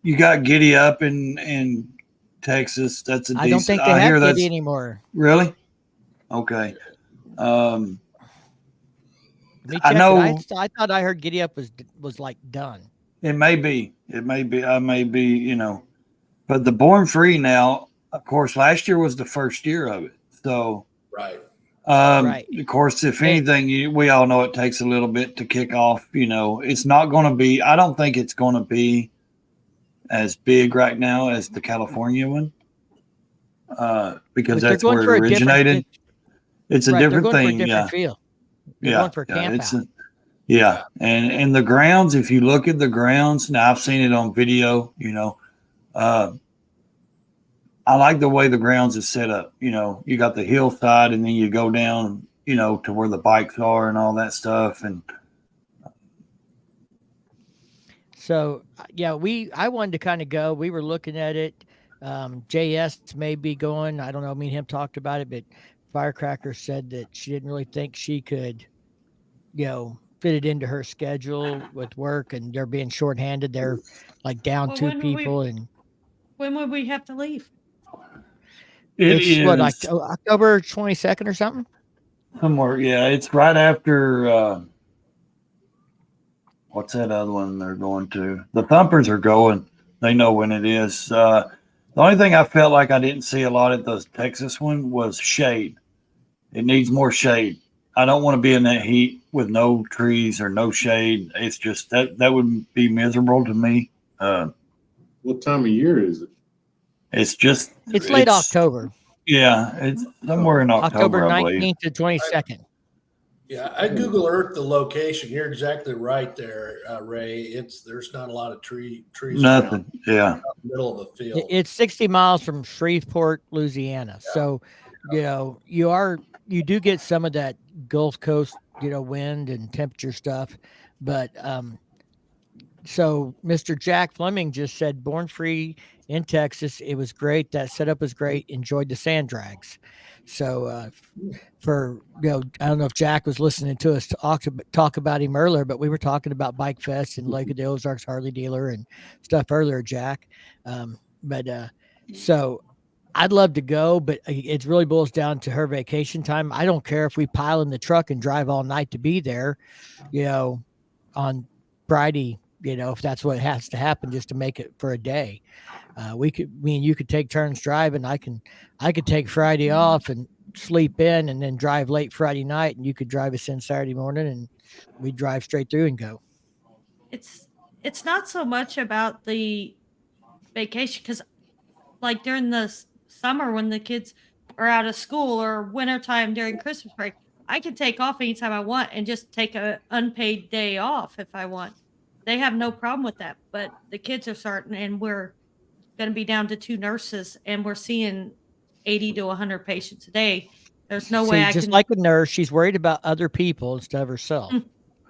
You got Giddy Up in Texas. That's a decent. I don't think they have Giddy anymore. Really? Okay. Let me check I know. I thought I heard Giddy Up was like done. It may be. I may be. But the Born Free now. Of course, last year was the first year of it. So, right. Right. Of course, if anything, we all know it takes a little bit to kick off. It's not going to be. I don't think it's going to be as big right now as the California one, because that's where it originated. It's a different thing. For a different feel. They're going for a camp out. And the grounds. If you look at the grounds now, I've seen it on video. I like the way the grounds is set up. You got the hillside and then you go down, to where the bikes are and all that stuff. And so, yeah, I wanted to kind of go. We were looking at it. JS may be going. I don't know. Me and him talked about it, but Firecracker said that she didn't really think she could, fit it into her schedule with work, and they're being shorthanded. They're like down 2 people. And when would we have to leave? It's what, like October 22nd or something? Somewhere, yeah. It's right after what's that other one they're going to? The Thumpers are going. They know when it is. The only thing I felt like I didn't see a lot at the Texas one was shade. It needs more shade. I don't want to be in that heat with no trees or no shade. It's just that would be miserable to me. What time of year is it? It's late October. Yeah, it's somewhere in October 19th to 22nd. Yeah, I Google Earth the location. You're exactly right there, Ray. There's not a lot of trees. Nothing. Yeah. In the middle of the field. It's 60 miles from Shreveport, Louisiana. Yeah. So, you do get some of that Gulf Coast, wind and temperature stuff, but so Mr. Jack Fleming just said Born Free in Texas. It was great. That setup was great. Enjoyed the sand drags. So I don't know if Jack was listening to us talk about him earlier, but we were talking about Bike Fest and Lake of the Ozarks Harley dealer and stuff earlier, Jack. So I'd love to go, but it really boils down to her vacation time. I don't care if we pile in the truck and drive all night to be there, on Friday, if that's what has to happen just to make it for a day. You could take turns driving. I could take Friday off and sleep in and then drive late Friday night, and you could drive us in Saturday morning and we drive straight through and go. It's not so much about the vacation, because like during the summer when the kids are out of school or wintertime during Christmas break, I can take off anytime I want and just take an unpaid day off if I want. They have no problem with that. But the kids are starting, and we're going to be down to 2 nurses, and we're seeing 80 to 100 patients a day. There's no way I just can. like a nurse, she's worried about other people instead of herself.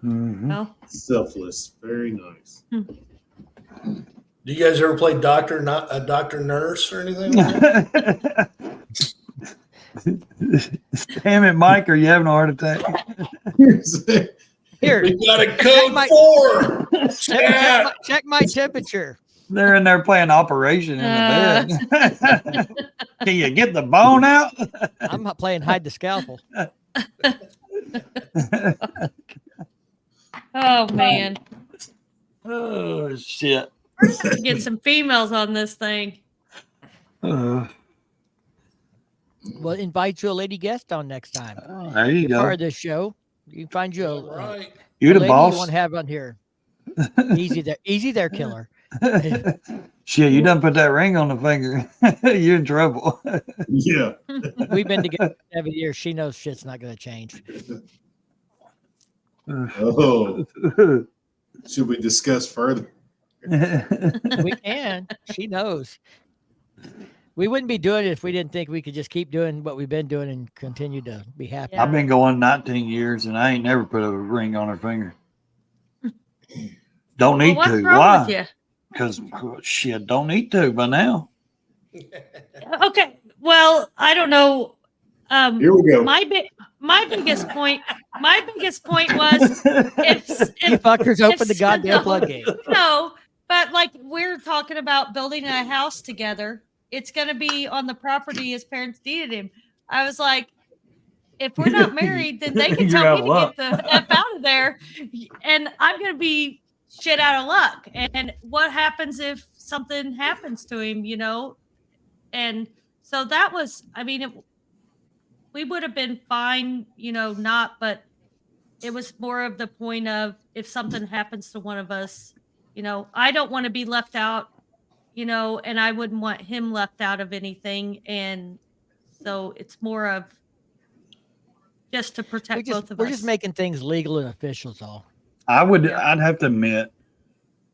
Well, Selfless. Very nice. Do you guys ever play doctor, not a doctor nurse or anything like that? Damn it, Mike, are you having a heart attack? Here, We got a code 4. check my temperature. They're in there playing Operation in the bed. Can you get the bone out? I'm not playing hide the scalpel. oh man, Oh, shit. get some females on this thing. Uh, We'll invite you a lady guest on next time. there you You're go. part of this show. You can find you a, Right. You're a the lady you boss. want to have on here. Easy there, killer. Shit, you done put that ring on the finger. You're in trouble. Yeah. We've been together 7 years. She knows shit's not going to change. Oh, should we discuss further? We can. She knows. We wouldn't be doing it if we didn't think we could just keep doing what we've been doing and continue to be happy. Yeah. I've been going 19 years and I ain't never put a ring on her finger. Don't need What's to. wrong Why? with you? Because shit, don't need to by now. Okay, well, I don't know. Here we go. My biggest point was if You fuckers open the if- goddamn no. floodgate. no, but like we're talking about building a house together. It's going to be on the property his parents deeded him. I was like, if we're not married, then they can You're tell out me of to luck. get the F out of there. And I'm going to be shit out of luck. And what happens if something happens to him, you know? And so that was, I mean, we would have been fine, you know, not, but it was more of the point of if something happens to one of us, you know, I don't want to be left out, you know, and I wouldn't want him left out of anything. And so it's more of just to protect both of We're us. just making things legal and official, is all. Yeah. I'd have to admit,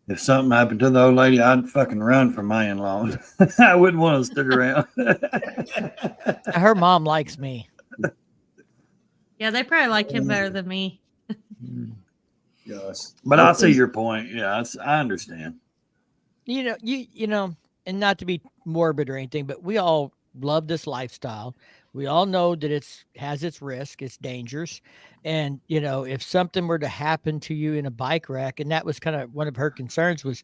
if something happened to the old lady, I'd fucking run from my in-laws. I wouldn't want to stick around. Her mom likes me. Yeah, they probably like him better than me. Gosh. But I see your point. Yeah, I understand. You know, and not to be morbid or anything, but we all love this lifestyle. We all know that it's has its risk, it's dangerous. And, you know, if something were to happen to you in a bike wreck, and that was kind of one of her concerns was,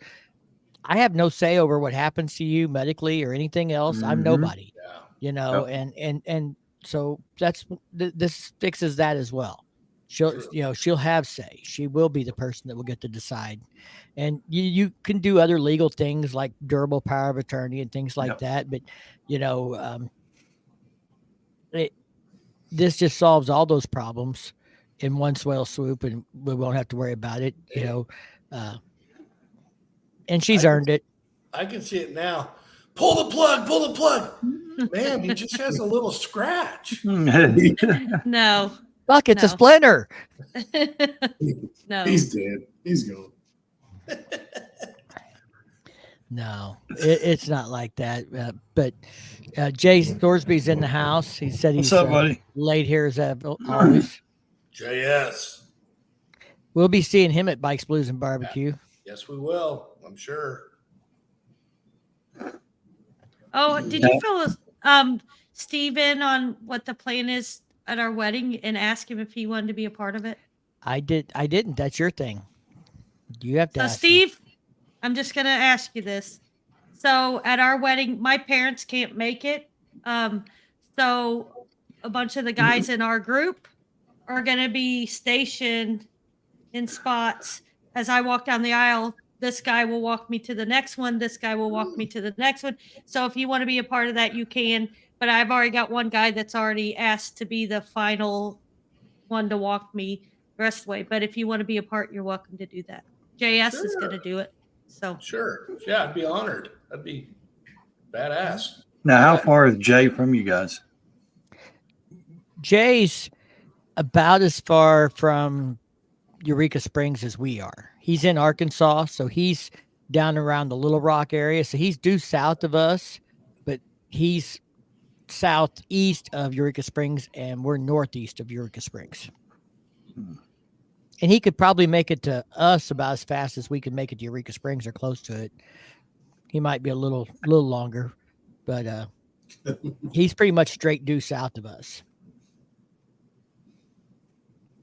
I have no say over what happens to you medically or anything else. I'm Mhm. nobody, Yeah. you know, and so this fixes that as well. She'll, True. you know, she'll have say. She will be the person that will get to decide. And you can do other legal things like durable power of attorney and things like Yep. that. But, you know, this just solves all those problems in one swell swoop, and we won't have to worry about it, you know. And she's earned it. I can see it now. Pull the plug. Man, he just has a little scratch. No. Fuck, it's a No. splinter. No. He's dead. He's gone. No, it's not like that. But Jay Thorsby's in the house. He said he's What's up, buddy? late here as always. JS. We'll be seeing him at Bikes, Blues, and Barbecue. Yes, we will. I'm sure. Oh, did you fill Steve in on what the plan is at our wedding and ask him if he wanted to be a part of it? I didn't. That's your thing. You have to So, ask him. Steve, I'm just going to ask you this. So, at our wedding, my parents can't make it. So, a bunch of the guys in our group are going to be stationed in spots. As I walk down the aisle, this guy will walk me to the next one. This guy will walk me to the next one. So, if you want to be a part of that, you can. But I've already got one guy that's already asked to be the final one to walk me the rest of the way. But if you want to be a part, you're welcome to do that. JS is going to do it. So Sure. Yeah, I'd be honored. That'd be badass. Now, how far is Jay from you guys? Jay's about as far from Eureka Springs as we are. He's in Arkansas, so he's down around the Little Rock area. So he's due south of us, but he's southeast of Eureka Springs, and we're northeast of Eureka Springs. And he could probably make it to us about as fast as we could make it to Eureka Springs or close to it. He might be a little longer, but he's pretty much straight due south of us.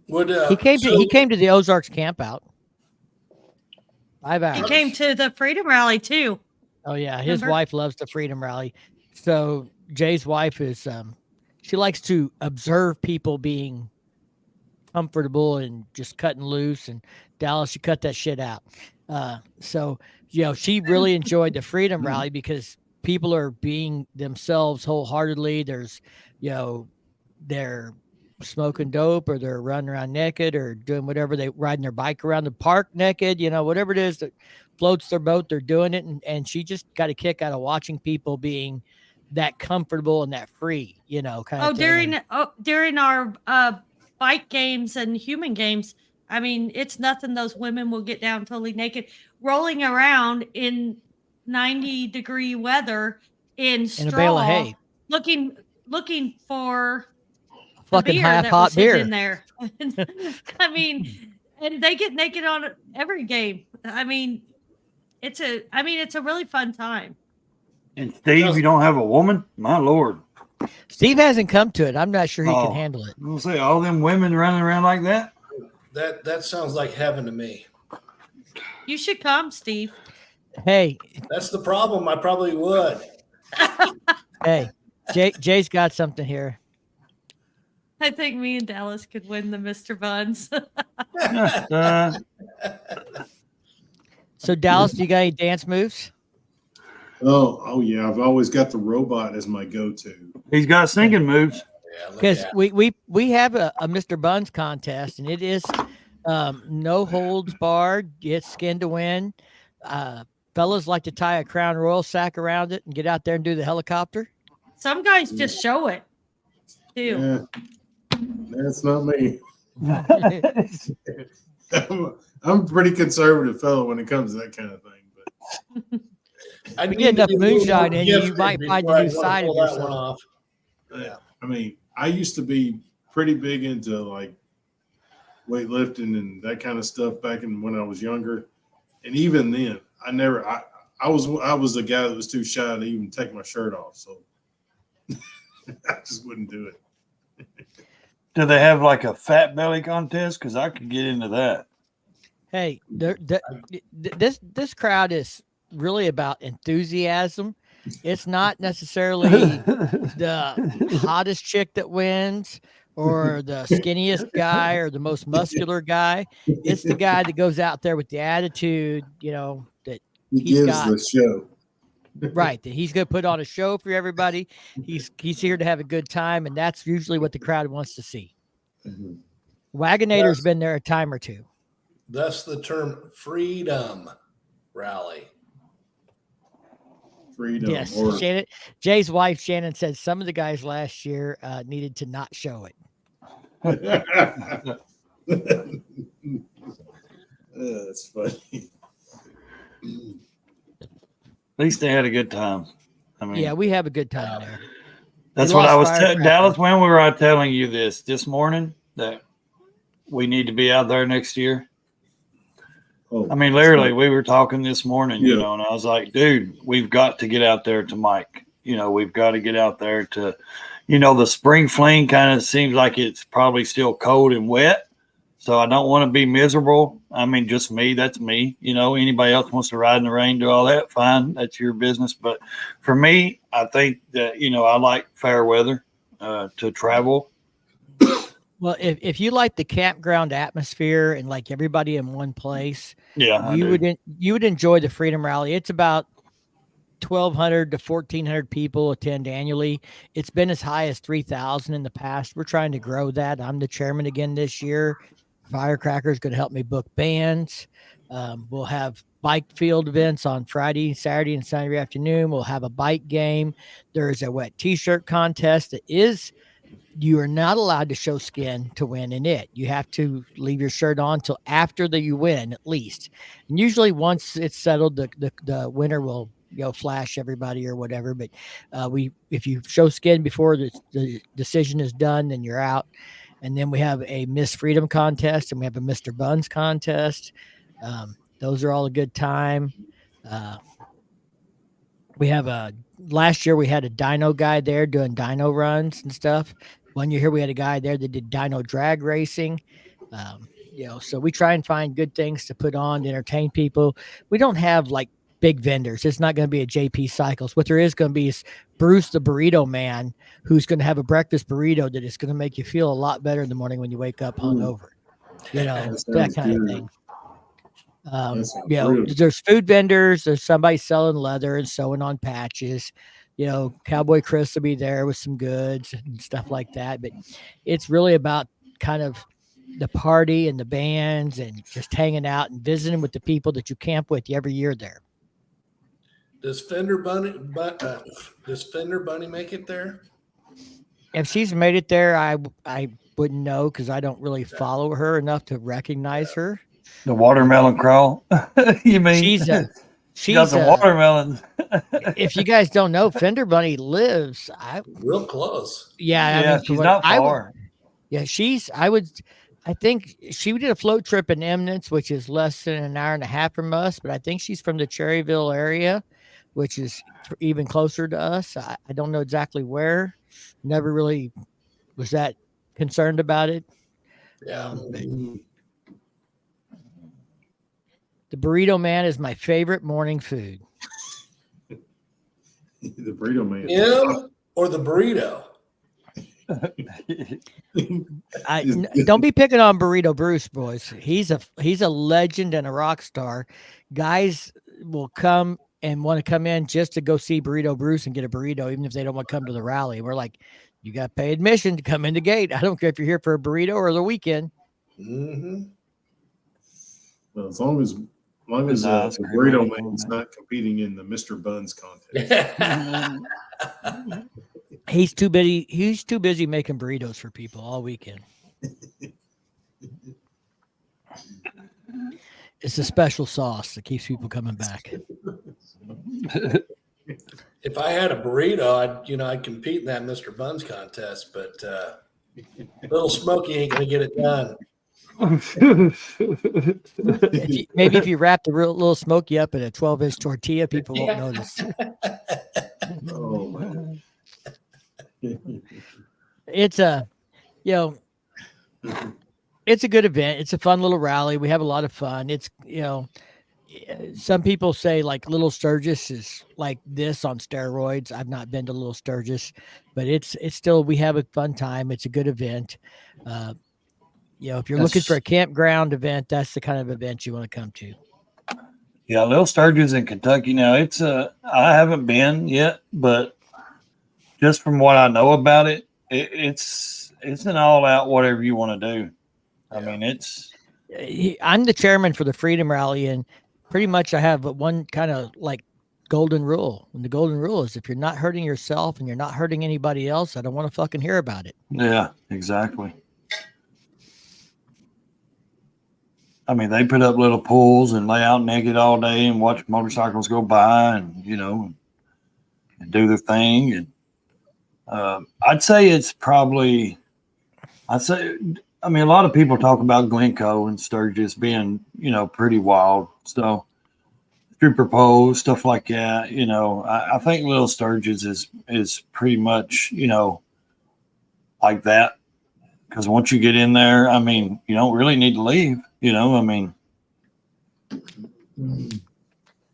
He came to the Ozarks camp out. 5 hours. He came to the Freedom Rally too. Oh yeah, his wife loves the Freedom Rally. So Jay's wife is she likes to observe people being comfortable and just cutting loose. And Dallas, you cut that shit out. So she really enjoyed the Freedom Rally because people are being themselves wholeheartedly. There's they're smoking dope, or they're running around naked, or doing whatever, they riding their bike around the park naked, whatever it is that floats their boat, they're doing it. And she just got a kick out of watching people being that comfortable and that free, kind of thing. During our bike games and human games, I mean, it's nothing. Those women will get down totally naked, rolling around in 90-degree weather in straw, a bale of hay, looking for fucking beer half that hot was beer in there. I mean, and they get naked on every game. I mean, it's a really fun time. And Steve, you don't have a woman? My Lord. Steve hasn't come to it. I'm not sure he can handle it. I'm gonna say all them women running around like that. That sounds like heaven to me. You should come, Steve. Hey, that's the problem. I probably would. Hey, Jay's got something here. I think me and Dallas could win the Mr. Buns. So Dallas, do you got any dance moves? Oh yeah, I've always got the robot as my go-to. He's got singing moves. Because we have a Mr. Buns contest, and it is no holds barred. It's skin to win. Fellas like to tie a Crown Royal sack around it and get out there and do the helicopter. Some guys just show it too. Yeah. That's not me. I'm a pretty conservative fellow when it comes to that kind of thing. But if you get enough moonshine in you, you might find a new side of yourself. Yeah. I mean, I used to be pretty big into like weightlifting and that kind of stuff back when I was younger. And even then, I was the guy that was too shy to even take my shirt off. So I just wouldn't do it. Do they have like a fat belly contest? Because I could get into that. Hey, this crowd is really about enthusiasm. It's not necessarily the hottest chick that wins or the skinniest guy or the most muscular guy. It's the guy that goes out there with the attitude, that he gives the show. Right, that he's going to put on a show for everybody. He's here to have a good time, and that's usually what the crowd wants to see. Mm-hmm. Wagonator's been there a time or two. Thus the term Freedom Rally. Freedom. Yes, Shannon, Jay's wife Shannon said some of the guys last year needed to not show it. That's funny. At least they had a good time. I mean, yeah, we have a good time there. That's what I was Dallas, when we were out telling you this morning, that we need to be out there next year. Oh, I mean, literally, we were talking this morning, yeah. And I was like, dude, we've got to get out there to Mike. We've got to get out there to, the spring fling kind of seems like it's probably still cold and wet. So I don't want to be miserable. I mean, just me, that's me. Anybody else wants to ride in the rain, do all that, fine. That's your business. But for me, I think that, I like fair weather to travel. Well, if you like the campground atmosphere and like everybody in one place, you would enjoy the Freedom Rally. It's about 1,200 to 1,400 people attend annually. It's been as high as 3,000 in the past. We're trying to grow that. I'm the chairman again this year. Firecracker is going to help me book bands. We'll have bike field events on Friday, Saturday, and Sunday afternoon. We'll have a bike game. There's a wet t-shirt contest that is you are not allowed to show skin to win in it. You have to leave your shirt on till after you win, at least. And usually, once it's settled, the winner will flash everybody or whatever. But if you show skin before the decision is done, then you're out. And then we have a Miss Freedom contest, and we have a Mr. Buns contest. Those are all a good time. We have last year we had a dyno guy there doing dyno runs and stuff. One year here we had a guy there that did dyno drag racing. So we try and find good things to put on to entertain people. We don't have like big vendors. It's not going to be a JP Cycles. What there is going to be is Bruce the Burrito Man, who's going to have a breakfast burrito that is going to make you feel a lot better in the morning when you wake up hungover. That kind of thing. There's food vendors. There's somebody selling leather and sewing on patches. Cowboy Chris will be there with some goods and stuff like that. But it's really about kind of the party and the bands and just hanging out and visiting with the people that you camp with every year there. Does Fender Bunny make it there? If she's made it there, I wouldn't know because I don't really follow her enough to recognize her. The watermelon crawl. You mean she's got some watermelon? If you guys don't know, Fender Bunny lives real close. Yeah, she's not far. I think she did a float trip in Eminence, which is less than an hour and a half from us, but I think she's from the Cherryville area, which is even closer to us. I don't know exactly where. Never really was that concerned about it. Yeah. The Burrito Man is my favorite morning food. The Burrito Man. Him or the burrito? Don't be picking on Burrito Bruce, boys. He's a legend and a rock star. Guys will come and want to come in just to go see Burrito Bruce and get a burrito, even if they don't want to come to the rally. We're like, you got to pay admission to come in the gate. I don't care if you're here for a burrito or the weekend. Mm-hmm. Well, as long as the Burrito Man's not competing in the Mr. Buns contest. He's too busy making burritos for people all weekend. It's a special sauce that keeps people coming back. If I had a burrito, I'd compete in that Mr. Buns contest, but Little Smokey ain't gonna get it done. Maybe if you wrap the Little Smokey up in a 12-inch tortilla, people won't notice. Oh man. It's a good event. It's a fun little rally. We have a lot of fun. It's, some people say like Little Sturgis is like this on steroids. I've not been to Little Sturgis, but it's still, we have a fun time. It's a good event. If you're looking for a campground event, that's the kind of event you want to come to. Yeah. Little Sturgis in Kentucky. Now I haven't been yet, but just from what I know about it, it's an all out, whatever you want to do. I mean, I'm the chairman for the Freedom Rally, and pretty much I have one kind of like golden rule. And the golden rule is if you're not hurting yourself and you're not hurting anybody else, I don't want to fucking hear about it. Yeah, exactly. I mean, they put up little pools and lay out naked all day and watch motorcycles go by and, and do their thing. And I'd say a lot of people talk about Glencoe and Sturgis being, pretty wild. So stripper poles, stuff like that. I think Little Sturgis is pretty much, like that. Because once you get in there, I mean, you don't really need to leave.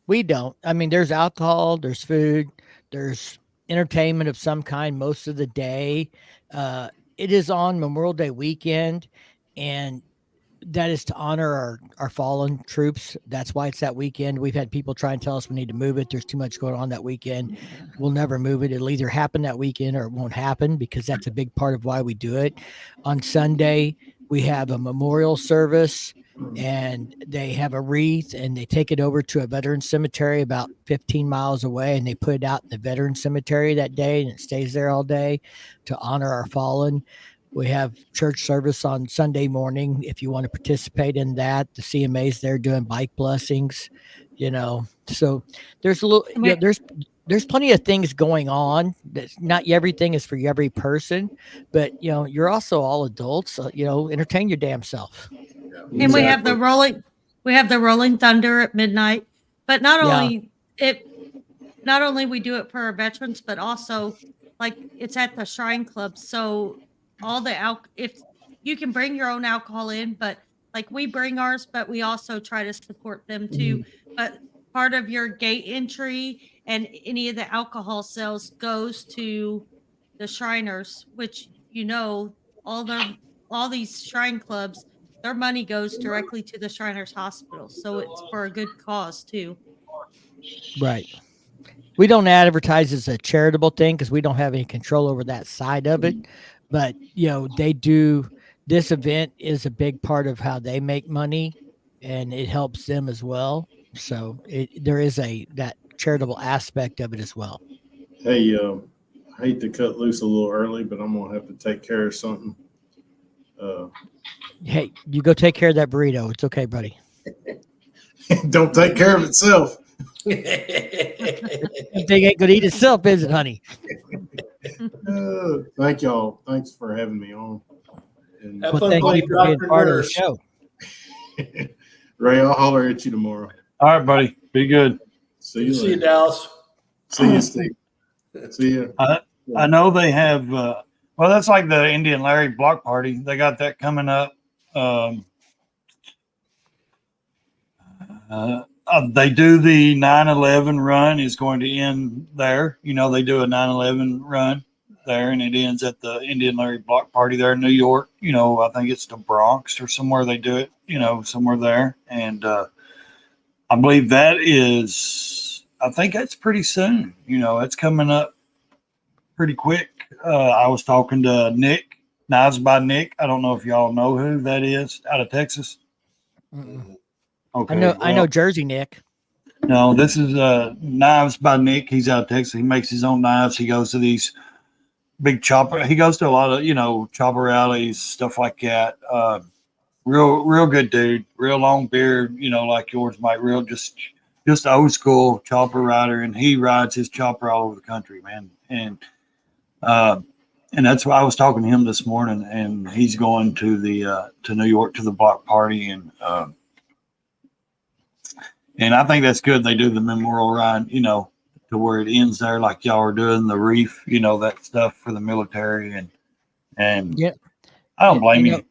We don't. I mean, there's alcohol, there's food, there's entertainment of some kind most of the day. It is on Memorial Day weekend, and that is to honor our fallen troops. That's why it's that weekend. We've had people try and tell us we need to move it. There's too much going on that weekend. We'll never move it. It'll either happen that weekend or it won't happen, because that's a big part of why we do it. On Sunday, we have a memorial service, and they have a wreath, and they take it over to a veteran cemetery about 15 miles away, and they put it out in the veteran cemetery that day, and it stays there all day to honor our fallen. We have church service on Sunday morning if you want to participate in that. The CMA's there doing bike blessings, So there's a little, there's plenty of things going on. That's not everything is for every person, but you're also all adults. So, entertain your damn self. And we have the rolling thunder at midnight. But not only we do it for our veterans, but also like it's at the Shrine Club. So if you can bring your own alcohol in, but like we bring ours, but we also try to support them too. But part of your gate entry and any of the alcohol sales goes to the Shriners, which all these Shrine Clubs, their money goes directly to the Shriners Hospital. So it's for a good cause too. Right. We don't advertise as a charitable thing because we don't have any control over that side of it. But, they do. This event is a big part of how they make money, and it helps them as well. So there is that charitable aspect of it as well. Hey, I hate to cut loose a little early, but I'm going to have to take care of something. Hey, you go take care of that burrito. It's okay, buddy. Don't take care of itself. Thing ain't gonna eat itself, is it, honey? Thank y'all. Thanks for having me on. And Have Well, fun thank playing you for being Dr. part of the Nurse. show. Ray, I'll holler at you tomorrow. All right, buddy. Be good. See you See you, later. Dallas. See you, Steve. See you. I know they have. Well, that's like the Indian Larry block party. They got that coming up. They do the 9/11 run is going to end there. They do a 9/11 run there, and it ends at the Indian Larry block party there in New York. I think it's the Bronx or somewhere they do it. Somewhere there, and I believe that is. I think that's pretty soon. It's coming up pretty quick. I was talking to Nick, Knives by Nick. I don't know if y'all know who that is out of Texas. Mm-mm. Okay, I know Jersey Nick. No, this is Knives by Nick. He's out of Texas. He makes his own knives. He goes to these big chopper. He goes to a lot of chopper rallies, stuff like that. Real good dude. Real long beard. Like yours, Mike. Real just old school chopper rider, and he rides his chopper all over the country, man. And that's why I was talking to him this morning, and he's going to to New York to the block party, and I think that's good. They do the memorial ride, to where it ends there, like y'all are doing the reef, that stuff for the military, and Yeah. I don't blame you.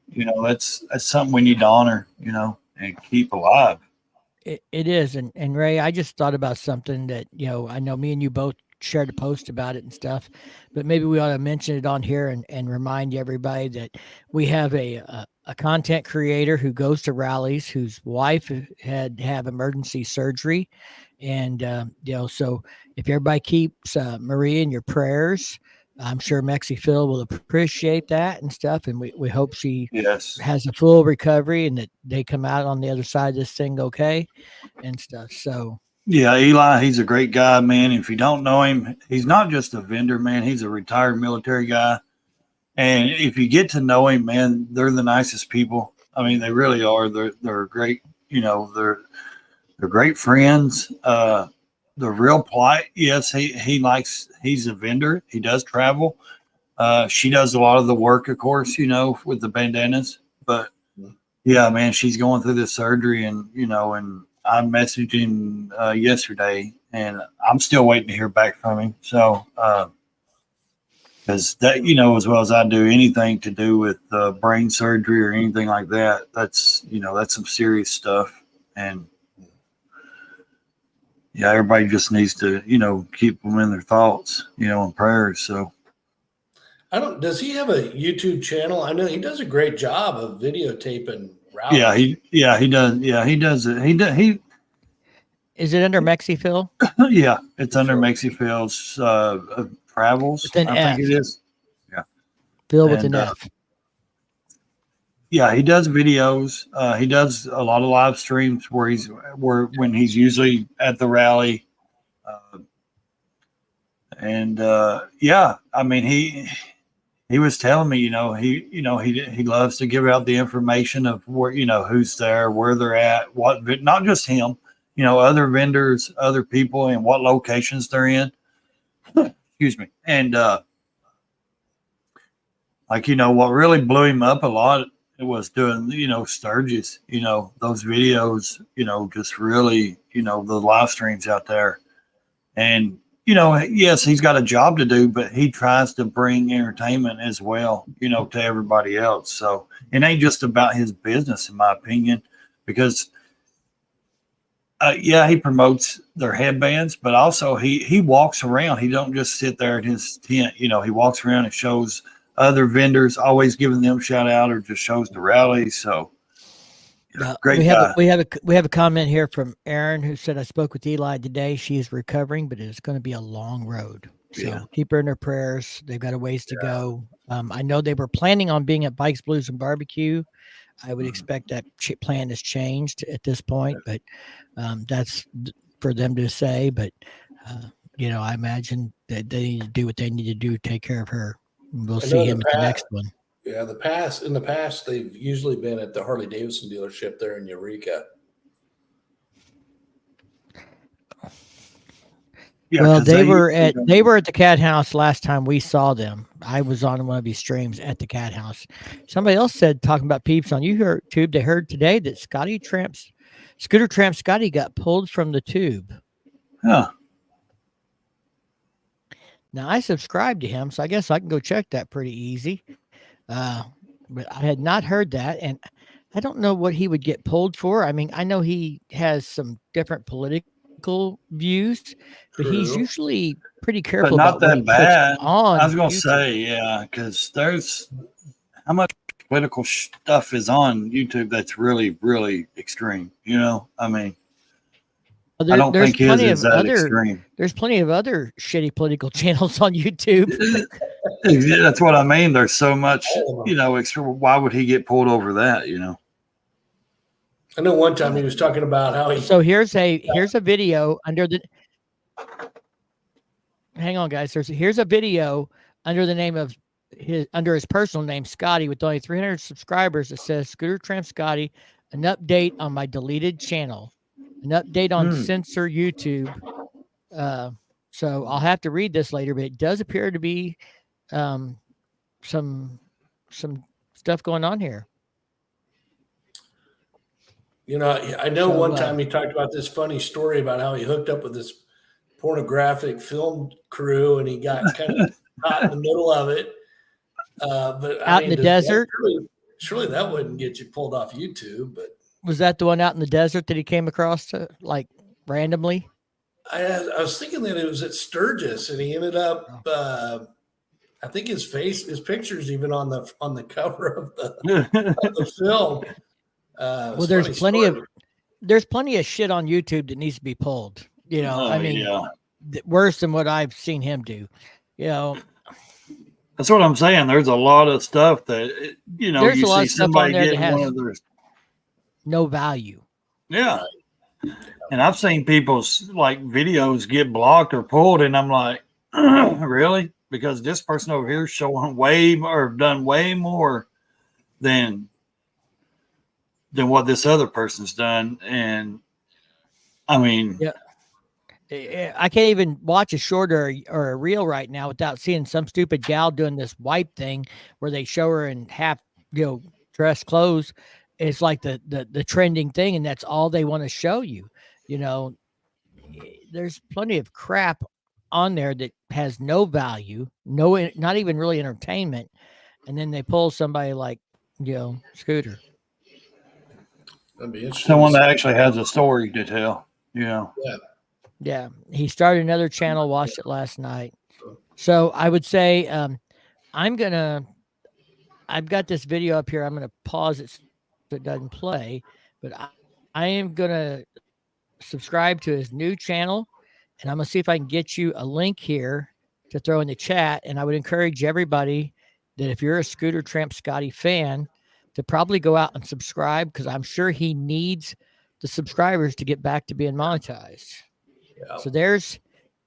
That's something we need to honor, and keep alive. It is. And Ray, I just thought about something that, I know me and you both shared a post about it and stuff, but maybe we ought to mention it on here and remind everybody that we have a content creator who goes to rallies, whose wife had to have emergency surgery. And, so if everybody keeps Marie in your prayers, I'm sure Mexi Phil will appreciate that and stuff. And we hope she has a full recovery and that they come out on the other side of this thing okay and stuff. So, yeah, Eli, he's a great guy, man. If you don't know him, he's not just a vendor, man. He's a retired military guy. And if you get to know him, man, they're the nicest people. I mean, they really are. They're great. They're great friends. They're real polite. Yes, he's a vendor. He does travel. She does a lot of the work, of course, with the bandanas. But yeah, man, she's going through this surgery, and I messaged him yesterday, and I'm still waiting to hear back from him. So, because that, as well as I do, anything to do with brain surgery or anything like that, that's some serious stuff. And yeah, everybody just needs to, keep them in their thoughts, and prayers. So, Does he have a YouTube channel? I know he does a great job of videotaping rallies. He does. Yeah, he does it. He is it under Mexi Phil? Yeah, it's under Mexi Phil's travels. With an I F. think it is. Yeah, Phil with an F. Yeah, he does videos. He does a lot of live streams when he's usually at the rally. Yeah, I mean he was telling me, he loves to give out the information of where, who's there, where they're at, not just him, other vendors, other people, and what locations they're in. Excuse me. And what really blew him up a lot, it was doing, Sturgis, those videos, just really, the live streams out there. And, yes, he's got a job to do, but he tries to bring entertainment as well, to everybody else. So it ain't just about his business, in my opinion, because, he promotes their headbands, but also he walks around. He don't just sit there in his tent. He walks around and shows other vendors, always giving them shout out, or just shows the rallies. So great guy. We have a comment here from Erin, who said, I spoke with Eli today. She is recovering, but it's going to be a long road. So keep her in her prayers. They've got a ways to go. I know they were planning on being at Bikes, Blues, and Barbecue. I would expect that plan has changed at this point, but that's for them to say. But, I imagine that they need to do what they need to do to take care of her. We'll see him at the next one. Yeah, in the past, they've usually been at the Harley Davidson dealership there in Eureka. Yeah, well, they were at the Cat House last time we saw them. I was on one of these streams at the Cat House. Somebody else said, talking about peeps on YouTube, they heard today that Scooter Tramp Scotty got pulled from the tube. Huh. Now I subscribed to him, so I guess I can go check that pretty easy. But I had not heard that, and I don't know what he would get pulled for. I mean, I know he has some different political views, but he's usually pretty careful but not about that what he bad. puts on. I was going to YouTube. say, yeah, because there's how much political stuff is on YouTube that's really, really extreme. I mean, I don't think his is that extreme. There's plenty of other shitty political channels on YouTube. That's what I mean. There's so much, extreme. Why would he get pulled over that? I know one time he was talking about how he. So here's a video under the. Hang on, guys. Here's a video under the name of his personal name, Scotty, with only 300 subscribers. That says Scooter Tramp Scotty, an update on my deleted channel, an update on censor YouTube. So I'll have to read this later, but it does appear to be some stuff going on here. I know one time he talked about this funny story about how he hooked up with this pornographic film crew and he got kind of caught in the middle of it. But out in the desert, surely that wouldn't get you pulled off YouTube. But was that the one out in the desert that he came across randomly? I was thinking that it was at Sturgis, and he ended up. I think his picture's even on the cover of the film. Well, there's plenty of shit on YouTube that needs to be pulled. Worse than what I've seen him do. That's what I'm saying. There's a lot of stuff that there's you a lot see of stuff somebody on there getting that has one of their no value. Yeah. And I've seen people's videos get blocked or pulled, and I'm like, really? Because this person over here is showing done way more than what this other person's done. And I mean, yeah, I can't even watch a short or a reel right now without seeing some stupid gal doing this wipe thing where they show her in half, dress clothes. It's like the trending thing, and that's all they want to show you. There's plenty of crap on there that has no value, not even really entertainment, and then they pull somebody like Scooter. That'd be interesting. Someone that actually has a story to tell. Yeah. He started another channel. Watched it last night. So I would say I've got this video up here. I'm gonna pause it so it doesn't play, but I am gonna subscribe to his new channel, and I'm gonna see if I can get you a link here to throw in the chat. And I would encourage everybody that if you're a Scooter Tramp Scotty fan, to probably go out and subscribe, because I'm sure he needs the subscribers to get back to being monetized. Yeah. So there's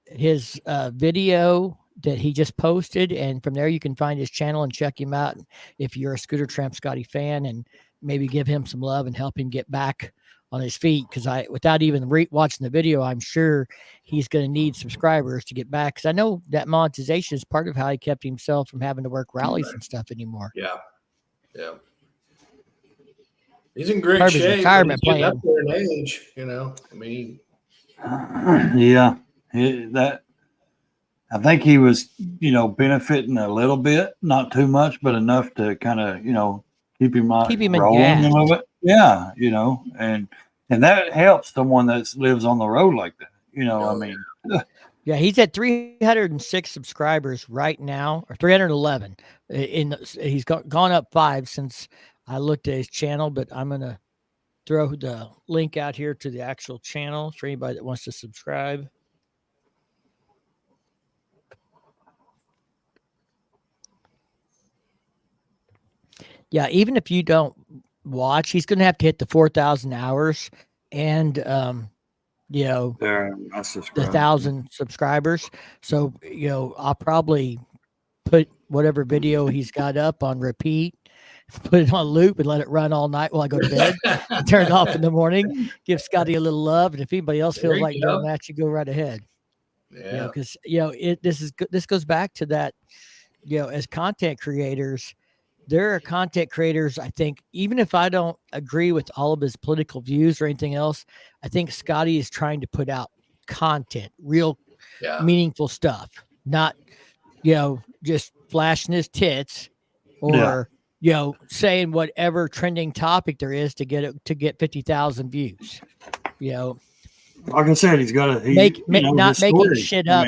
his video that he just posted, and from there you can find his channel and check him out if you're a Scooter Tramp Scotty fan, and maybe give him some love and help him get back on his feet, because without even watching the video, I'm sure he's going to need subscribers to get back, because I know that monetization is part of how he kept himself from having to work rallies and stuff anymore. Yeah. He's in great Part of his shape. retirement He's getting up plan. there in age, you know. I mean, Yeah, I think he was, benefiting a little bit, not too much, but enough to kind of, keep him rolling a engaged. little bit. Yeah, and that helps someone that lives on the road like that. I mean, Yeah, he's at 306 subscribers right now, or 311. He's gone up 5 since I looked at his channel, but I'm going to throw the link out here to the actual channel for anybody that wants to subscribe. Yeah, even if you don't watch, he's going to have to hit the 4,000 hours and, the 1,000 subscribers. So, I'll probably put whatever video he's got up on repeat, put it on loop, and let it run all night while I go to bed, and turn it off in the morning, give Scotty a little love. And if anybody else feels like doing that, you go right ahead. Yeah. Because, this goes back to that, as content creators, there are content creators, I think, even if I don't agree with all of his political views or anything else, I think Scotty is trying to put out content, real meaningful stuff, not, just flashing his tits or, saying whatever trending topic there is to get 50,000 views. Like I said, he's got not making shit up.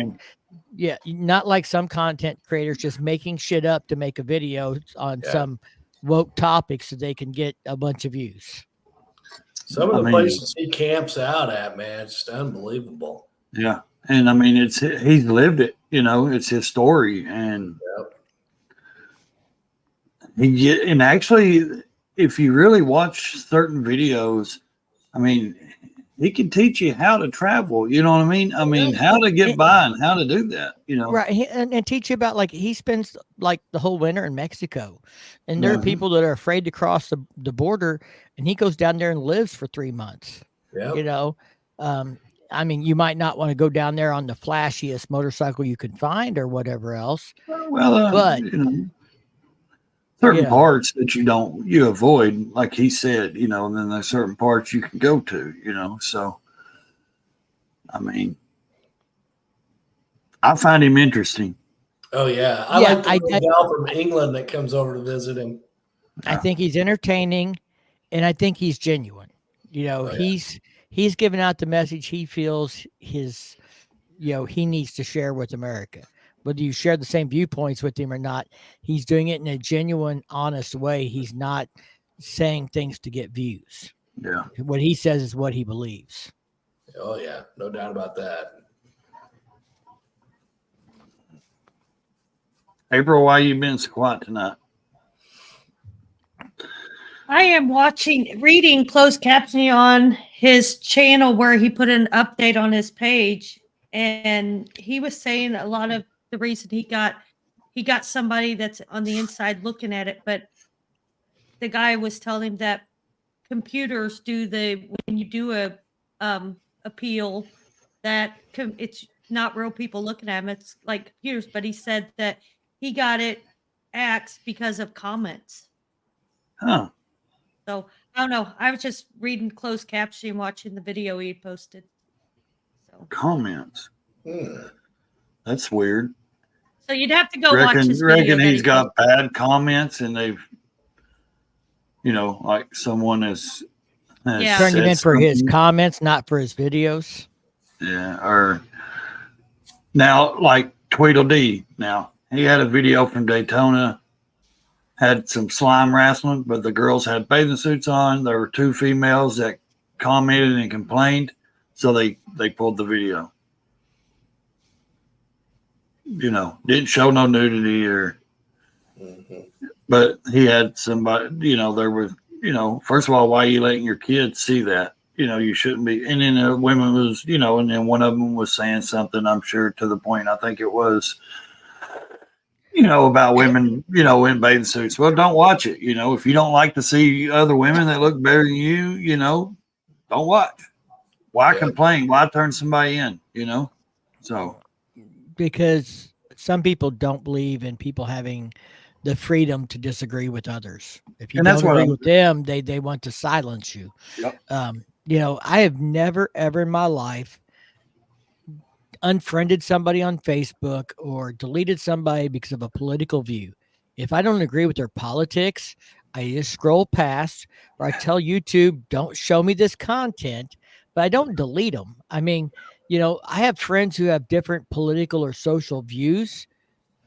Yeah, not like some content creators just making shit up to make a video on some woke topic so they can get a bunch of views. Some of the places he camps out at, man, it's just unbelievable. Yeah, and I mean, he's lived it. It's his story, and and actually, if you really watch certain videos, I mean, he can teach you how to travel. You know what I mean? I mean, how to get by and how to do that. Right, and teach you about, like, he spends like the whole winter in Mexico, and there are people that are afraid to cross the border, and he goes down there and lives for 3 months. Yeah. I mean, you might not want to go down there on the flashiest motorcycle you can find or whatever else. Well, but certain parts that you avoid, like he said, and then there's certain parts you can go to, so I mean, I find him interesting. Oh yeah. I like the gal from England that comes over to visit him. I think he's entertaining, and I think he's genuine. He's giving out the message he feels he needs to share with America. Whether you share the same viewpoints with him or not, he's doing it in a genuine, honest way. He's not saying things to get views. Yeah. What he says is what he believes. Oh, yeah. No doubt about that. April, why you been so quiet tonight? I am reading closed captioning on his channel where he put an update on his page, and he was saying a lot of the reason he got somebody that's on the inside looking at it, but the guy was telling him that computers when you do a appeal, that it's not real people looking at him, it's like computers. But he said that he got it axed because of comments. Huh. So I don't know. I was just reading closed captioning, watching the video he posted. So comments. That's weird. So you'd have to go watch his video. Reckon he's got bad comments, and they've, like someone has turned him in for his comments, not for his videos. Yeah, or now like Tweedledee. Now he had a video from Daytona, had some slime wrestling, but the girls had bathing suits on. There were 2 females that commented and complained, so they pulled the video. Didn't show no nudity or but he had somebody, there was, first of all, why are you letting your kids see that? You shouldn't be. And then the women was, and then one of them was saying something, I'm sure to the point, I think it was, about women, in bathing suits. Well, don't watch it. If you don't like to see other women that look better than you, don't watch. Why complain? Why turn somebody in, So. Because some people don't believe in people having the freedom to disagree with others. If you don't agree with them, they want to silence you. Yep. I have never, ever in my life unfriended somebody on Facebook or deleted somebody because of a political view. If I don't agree with their politics, I just scroll past, or I tell YouTube, don't show me this content, but I don't delete them. I mean, I have friends who have different political or social views,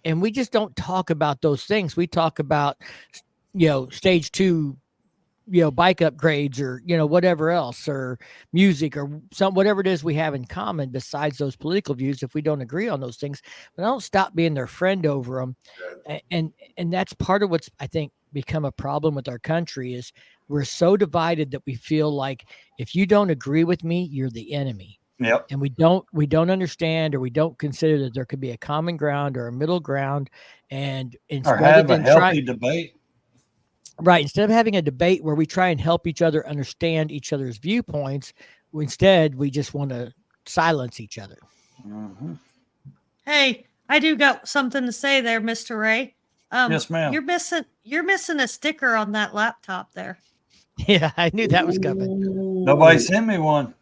and we just don't talk about those things. We talk about, stage 2, bike upgrades, or, whatever else, or music, or whatever it is we have in common besides those political views. If we don't agree on those things, but I don't stop being their friend over them. And that's part of what's, I think, become a problem with our country is we're so divided that we feel like if you don't agree with me, you're the enemy. Yep. And we don't understand, or we don't consider that there could be a common ground or a middle ground, and or have a healthy debate. Right. Instead of having a debate where we try and help each other understand each other's viewpoints, instead we just want to silence each other. Mm-hmm. Hey, I do got something to say there, Mr. Ray. Yes, ma'am. You're missing a sticker on that laptop there. Yeah, I knew that was coming. Nobody sent me one.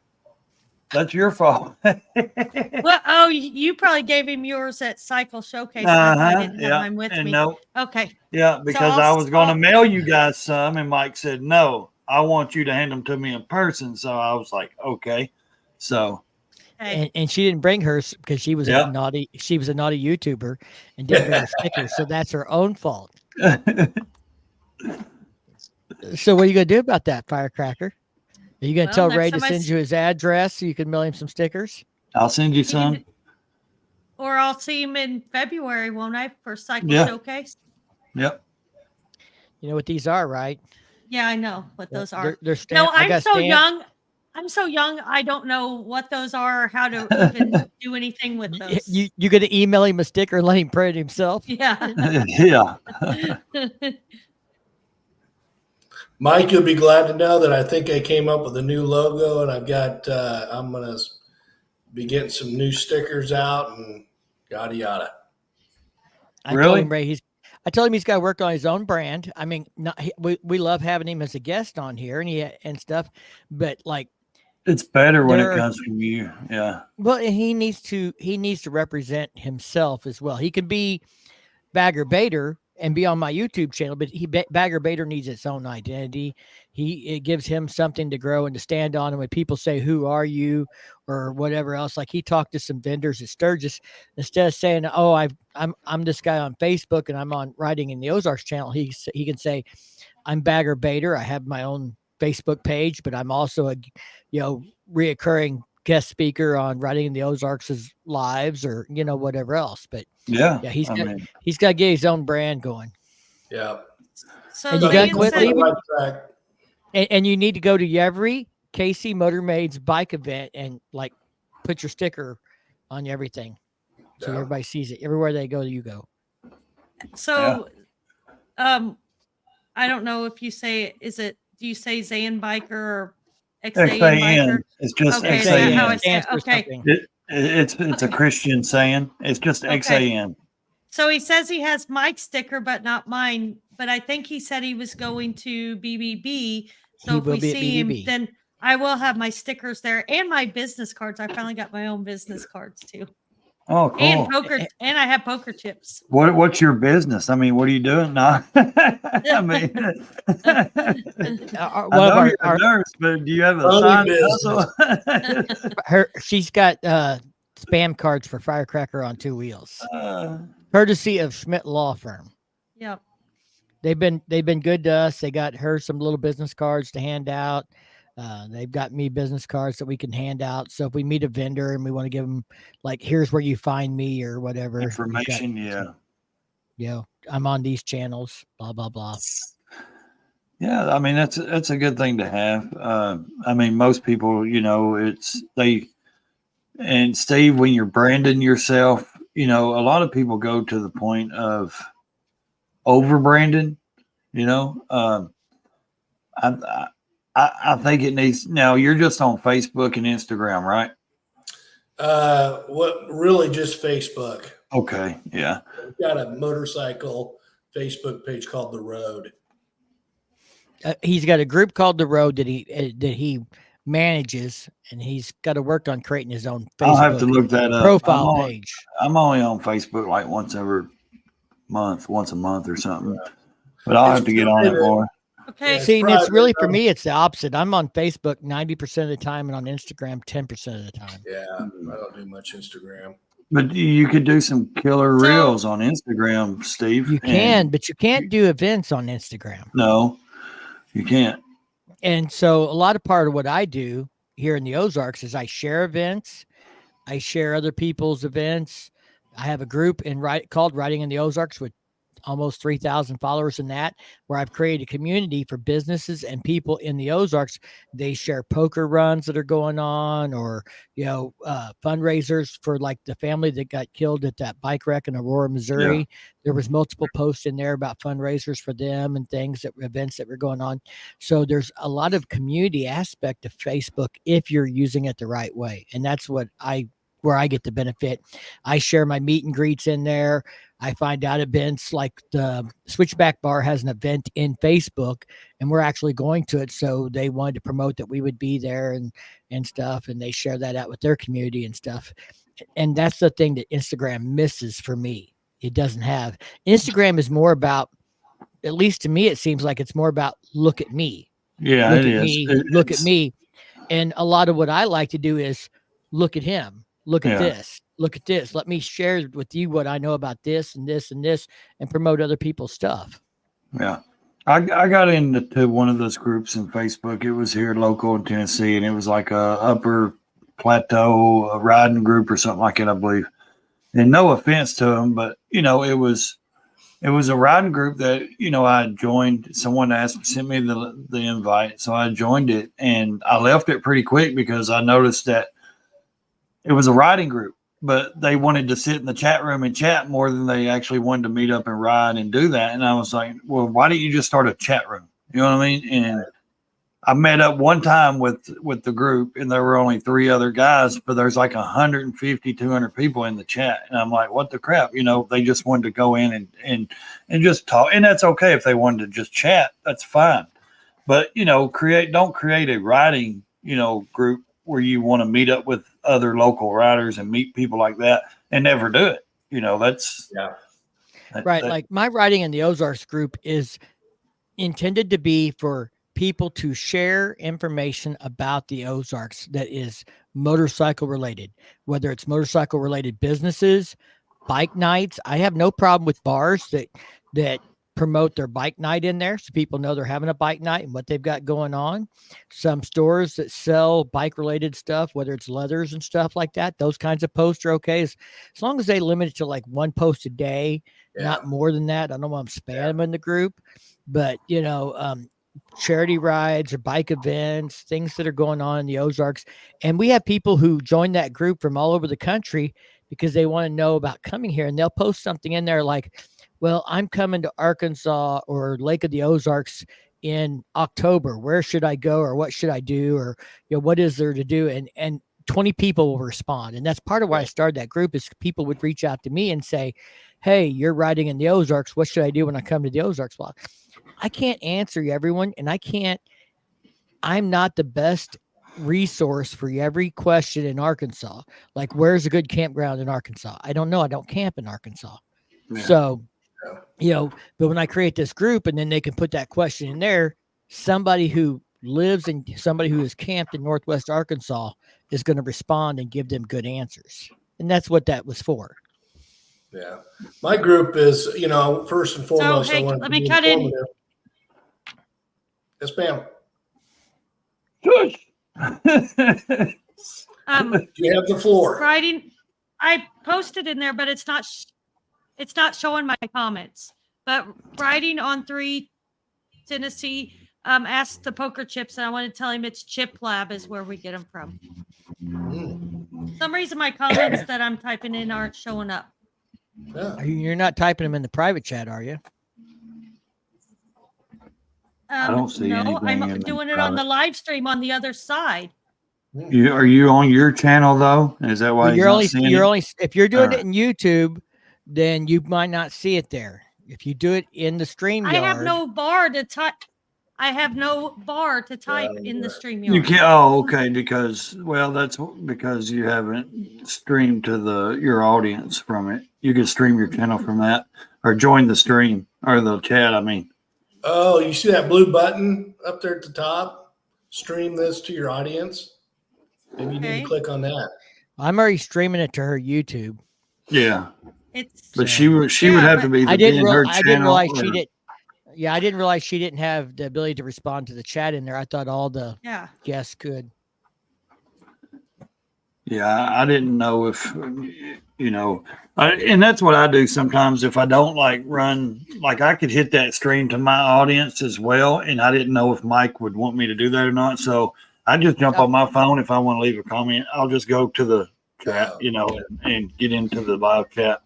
That's your fault. Well, you probably gave him yours at Cycle Showcase. I didn't have mine with me. No. Okay. Yeah, because I was going to mail you guys some, and Mike said, no, I want you to hand them to me in person. So I was like, okay. So. And she didn't bring hers because she was a naughty YouTuber and didn't bring her stickers. So that's her own fault. So what are you going to do about that, Firecracker? Are you going to tell Ray to send you his address so you can mail him some stickers? I'll send you some. Or I'll see him in February, won't I, for Cycle Showcase? Yep. You know what these are, right? Yeah, I know what those are. They're I'm so young. I'm so young. I don't know what those are or how to even do anything with those. You going to email him a sticker and let him print it himself? Yeah. Yeah. Mike, you'll be glad to know that I think I came up with a new logo, and I've got, I'm going to be getting some new stickers out and yada, yada. I told him, Ray, I told him he's got to work on his own brand. I mean, we love having him as a guest on here and stuff, but like, it's better when it comes from you. Yeah. Well, he needs to represent himself as well. He can be Bagger Bader and be on my YouTube channel, but Bagger Bader needs its own identity. It gives him something to grow and to stand on. And when people say, "Who are you?" or whatever else, like he talked to some vendors at Sturgis, instead of saying, "Oh, I'm this guy on Facebook and I'm on Riding in the Ozarks channel," he can say, "I'm Bagger Bader. I have my own Facebook page, but I'm also a reoccurring guest speaker on Riding in the Ozarks' lives," or whatever else. But he's got to get his own brand going. Yeah. So and you got to quit leaving. And you need to go to every Casey Motormade's bike event and like put your sticker on everything, so everybody sees it everywhere they go. You go. So, I don't know if you say do you say Zan Biker or XAN Biker? It's just okay, XAN. Okay. It's a Christian saying. It's just XAN. So he says he has Mike's sticker, but not mine. But I think he said he was going to BBB. So if we see him, then I will have my stickers there and my business cards. I finally got my own business cards too. Oh, cool. And I have poker chips. What's your business? I mean, what are you doing now? I mean, I know you're a nurse, but do you have a side hustle? She's got spam cards for Firecracker on 2 wheels, courtesy of Schmidt Law Firm. Yeah, they've been good to us. They got her some little business cards to hand out. They've got me business cards that we can hand out. So if we meet a vendor and we want to give them like, here's where you find me or whatever information. Yeah. I'm on these channels, blah, blah, blah. Yeah, I mean that's a good thing to have. I mean, most people, and Steve, when you're branding yourself, a lot of people go to the point of over branding. I, I think it needs. Now you're just on Facebook and Instagram, right? What really just Facebook. Okay, yeah. We've got a motorcycle Facebook page called The Road. He's got a group called The Road that he manages, and he's got to work on creating his own Facebook I'll have to look that up. profile page. I'm only on Facebook like once a month or something. But I'll have to get on it more. Okay. See, and it's really for me, it's the opposite. I'm on Facebook 90% of the time and on Instagram 10% of the time. Yeah, I don't do much Instagram. But you could do some killer reels on Instagram, Steve. You can, but you can't do events on Instagram. No, you can't. And so a lot of part of what I do here in the Ozarks is I share events. I share other people's events. I have a group called Riding in the Ozarks with almost 3,000 followers in that, where I've created a community for businesses and people in the Ozarks. They share poker runs that are going on, or, fundraisers for like the family that got killed at that bike wreck in Aurora, Missouri. Yeah. There was multiple posts in there about fundraisers for them and events that were going on. So there's a lot of community aspect of Facebook if you're using it the right way. And that's where I get the benefit. I share my meet and greets in there. I find out events like the Switchback Bar has an event in Facebook, and we're actually going to it. So they wanted to promote that we would be there and stuff, and they share that out with their community and stuff. And that's the thing that Instagram misses for me. It doesn't have. Instagram is more about, at least to me, it seems like it's more about look at me. Yeah, look at me. Look at me. And a lot of what I like to do is look at him. Look at this. Look at this. Let me share with you what I know about this and this and this, and promote other people's stuff. Yeah. I got into one of those groups in Facebook. It was here local in Tennessee, and it was like a upper plateau riding group or something like it, I believe. And no offense to them, but it was a riding group that, I joined. Someone sent me the invite. So I joined it, and I left it pretty quick because I noticed that it was a riding group, but they wanted to sit in the chat room and chat more than they actually wanted to meet up and ride and do that. And I was like, well, why don't you just start a chat room? You know what I mean? And I met up one time with the group, and there were only 3 other guys, but there's like 150, 200 people in the chat. And I'm like, what the crap? They just wanted to go in and just talk. And that's okay if they wanted to just chat. That's fine. But, don't create a riding, group where you want to meet up with other local riders and meet people like that and never do it. Right. Like my Riding in the Ozarks group is intended to be for people to share information about the Ozarks that is motorcycle related, whether it's motorcycle related businesses, bike nights. I have no problem with bars that promote their bike night in there, so people know they're having a bike night and what they've got going on. Some stores that sell bike related stuff, whether it's leathers and stuff like that, those kinds of posts are okay, as long as they limit it to like 1 post a day, not more than that. I don't want to spam them in the group, but charity rides or bike events, things that are going on in the Ozarks. And we have people who join that group from all over the country because they want to know about coming here, and they'll post something in there like, well, I'm coming to Arkansas or Lake of the Ozarks in October. Where should I go, or what should I do, or what is there to do? And 20 people will respond. And that's part of why I started that group, is people would reach out to me and say, hey, you're riding in the Ozarks. What should I do when I come to the Ozarks? Well, I can't answer everyone, and I'm not the best resource for every question in Arkansas. Like, where's a good campground in Arkansas? I don't know. I don't camp in Arkansas. Yeah. So, but when I create this group and then they can put that question in there, somebody who lives and somebody who is camped in Northwest Arkansas is going to respond and give them good answers. And that's what that was for. Yeah. My group is, first and foremost, so, hey, let me cut in. Yes, ma'am. Good. You have the floor. Riding, I posted in there, but it's not showing my comments. But riding on 3 Tennessee, asked the poker chips, and I want to tell him it's Chip Lab is where we get them from. Mm. Some reason my comments that I'm typing in aren't showing up. Yeah. You're not typing them in the private chat, are you? I don't see No, anything I'm in the doing it on the private. live stream on the other side. Are you on your channel though? Is that why Well, he's you're not only seeing you're it? only if you're doing All it in YouTube, then you might not see it there. If you do it in the StreamYard, I have no bar to type. I have no bar to type in the StreamYard. You can't. Oh, okay. Because that's because you haven't streamed to your audience from it. You can stream your channel from that, or join the stream or the chat. I mean. Oh, you see that blue button up there at the top? Stream this to your audience. Maybe you need to click on that. I'm already streaming it to her YouTube. Yeah. It's But she would have to be I in didn't her I channel. didn't realize she did. Yeah, I didn't realize she didn't have the ability to respond to the chat in there. I thought all the guests could. Yeah, I didn't know if and that's what I do sometimes. If I don't run, I could hit that stream to my audience as well, and I didn't know if Mike would want me to do that or not. So I just jump on my phone. If I want to leave a comment, I'll just go to the chat, and get into the live chat.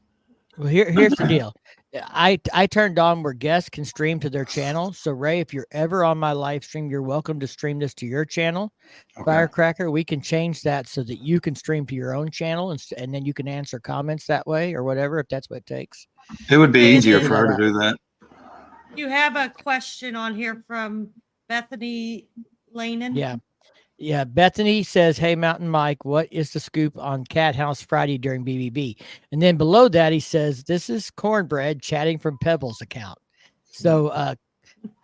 Well, here's the deal. I turned on where guests can stream to their channel. So Ray, if you're ever on my live stream, you're welcome to stream this to your channel. Okay. Firecracker, we can change that so that you can stream to your own channel, and then you can answer comments that way or whatever, if that's what it takes. It would be easier for her to do that. You have a question on here from Bethany Lanen. Yeah, Bethany says, "Hey, Mountain Mike, what is the scoop on Cat House Friday during BBB?" And then below that, he says, "This is Cornbread chatting from Pebble's account." So,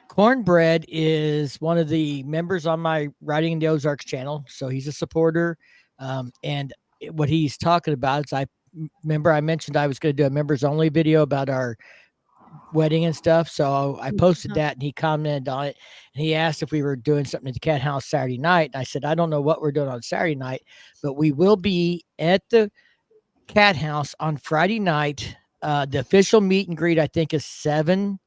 Cornbread is one of the members on my Riding in the Ozarks channel. So he's a supporter. And what he's talking about is, I mentioned I was going to do a members only video about our wedding and stuff. So I posted that, and he commented on it, and he asked if we were doing something at the Cat House Saturday night. And I said, I don't know what we're doing on Saturday night, but we will be at the Cat House on Friday night. The official meet and greet, I think, is 7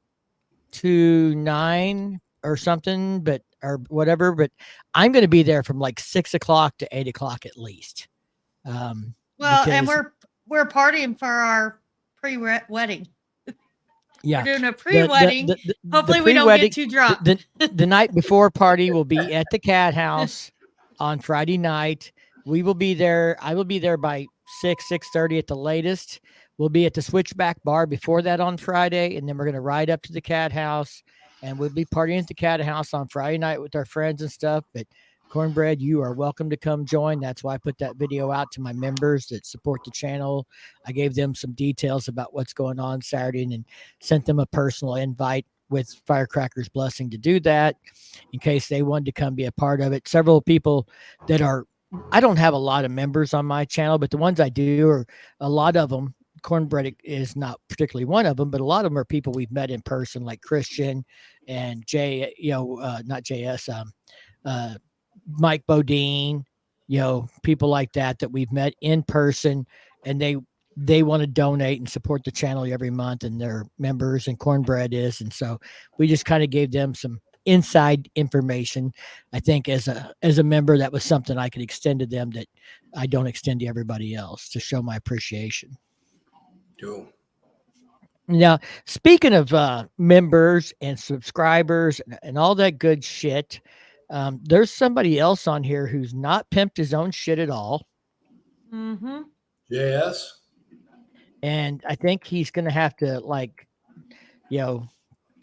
to 9 or something, or whatever. But I'm going to be there from 6 o'clock to 8 o'clock at least. And we're partying for our pre-wedding. Yeah, we're doing a pre-wedding. Hopefully, we don't get too drunk. The night before party will be at the Cat House on Friday night. We will be there. I will be there by 6:30 at the latest. We'll be at the Switchback Bar before that on Friday, and then we're going to ride up to the Cat House, and we'll be partying at the Cat House on Friday night with our friends and stuff. But Cornbread, you are welcome to come join. That's why I put that video out to my members that support the channel. I gave them some details about what's going on Saturday, and then sent them a personal invite with Firecracker's blessing to do that in case they wanted to come be a part of it. Several people that I don't have a lot of members on my channel, but the ones I do, are a lot of them. Cornbread is not particularly one of them, but a lot of them are people we've met in person, like Christian and not JS, Mike Bodine, people like that we've met in person, and they want to donate and support the channel every month, and they're members, and Cornbread is. And so we just kind of gave them some inside information. I think as a member, that was something I could extend to them that I don't extend to everybody else, to show my appreciation. Cool. Now, speaking of members and subscribers and all that good shit, there's somebody else on here who's not pimped his own shit at all. Mm-hmm. Yes. And I think he's going to have to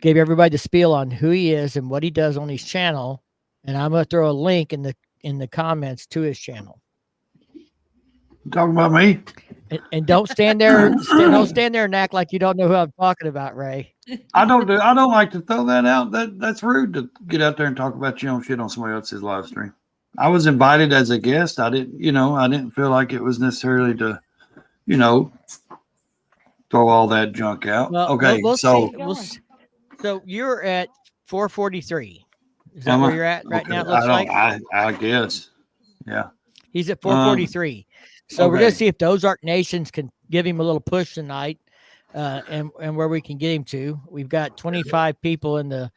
give everybody the spiel on who he is and what he does on his channel. And I'm going to throw a link in the comments to his channel. You talking about me? And don't stand there. Don't stand there and act like you don't know who I'm talking about, Ray. I don't like to throw that out. That's rude to get out there and talk about your own shit on somebody else's live stream. I was invited as a guest. I didn't feel like it was necessarily to, throw all that junk out. Well, okay, so you're at 443. Is that where you're at right now? It looks I guess. Yeah. He's at 443. So we're going to see if the Ozark Nations can give him a little push tonight. and where we can get him to. We've got 25 people in the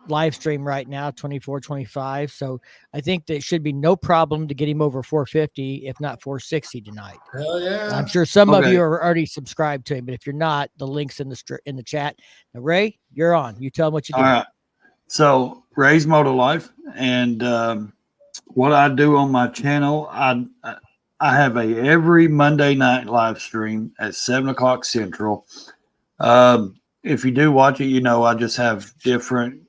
live stream right now, 24, 25. So I think there should be no problem to get him over 450, if not 460 tonight. Hell yeah. I'm sure some of Okay. you are already subscribed to him, but if you're not, the link's in the chat. Now, Ray, you're on. You tell them what you do. All right. So Ray's Motolife, and what I do on my channel, I have every Monday night live stream at 7 o'clock Central. If you do watch it, I just have different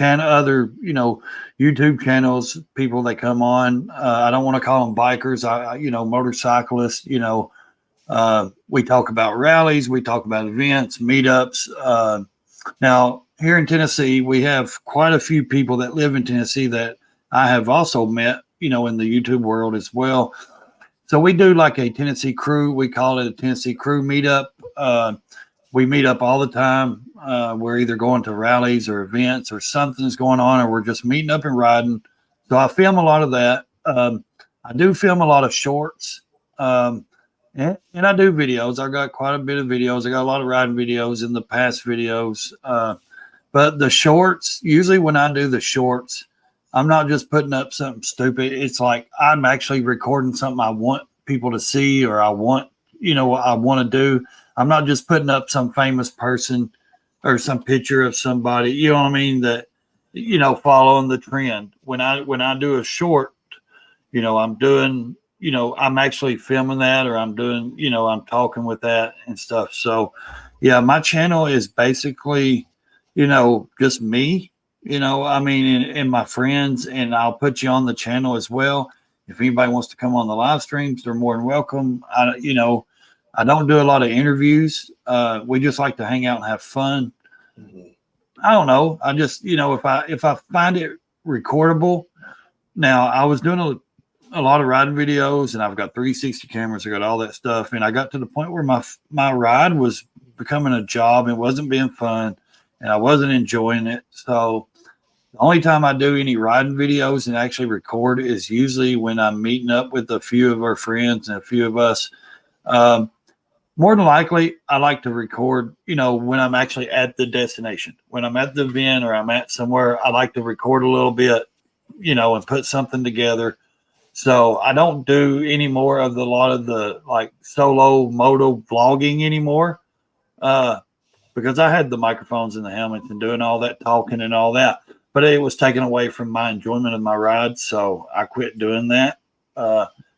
other YouTube channels, people that come on. I don't want to call them bikers. Motorcyclists. We talk about rallies, we talk about events, meetups. Now here in Tennessee, we have quite a few people that live in Tennessee that I have also met, in the YouTube world as well. So we do like a Tennessee crew. We call it a Tennessee crew meetup. We meet up all the time. We're either going to rallies or events or something's going on, or we're just meeting up and riding. So I film a lot of that. I do film a lot of shorts. And I do videos. I got quite a bit of videos. I got a lot of riding videos in the past videos. But the shorts, usually when I do the shorts, I'm not just putting up something stupid. It's like I'm actually recording something I want people to see, or I want, what I want to do. I'm not just putting up some famous person or some picture of somebody, you know what I mean, that, following the trend. When I do a short, I'm doing, I'm actually filming that, or I'm doing, I'm talking with that and stuff. So yeah, my channel is basically, just me, and my friends, and I'll put you on the channel as well. If anybody wants to come on the live streams, they're more than welcome. I don't do a lot of interviews. We just like to hang out and have fun. I don't know. I just, if I find it recordable. Now, I was doing a lot of riding videos, and I've got 360 cameras. I got all that stuff. And I got to the point where my ride was becoming a job. It wasn't being fun, and I wasn't enjoying it. So the only time I do any riding videos and actually record is usually when I'm meeting up with a few of our friends and a few of us. More than likely, I like to record, when I'm actually at the destination. When I'm at the event or I'm at somewhere, I like to record a little bit, and put something together. So I don't do any more of a lot of the like solo moto vlogging anymore, because I had the microphones and the helmets and doing all that talking and all that, but it was taken away from my enjoyment of my ride. So I quit doing that.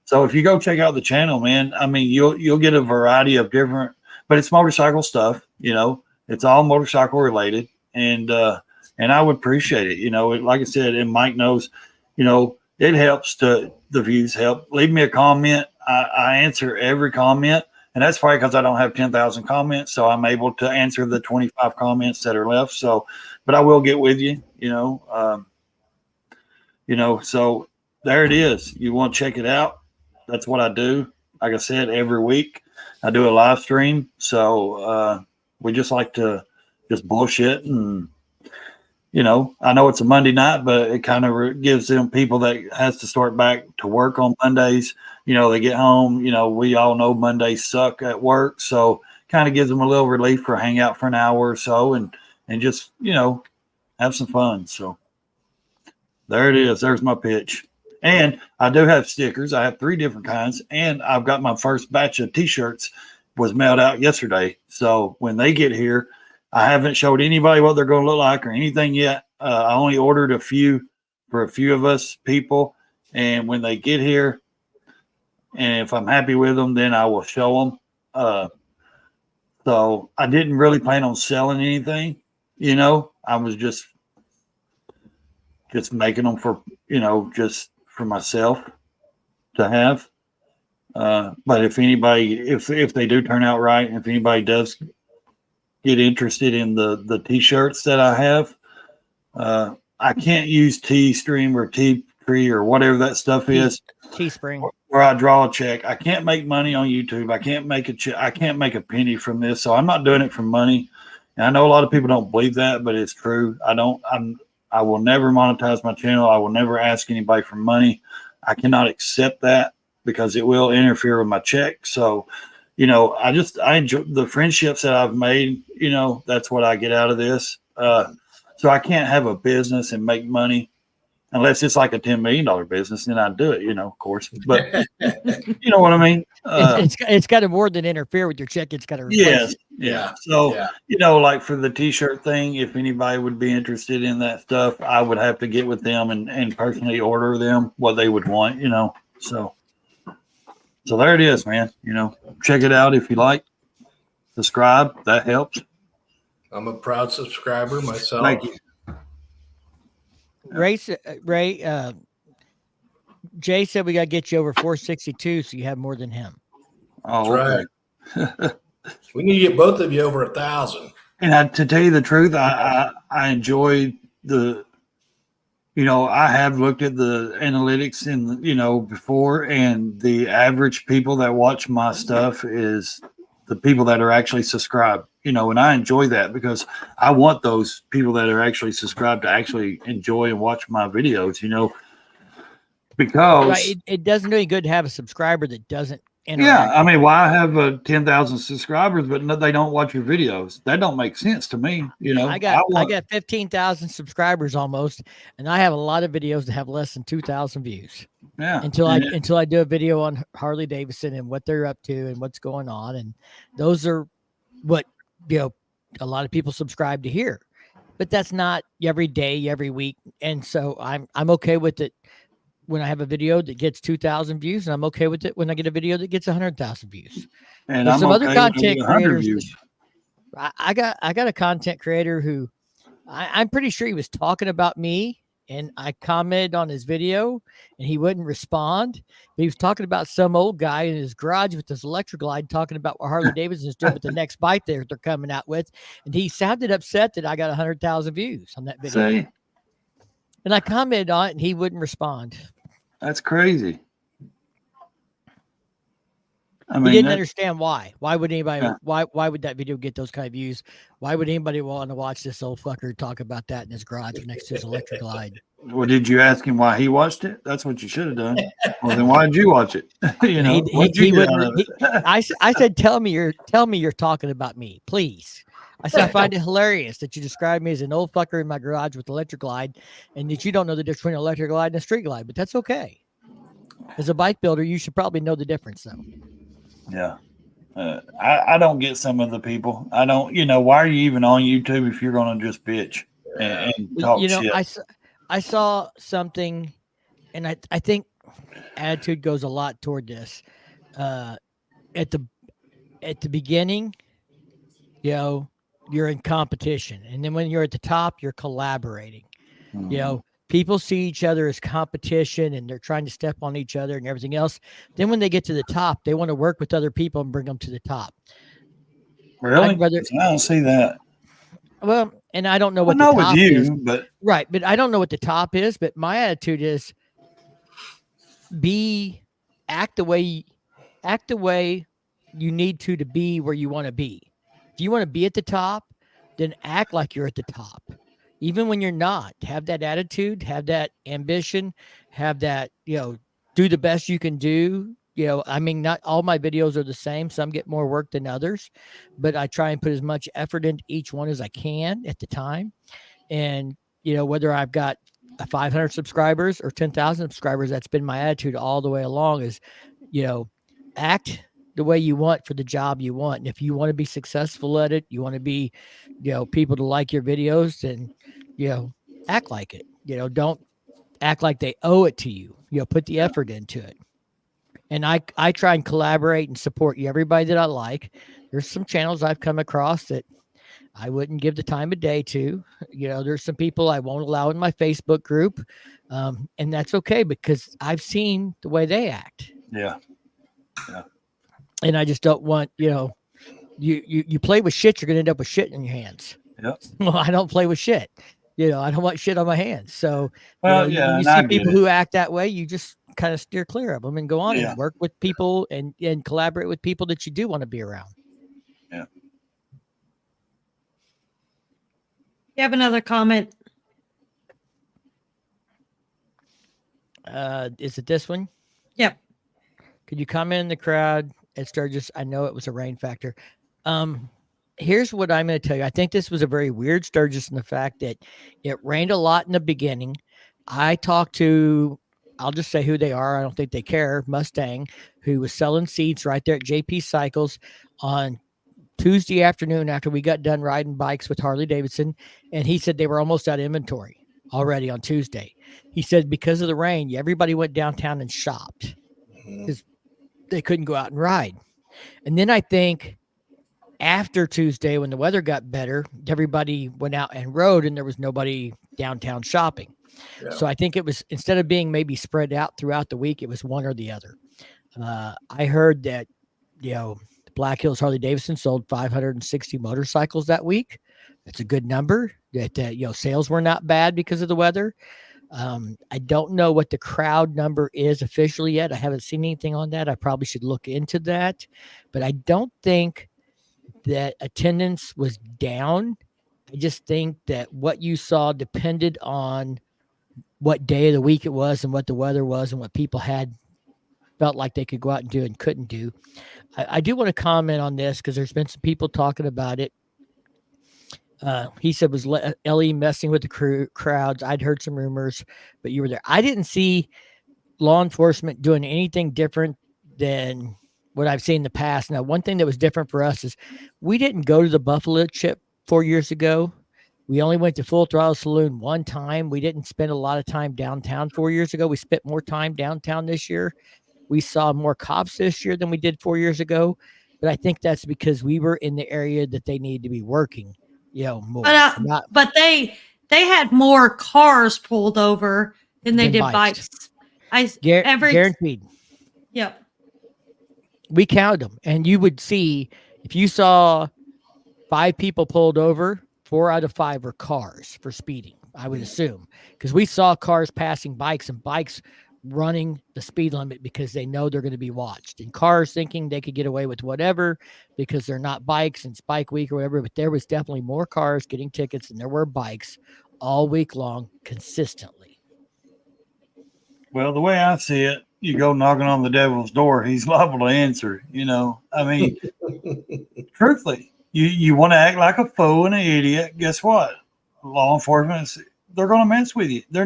So if you go check out the channel, man, I mean, you'll get a variety of different, but it's motorcycle stuff, it's all motorcycle related. And I would appreciate it. Like I said, and Mike knows, it helps the views help. Leave me a comment. I answer every comment, and that's probably because I don't have 10,000 comments. So I'm able to answer the 25 comments that are left. So, but I will get with you, so there it is. You want to check it out. That's what I do. Like I said, every week I do a live stream. So we just like to just bullshit. And, I know it's a Monday night, but it kind of gives them people that has to start back to work on Mondays. They get home, we all know Mondays suck at work. So kind of gives them a little relief for hang out for an hour or so and just, have some fun. So there it is. There's my pitch. And I do have stickers. I have 3 different kinds. And I've got my first batch of T-shirts was mailed out yesterday. So when they get here, I haven't showed anybody what they're going to look like or anything yet. I only ordered a few for a few of us people. And when they get here, and if I'm happy with them, then I will show them. So I didn't really plan on selling anything. I was just making them for, just for myself to have. But if anybody, if they do turn out right, if anybody does get interested in the T-shirts that I have, I can't use T-Stream or T-Tree or whatever that stuff is. Teespring. Where I draw a check. I can't make money on YouTube. I can't make I can't make a penny from this. So I'm not doing it for money. And I know a lot of people don't believe that, but it's true. I will never monetize my channel. I will never ask anybody for money. I cannot accept that because it will interfere with my check. So, I enjoy the friendships that I've made. That's what I get out of this. So I can't have a business and make money unless it's like a $10 million business, then I'd do it, of course. But you know what I mean? It's got to more than interfere with your check. It's got to replace Yes. it. Yeah. So, like for the t-shirt thing, if anybody would be interested in that stuff, I would have to get with them and personally order them what they would want, So there it is, man. Check it out if you like. Subscribe. That helps. I'm a proud subscriber myself. Thank you. Ray, Jay said we got to get you over 462 so you have more than him. Oh, okay. Right. We need to get both of you over 1,000. And to tell you the truth, I enjoy I have looked at the analytics before, and the average people that watch my stuff is the people that are actually subscribed, and I enjoy that because I want those people that are actually subscribed to actually enjoy and watch my videos, because right, it doesn't do any good to have a subscriber that doesn't interact. Yeah, I mean, why have 10,000 subscribers, but they don't watch your videos? That don't make sense to me. I got 15,000 subscribers almost, and I have a lot of videos that have less than 2,000 views. Yeah, until I do a video on Harley Davidson and what they're up to and what's going on, and those are what a lot of people subscribe to hear, but that's not every day, every week, and so I'm okay with it. When I have a video that gets 2,000 views, and I'm okay with it when I get a video that gets 100,000 views. And there's some okay other content creators. Views. I got a content creator who I'm pretty sure he was talking about me, and I commented on his video, and he wouldn't respond. But he was talking about some old guy in his garage with his electric glide, talking about what Harley Davidson is doing with the next bike they're coming out with, and he sounded upset that I got 100,000 views on that video. See? And I commented on it, and he wouldn't respond. That's crazy. I mean, he didn't understand why. Why would anybody? Yeah. Why would that video get those kind of views? Why would anybody want to watch this old fucker talk about that in his garage next to his electric glide? Well, did you ask him why he watched it? That's what you should have done. Well, then why did you watch it? I said, tell me you're talking about me, please. I said, I find it hilarious that you describe me as an old fucker in my garage with electric glide, and that you don't know the difference between an electric glide and a street glide, but that's okay. As a bike builder, you should probably know the difference, though. Yeah. I don't get some of the people. I don't, why are you even on YouTube if you're going to just bitch and talk shit? I saw something, and I think attitude goes a lot toward this. At the beginning, you're in competition, and then when you're at the top, you're collaborating. Mm-hmm. People see each other as competition, and they're trying to step on each other and everything else. Then when they get to the top, they want to work with other people and bring them to the top. Really? I don't see that. Well, and I don't know what the top is. But right, but I don't know what the top is. But my attitude is act the way you need to be where you want to be. If you want to be at the top, then act like you're at the top. Even when you're not, have that attitude, have that ambition, have that, do the best you can do. I mean, not all my videos are the same. Some get more work than others, but I try and put as much effort into each one as I can at the time. And, whether I've got 500 subscribers or 10,000 subscribers, that's been my attitude all the way along is, act the way you want for the job you want. And if you want to be successful at it, you want to be, people to like your videos, then, act like it. Don't act like they owe it to you. Put the effort into it. And I try and collaborate and support everybody that I like. There's some channels I've come across that I wouldn't give the time of day to. There's some people I won't allow in my Facebook group. And that's okay because I've seen the way they act. Yeah. Yeah. And I just don't want, you play with shit, you're going to end up with shit in your hands. Yep. Well, I don't play with shit. I don't want shit on my hands. So, you see people who act that way, you just kind of steer clear of them and go on and work with people and collaborate with people that you do want to be around. Yeah. You have another comment? Is it this one? Yep. Could you comment in the crowd at Sturgis. I know it was a rain factor. Here's what I'm going to tell you. I think this was a very weird Sturgis in the fact that it rained a lot in the beginning. I talked to, I'll just say who they are. I don't think they care. Mustang, who was selling seats right there at JP Cycles on Tuesday afternoon after we got done riding bikes with Harley Davidson. And he said they were almost out of inventory already on Tuesday. He said because of the rain, everybody went downtown and shopped because they couldn't go out and ride. And then I think after Tuesday, when the weather got better, everybody went out and rode and there was nobody downtown shopping. Yeah. So I think it was, instead of being maybe spread out throughout the week, it was one or the other. I heard that, Black Hills Harley Davidson sold 560 motorcycles that week. That's a good number. That sales were not bad because of the weather. I don't know what the crowd number is officially yet. I haven't seen anything on that. I probably should look into that, but I don't think that attendance was down. I just think that what you saw depended on what day of the week it was and what the weather was and what people had felt like they could go out and do and couldn't do. I do want to comment on this because there's been some people talking about it. He said, was Ellie messing with the crowds? I'd heard some rumors, but you were there. I didn't see law enforcement doing anything different than what I've seen in the past. Now, one thing that was different for us is we didn't go to the Buffalo Chip 4 years ago. We only went to Full Throttle Saloon one time. We didn't spend a lot of time downtown 4 years ago. We spent more time downtown this year. We saw more cops this year than we did 4 years ago. But I think that's because we were in the area that they need to be working, more. But they had more cars pulled over than they did bikes. Guaranteed. Yep. We counted them, and you would see if you saw 5 people pulled over, 4 out of 5 were cars for speeding, I would assume, because we saw cars passing bikes and bikes running the speed limit because they know they're going to be watched, and cars thinking they could get away with whatever because they're not bikes and it's bike week or whatever. But there was definitely more cars getting tickets than there were bikes all week long consistently. Well, the way I see it, you go knocking on the devil's door, he's liable to answer. I mean, truthfully, you want to act like a fool and an idiot. Guess what? Law enforcement, they're going to mess with you. They're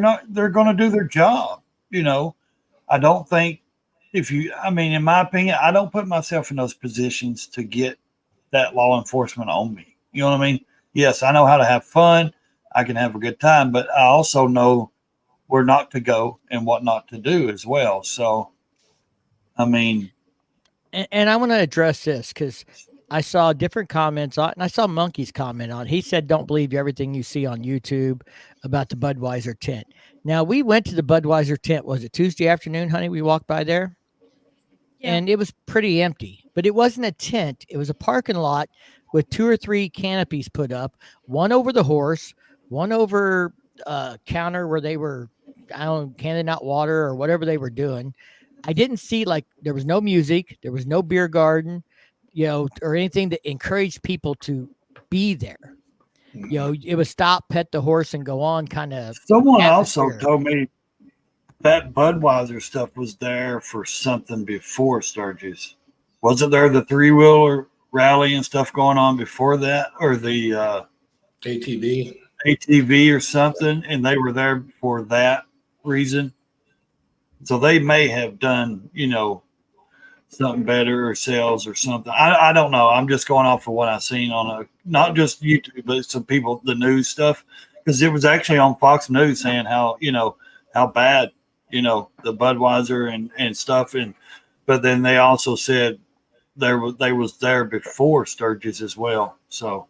going to do their job. I don't think in my opinion, I don't put myself in those positions to get that law enforcement on me. You know what I mean? Yes, I know how to have fun. I can have a good time, but I also know where not to go and what not to do as well. So, and I want to address this because I saw different comments on, and I saw Monkey's comment on. He said, "Don't believe everything you see on YouTube about the Budweiser tent." Now, we went to the Budweiser tent. Was it Tuesday afternoon, honey? We walked by there, and it was pretty empty. But it wasn't a tent; it was a parking lot with 2 or 3 canopies put up. One over the horse, one over counter where they were, handing out water or whatever they were doing. I didn't see there was no music, there was no beer garden, or anything that encouraged people to be there. It was stop, pet the horse, and go on kind of. Someone also told me that Budweiser stuff was there for something before Sturgis. Wasn't there the 3-wheeler rally and stuff going on before that, or the ATV or something, and they were there for that reason? So they may have done, something better or sales or something. I don't know. I'm just going off of what I've seen on not just YouTube, but some people, the news stuff, because it was actually on Fox News saying how bad, the Budweiser and stuff. But then they also said they was there before Sturgis as well. So,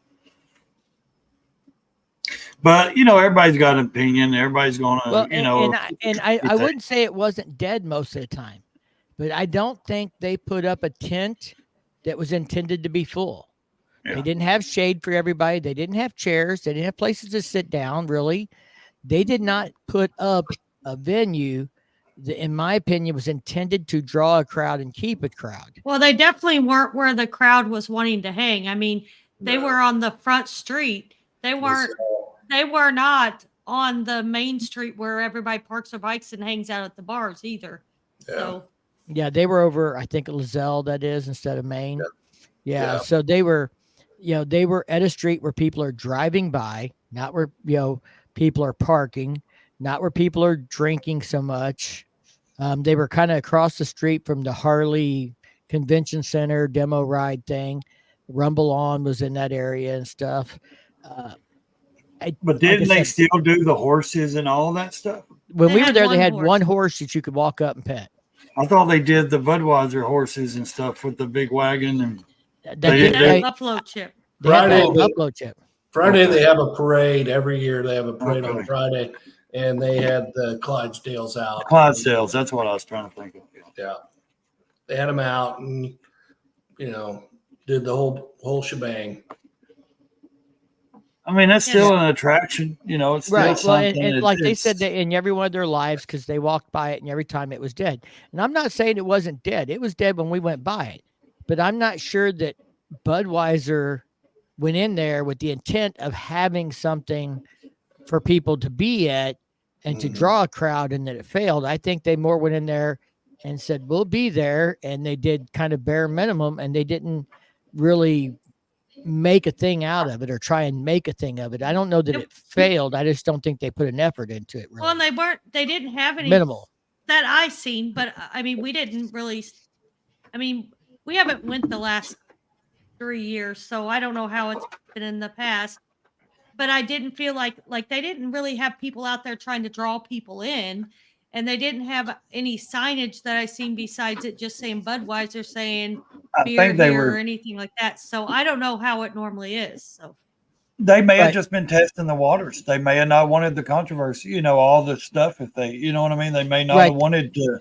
but everybody's got an opinion. Everybody's going to, I wouldn't say it wasn't dead most of the time. But I don't think they put up a tent that was intended to be full. Yeah. They didn't have shade for everybody. They didn't have chairs. They didn't have places to sit down, really. They did not put up a venue that, in my opinion, was intended to draw a crowd and keep a crowd. Well, they definitely weren't where the crowd was wanting to hang. I mean, they were on the front street. They were not on the main street where everybody parks their bikes and hangs out at the bars either. Yeah. So Yeah, they were over, I think, Lizelle, that is, instead of Maine. Yeah. Yeah. So they were, they were at a street where people are driving by, not where, people are parking, not where people are drinking so much. They were kind of across the street from the Harley Convention Center demo ride thing. Rumble On was in that area and stuff. Uh, But like I didn't they said, still do the horses and all that stuff? when They we were had there, they one had horse. one horse that you could walk up and pet. I thought they did the Budweiser horses and stuff with the big wagon, and They They did. did- They had They, buffalo chip. they had Friday, that buffalo chip. Friday Okay. they have a parade every year. They have a parade Okay. on Friday, and they had the Clydesdales out. Clydesdales. That's what I was trying to think of. Yeah, they had them out, and did the whole shebang. I mean, that's still an attraction. It's still Right. Well, something. and like they said it's- that in every one of their lives, because they walked by it and every time it was dead. And I'm not saying it wasn't dead. It was dead when we went by it. But I'm not sure that Budweiser went in there with the intent of having something for people to be at and to Mhm. draw a crowd, and that it failed. I think they more went in there and said, we'll be there. And they did kind of bare minimum, and they didn't really make a thing out of it or try and make a thing of it. I don't know that it failed. I just don't think they put an effort into it. Really. Well, and they didn't have any Minimal. that I seen, but I mean, we didn't really. I mean, we haven't went the last 3 years, so I don't know how it's been in the past. But I didn't feel like they didn't really have people out there trying to draw people in, and they didn't have any signage that I seen besides it just saying Budweiser, saying I beer think they here or were. anything like that. So I don't know how it normally is. So They may have Right. just been testing the waters. They may have not wanted the controversy. All the stuff. If they, you know what I mean, they may not Right. have wanted to.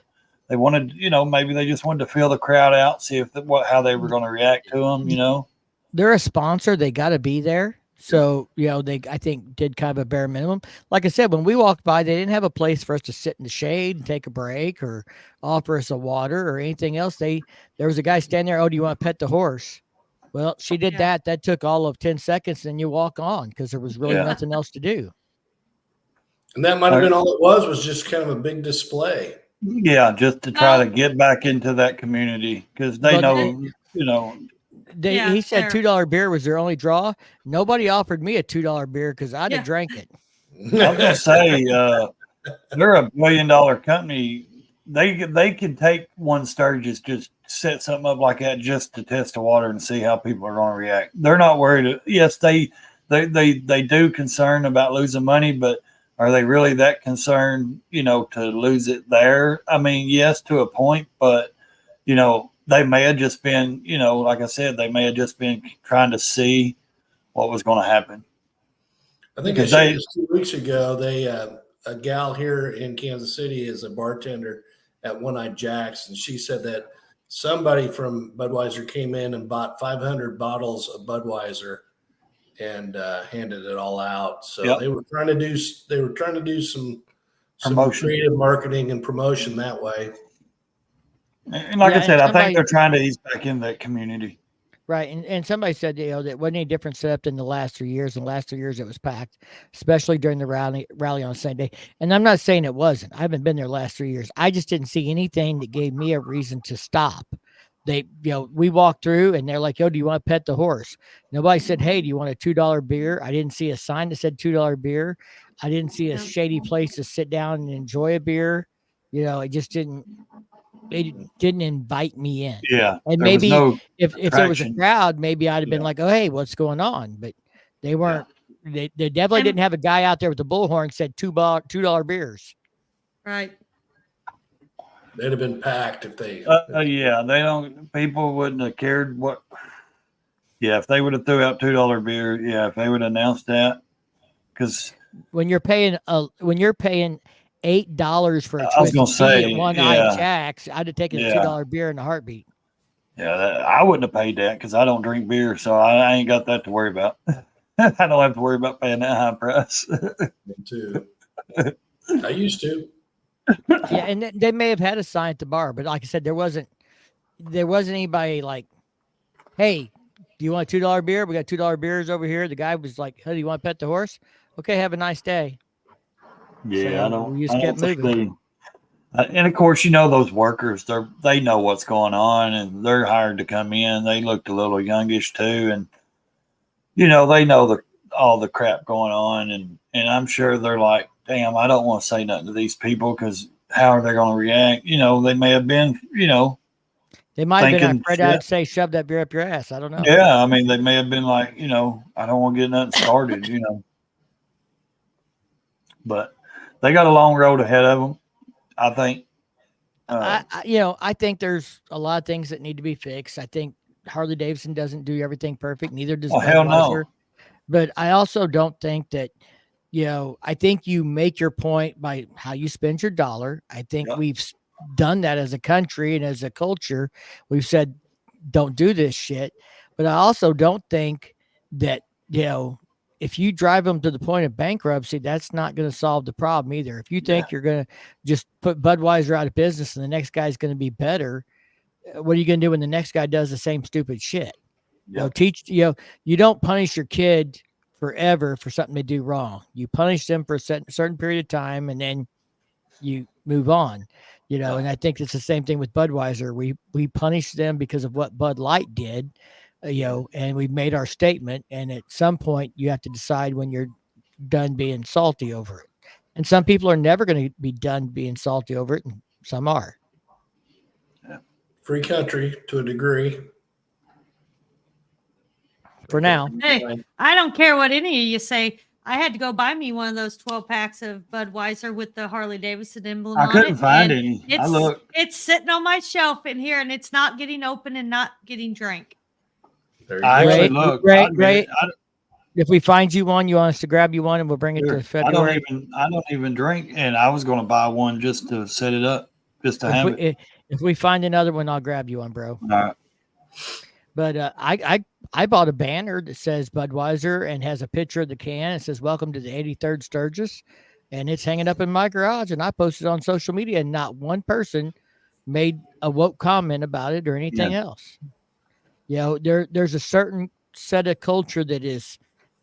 They wanted, maybe they just wanted to feel the crowd out, see if how they were going to react to them. They're a sponsor. They got to be there. So, they, I think, did kind of a bare minimum. Like I said, when we walked by, they didn't have a place for us to sit in the shade and take a break or offer us a water or anything else. There was a guy standing there. Oh, do you want to pet the horse? Well, she did Yeah. that. That took all of 10 seconds. And you walk on because there was really Yeah. nothing else to do. And that might have been all it was just kind of a big display. Yeah, just to try to get back into that community because they Well, know, Yeah, he said fair. $2 beer was their only draw. Nobody offered me a $2 beer because I'd Yeah. have drank it. I was gonna say they're a $1 billion company. They could take one Sturgis, just set something up like that just to test the water and see how people are going to react. They're not worried. Yes, they do concern about losing money, but are they really that concerned? To lose it there? I mean, yes, to a point, but they may have just been, like I said, they may have just been trying to see what was going to happen. I think Because I shared this 2 weeks ago. They a gal here in Kansas City is a bartender at One Eyed Jack's, and she said that somebody from Budweiser came in and bought 500 bottles of Budweiser and handed it all out. So Yep. they were trying to do some Promotion. creative marketing and promotion that way. And like Yeah, I said, and I think they're trying to ease back in that community. Right. And somebody said, that wasn't any different setup than the last 3 years. In the last 3 years, it was packed, especially during the rally on Sunday. And I'm not saying it wasn't. I haven't been there the last 3 years. I just didn't see anything that gave me a reason to stop. We walked through and they're like, yo, do you want to pet the horse? Nobody said, hey, do you want a $2 beer? I didn't see a sign that said $2 beer. I didn't see a No. shady place to sit down and enjoy a beer. It just didn't invite me in. Yeah. And there was maybe no if there was a attraction. crowd, maybe I'd have been Yeah. like, oh, hey, what's going on? But they weren't. They definitely And- didn't have a guy out there with the bullhorn said $2 beers. right. They'd have been packed if they. Yeah, people wouldn't have cared what. Yeah, if they would have threw out $2 beer, if they would have announced that, because When you're paying $8 for a I was Twisted gonna Tea say, at One Eyed yeah. Jack's, I'd have taken a Yeah. $2 beer in a heartbeat. I wouldn't have paid that because I don't drink beer, so I ain't got that to worry about. I don't have to worry about paying that high price. Too. I used to. Yeah, and they may have had a sign at the bar, but like I said, there wasn't anybody like, hey, do you want a $2 beer? We got $2 beers over here. The guy was like, hey, do you want to pet the horse? Okay, have a nice day. Yeah, So I don't. we just I don't kept think moving. And of course, those workers, they know what's going on, and they're hired to come in. They looked a little youngish too, and they know all the crap going on, and I'm sure they're like, damn, I don't want to say nothing to these people because how are they going to react? They may have been, They might have been thinking, afraid I'd say shove that beer up your ass. I don't know. yeah, I mean, they may have been like, I don't want to get nothing started, but they got a long road ahead of them, I think. I think there's a lot of things that need to be fixed. I think Harley Davidson doesn't do everything perfect. Neither does hell Budweiser. no. But I also don't think that, I think you make your point by how you spend your dollar. I think we've done that as a country and as a culture. We've said, don't do this shit. But I also don't think that, if you drive them to the point of bankruptcy, that's not going to solve the problem either. If you think you're going to just put Budweiser out of business and the next guy's going to be better, what are you going to do when the next guy does the same stupid shit? You don't punish your kid forever for something they do wrong. You punish them for a certain period of time, and then you move on. And I think it's the same thing with Budweiser. We punish them because of what Bud Light did, and we've made our statement. And at some point, you have to decide when you're done being salty over it. And some people are never going to be done being salty over it, and some are. Free country to a degree. For now. Hey, I don't care what any of you say. I had to go buy me one of those 12 packs of Budweiser with the Harley Davidson emblem on it. I couldn't find any. It's sitting on my shelf in here, and it's not getting open and not getting drank. I actually looked. Great. If we find you one, you want us to grab you one, and we'll bring it to February. I don't even drink, and I was going to buy one just to set it up, just to have it. If we find another one, I'll grab you one, bro. All right. But I bought a banner that says Budweiser and has a picture of the can. It says, "Welcome to the 83rd Sturgis," and it's hanging up in my garage. And I posted on social media, and not one person made a woke comment about it or anything else. There's a certain set of culture that is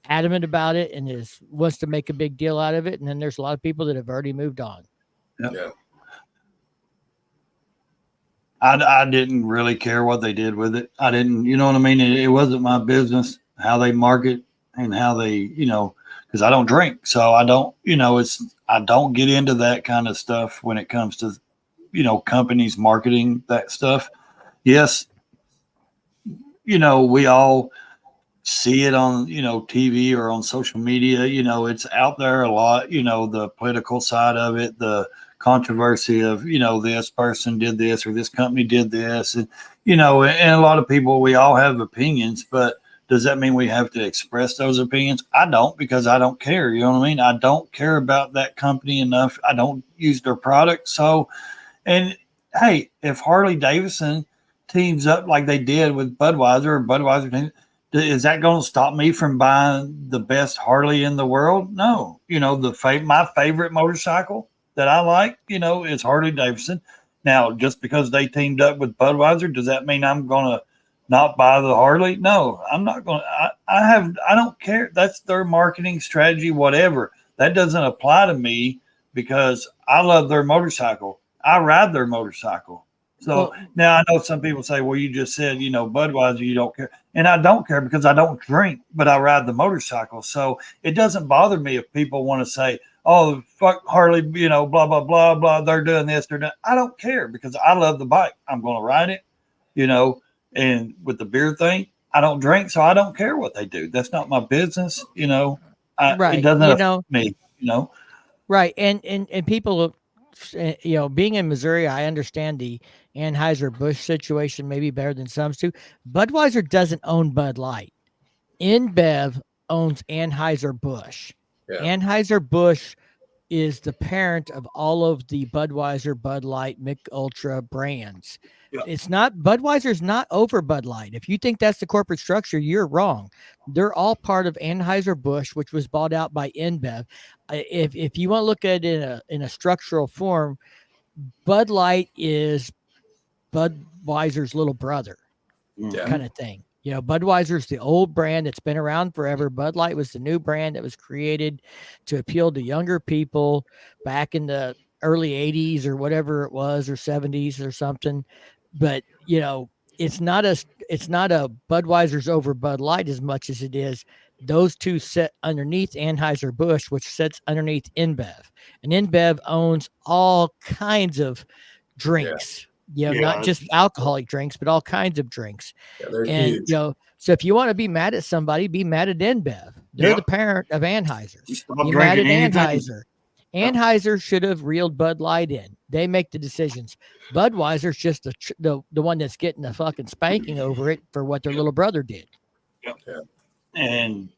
adamant about it and wants to make a big deal out of it, and then there's a lot of people that have already moved on. Yep. Yeah. I didn't really care what they did with it. I didn't, you know what I mean? It wasn't my business how they market and how they, because I don't drink. So I don't, I don't get into that kind of stuff when it comes to, companies marketing that stuff. Yes. We all see it on, TV or on social media, it's out there a lot, the political side of it, the controversy of, this person did this or this company did this. And, and a lot of people, we all have opinions, but does that mean we have to express those opinions? I don't, because I don't care. You know what I mean? I don't care about that company enough. I don't use their product. So, and hey, if Harley Davidson teams up like they did with Budweiser or Budweiser team, is that going to stop me from buying the best Harley in the world? No. My favorite motorcycle that I like, is Harley Davidson. Now, just because they teamed up with Budweiser, does that mean I'm going to not buy the Harley? No, I'm not going to. I don't care. That's their marketing strategy, whatever. That doesn't apply to me because I love their motorcycle. I ride their motorcycle. So now I know some people say, well, you just said, Budweiser, you don't care. And I don't care because I don't drink, but I ride the motorcycle. So it doesn't bother me if people want to say, oh, fuck Harley, blah, blah, blah, blah. They're doing this. They're doing. I don't care because I love the bike. I'm going to ride it, and with the beer thing, I don't drink. So I don't care what they do. That's not my business. Right. It doesn't affect me, Right. And people, being in Missouri, I understand the Anheuser-Busch situation maybe better than some too. Budweiser doesn't own Bud Light. InBev owns Anheuser-Busch. Yeah. Anheuser-Busch is the parent of all of the Budweiser, Bud Light, Mick Ultra brands. Yeah. It's not, Budweiser's not over Bud Light. If you think that's the corporate structure, you're wrong. They're all part of Anheuser-Busch, which was bought out by InBev. If you want to look at it in a structural form, Bud Light is Budweiser's little brother, kind of thing. Budweiser's the old brand that's been around forever. Bud Light was the new brand that was created to appeal to younger people back in the early 80s or whatever it was, or 70s or something. But, you know, it's not a Budweiser's over Bud Light as much as it is those two sit underneath Anheuser-Busch, which sits underneath InBev. And InBev owns all kinds of drinks, you know, not just alcoholic drinks, but all kinds of drinks. Yeah, they're And, huge. you know, so if you want to be mad at somebody, be mad at InBev. They're the parent of Anheuser. Stop Be mad at drinking anything. Anheuser. Anheuser should have reeled Bud Light in. They make the decisions. Budweiser's just the one that's getting the fucking spanking over it for what their little brother did. Yep. Yeah. And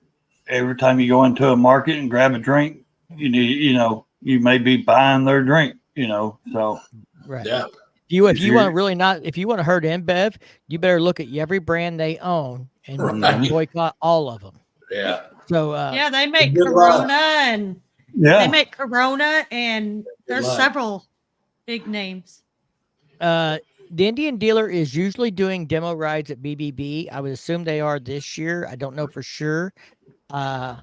every time you go into a market and grab a drink, you need, you know, you may be buying their drink, you know, so. Right. Yeah. If you want to if you want to hurt InBev, you better look at every brand they own and boycott all of them. Yeah. So yeah, they make Good Corona luck. and they make Corona, and there's several big names. The Indian dealer is usually doing demo rides at BBB. I would assume they are this year. I don't know for sure. The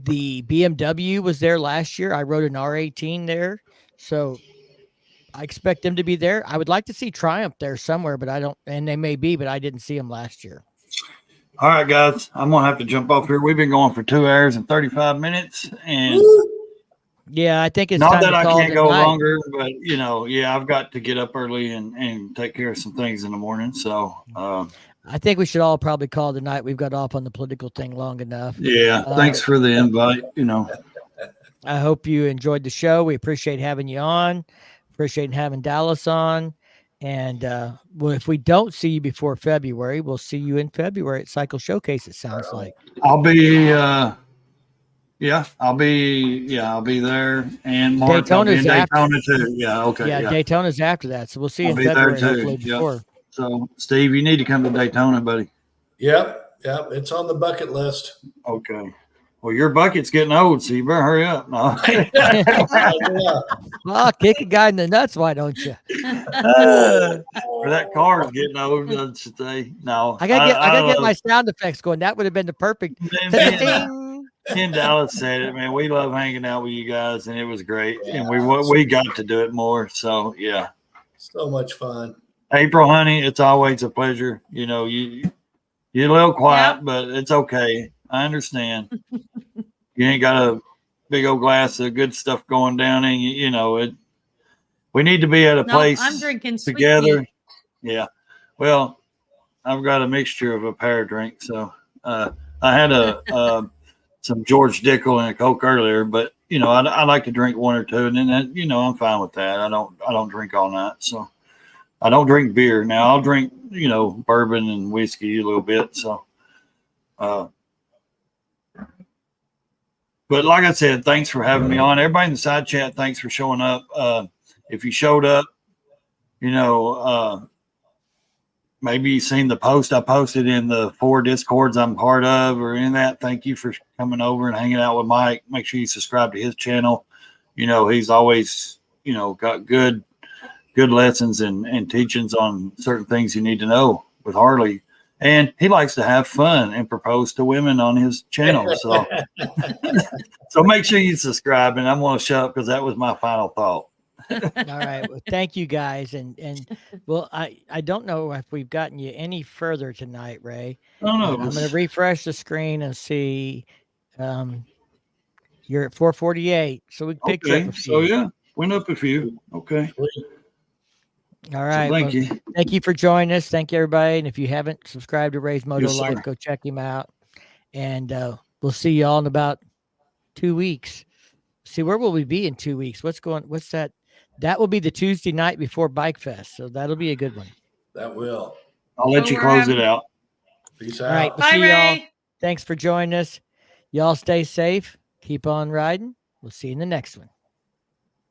BMW was there last year. I rode an R18 there, so I expect them to be there. I would like to see Triumph there somewhere, but I don't, and they may be, but I didn't see them last year. All right, guys, I'm going to have to jump off here. We've been going for 2 hours and 35 minutes, and yeah, I think it's not time that to I call can't it go a night. longer, but you know, yeah, I've got to get up early and take care of some things in the morning. So, I think we should all probably call it a night. We've got off on the political thing long enough. yeah, thanks for the invite. You know, I hope you enjoyed the show. We appreciate having you on. Appreciate having Dallas on. And well, if we don't see you before February, we'll see you in February at Cycle Showcase. It sounds like I'll be, I'll be there. And March, I'll be in Daytona too. Yeah, okay. Yeah, Daytona's after that, so we'll see you in I'll be February. there too. Hopefully before. So, Steve, you need to come to Daytona, buddy. Yep. It's on the bucket list. Okay. Well, your bucket's getting old, so you better hurry up. No. Well, kick a guy in the nuts, why don't you? Or that car is getting old, doesn't say. No. I gotta get my sound effects going. That would have been the perfect. Me and Dallas said it, man. We love hanging out with you guys, and it was great. Yeah. And we got to do it more. So yeah. So much fun. April, honey, it's always a pleasure. You know, you're a little quiet, but it's okay. I understand. You ain't got a big old glass of good stuff going down, and you know it. We need to be at a place I'm drinking together. Yeah. Well, I've got a mixture of a pear drink, so I had some George Dickel and a Coke earlier, but you know I like to drink one or two, and then you know I'm fine with that. I don't drink all night, so I don't drink beer. Now I'll drink bourbon and whiskey a little bit, so. But like I said, thanks for having me on. Everybody in the side chat, thanks for showing up. If you showed up, maybe you've seen the post I posted in the 4 Discords I'm part of or in that. Thank you for coming over and hanging out with Mike. Make sure you subscribe to his channel. You know, he's always, got good lessons and teachings on certain things you need to know with Harley. And he likes to have fun and propose to women on his channel. So, so make sure you subscribe. And I'm going to shut up because that was my final thought. All right. Well, thank you guys. And well, I don't know if we've gotten you any further tonight, Ray. No. I'm going to refresh the screen and see. You're at 448. So we picked up a few. So yeah, went up a few. Okay. All right. So thank you. Thank you for joining us. Thank you, everybody. And if you haven't subscribed to Ray's Motolife, go check him out. And we'll see you all in about 2 weeks. See, where will we be in 2 weeks? What's that? That will be the Tuesday night before Bike Fest. So that'll be a good one. That will. I'll let you close it out. Peace out. All right. We'll see y'all. Thanks for joining us. Y'all stay safe. Keep on riding. We'll see you in the next one.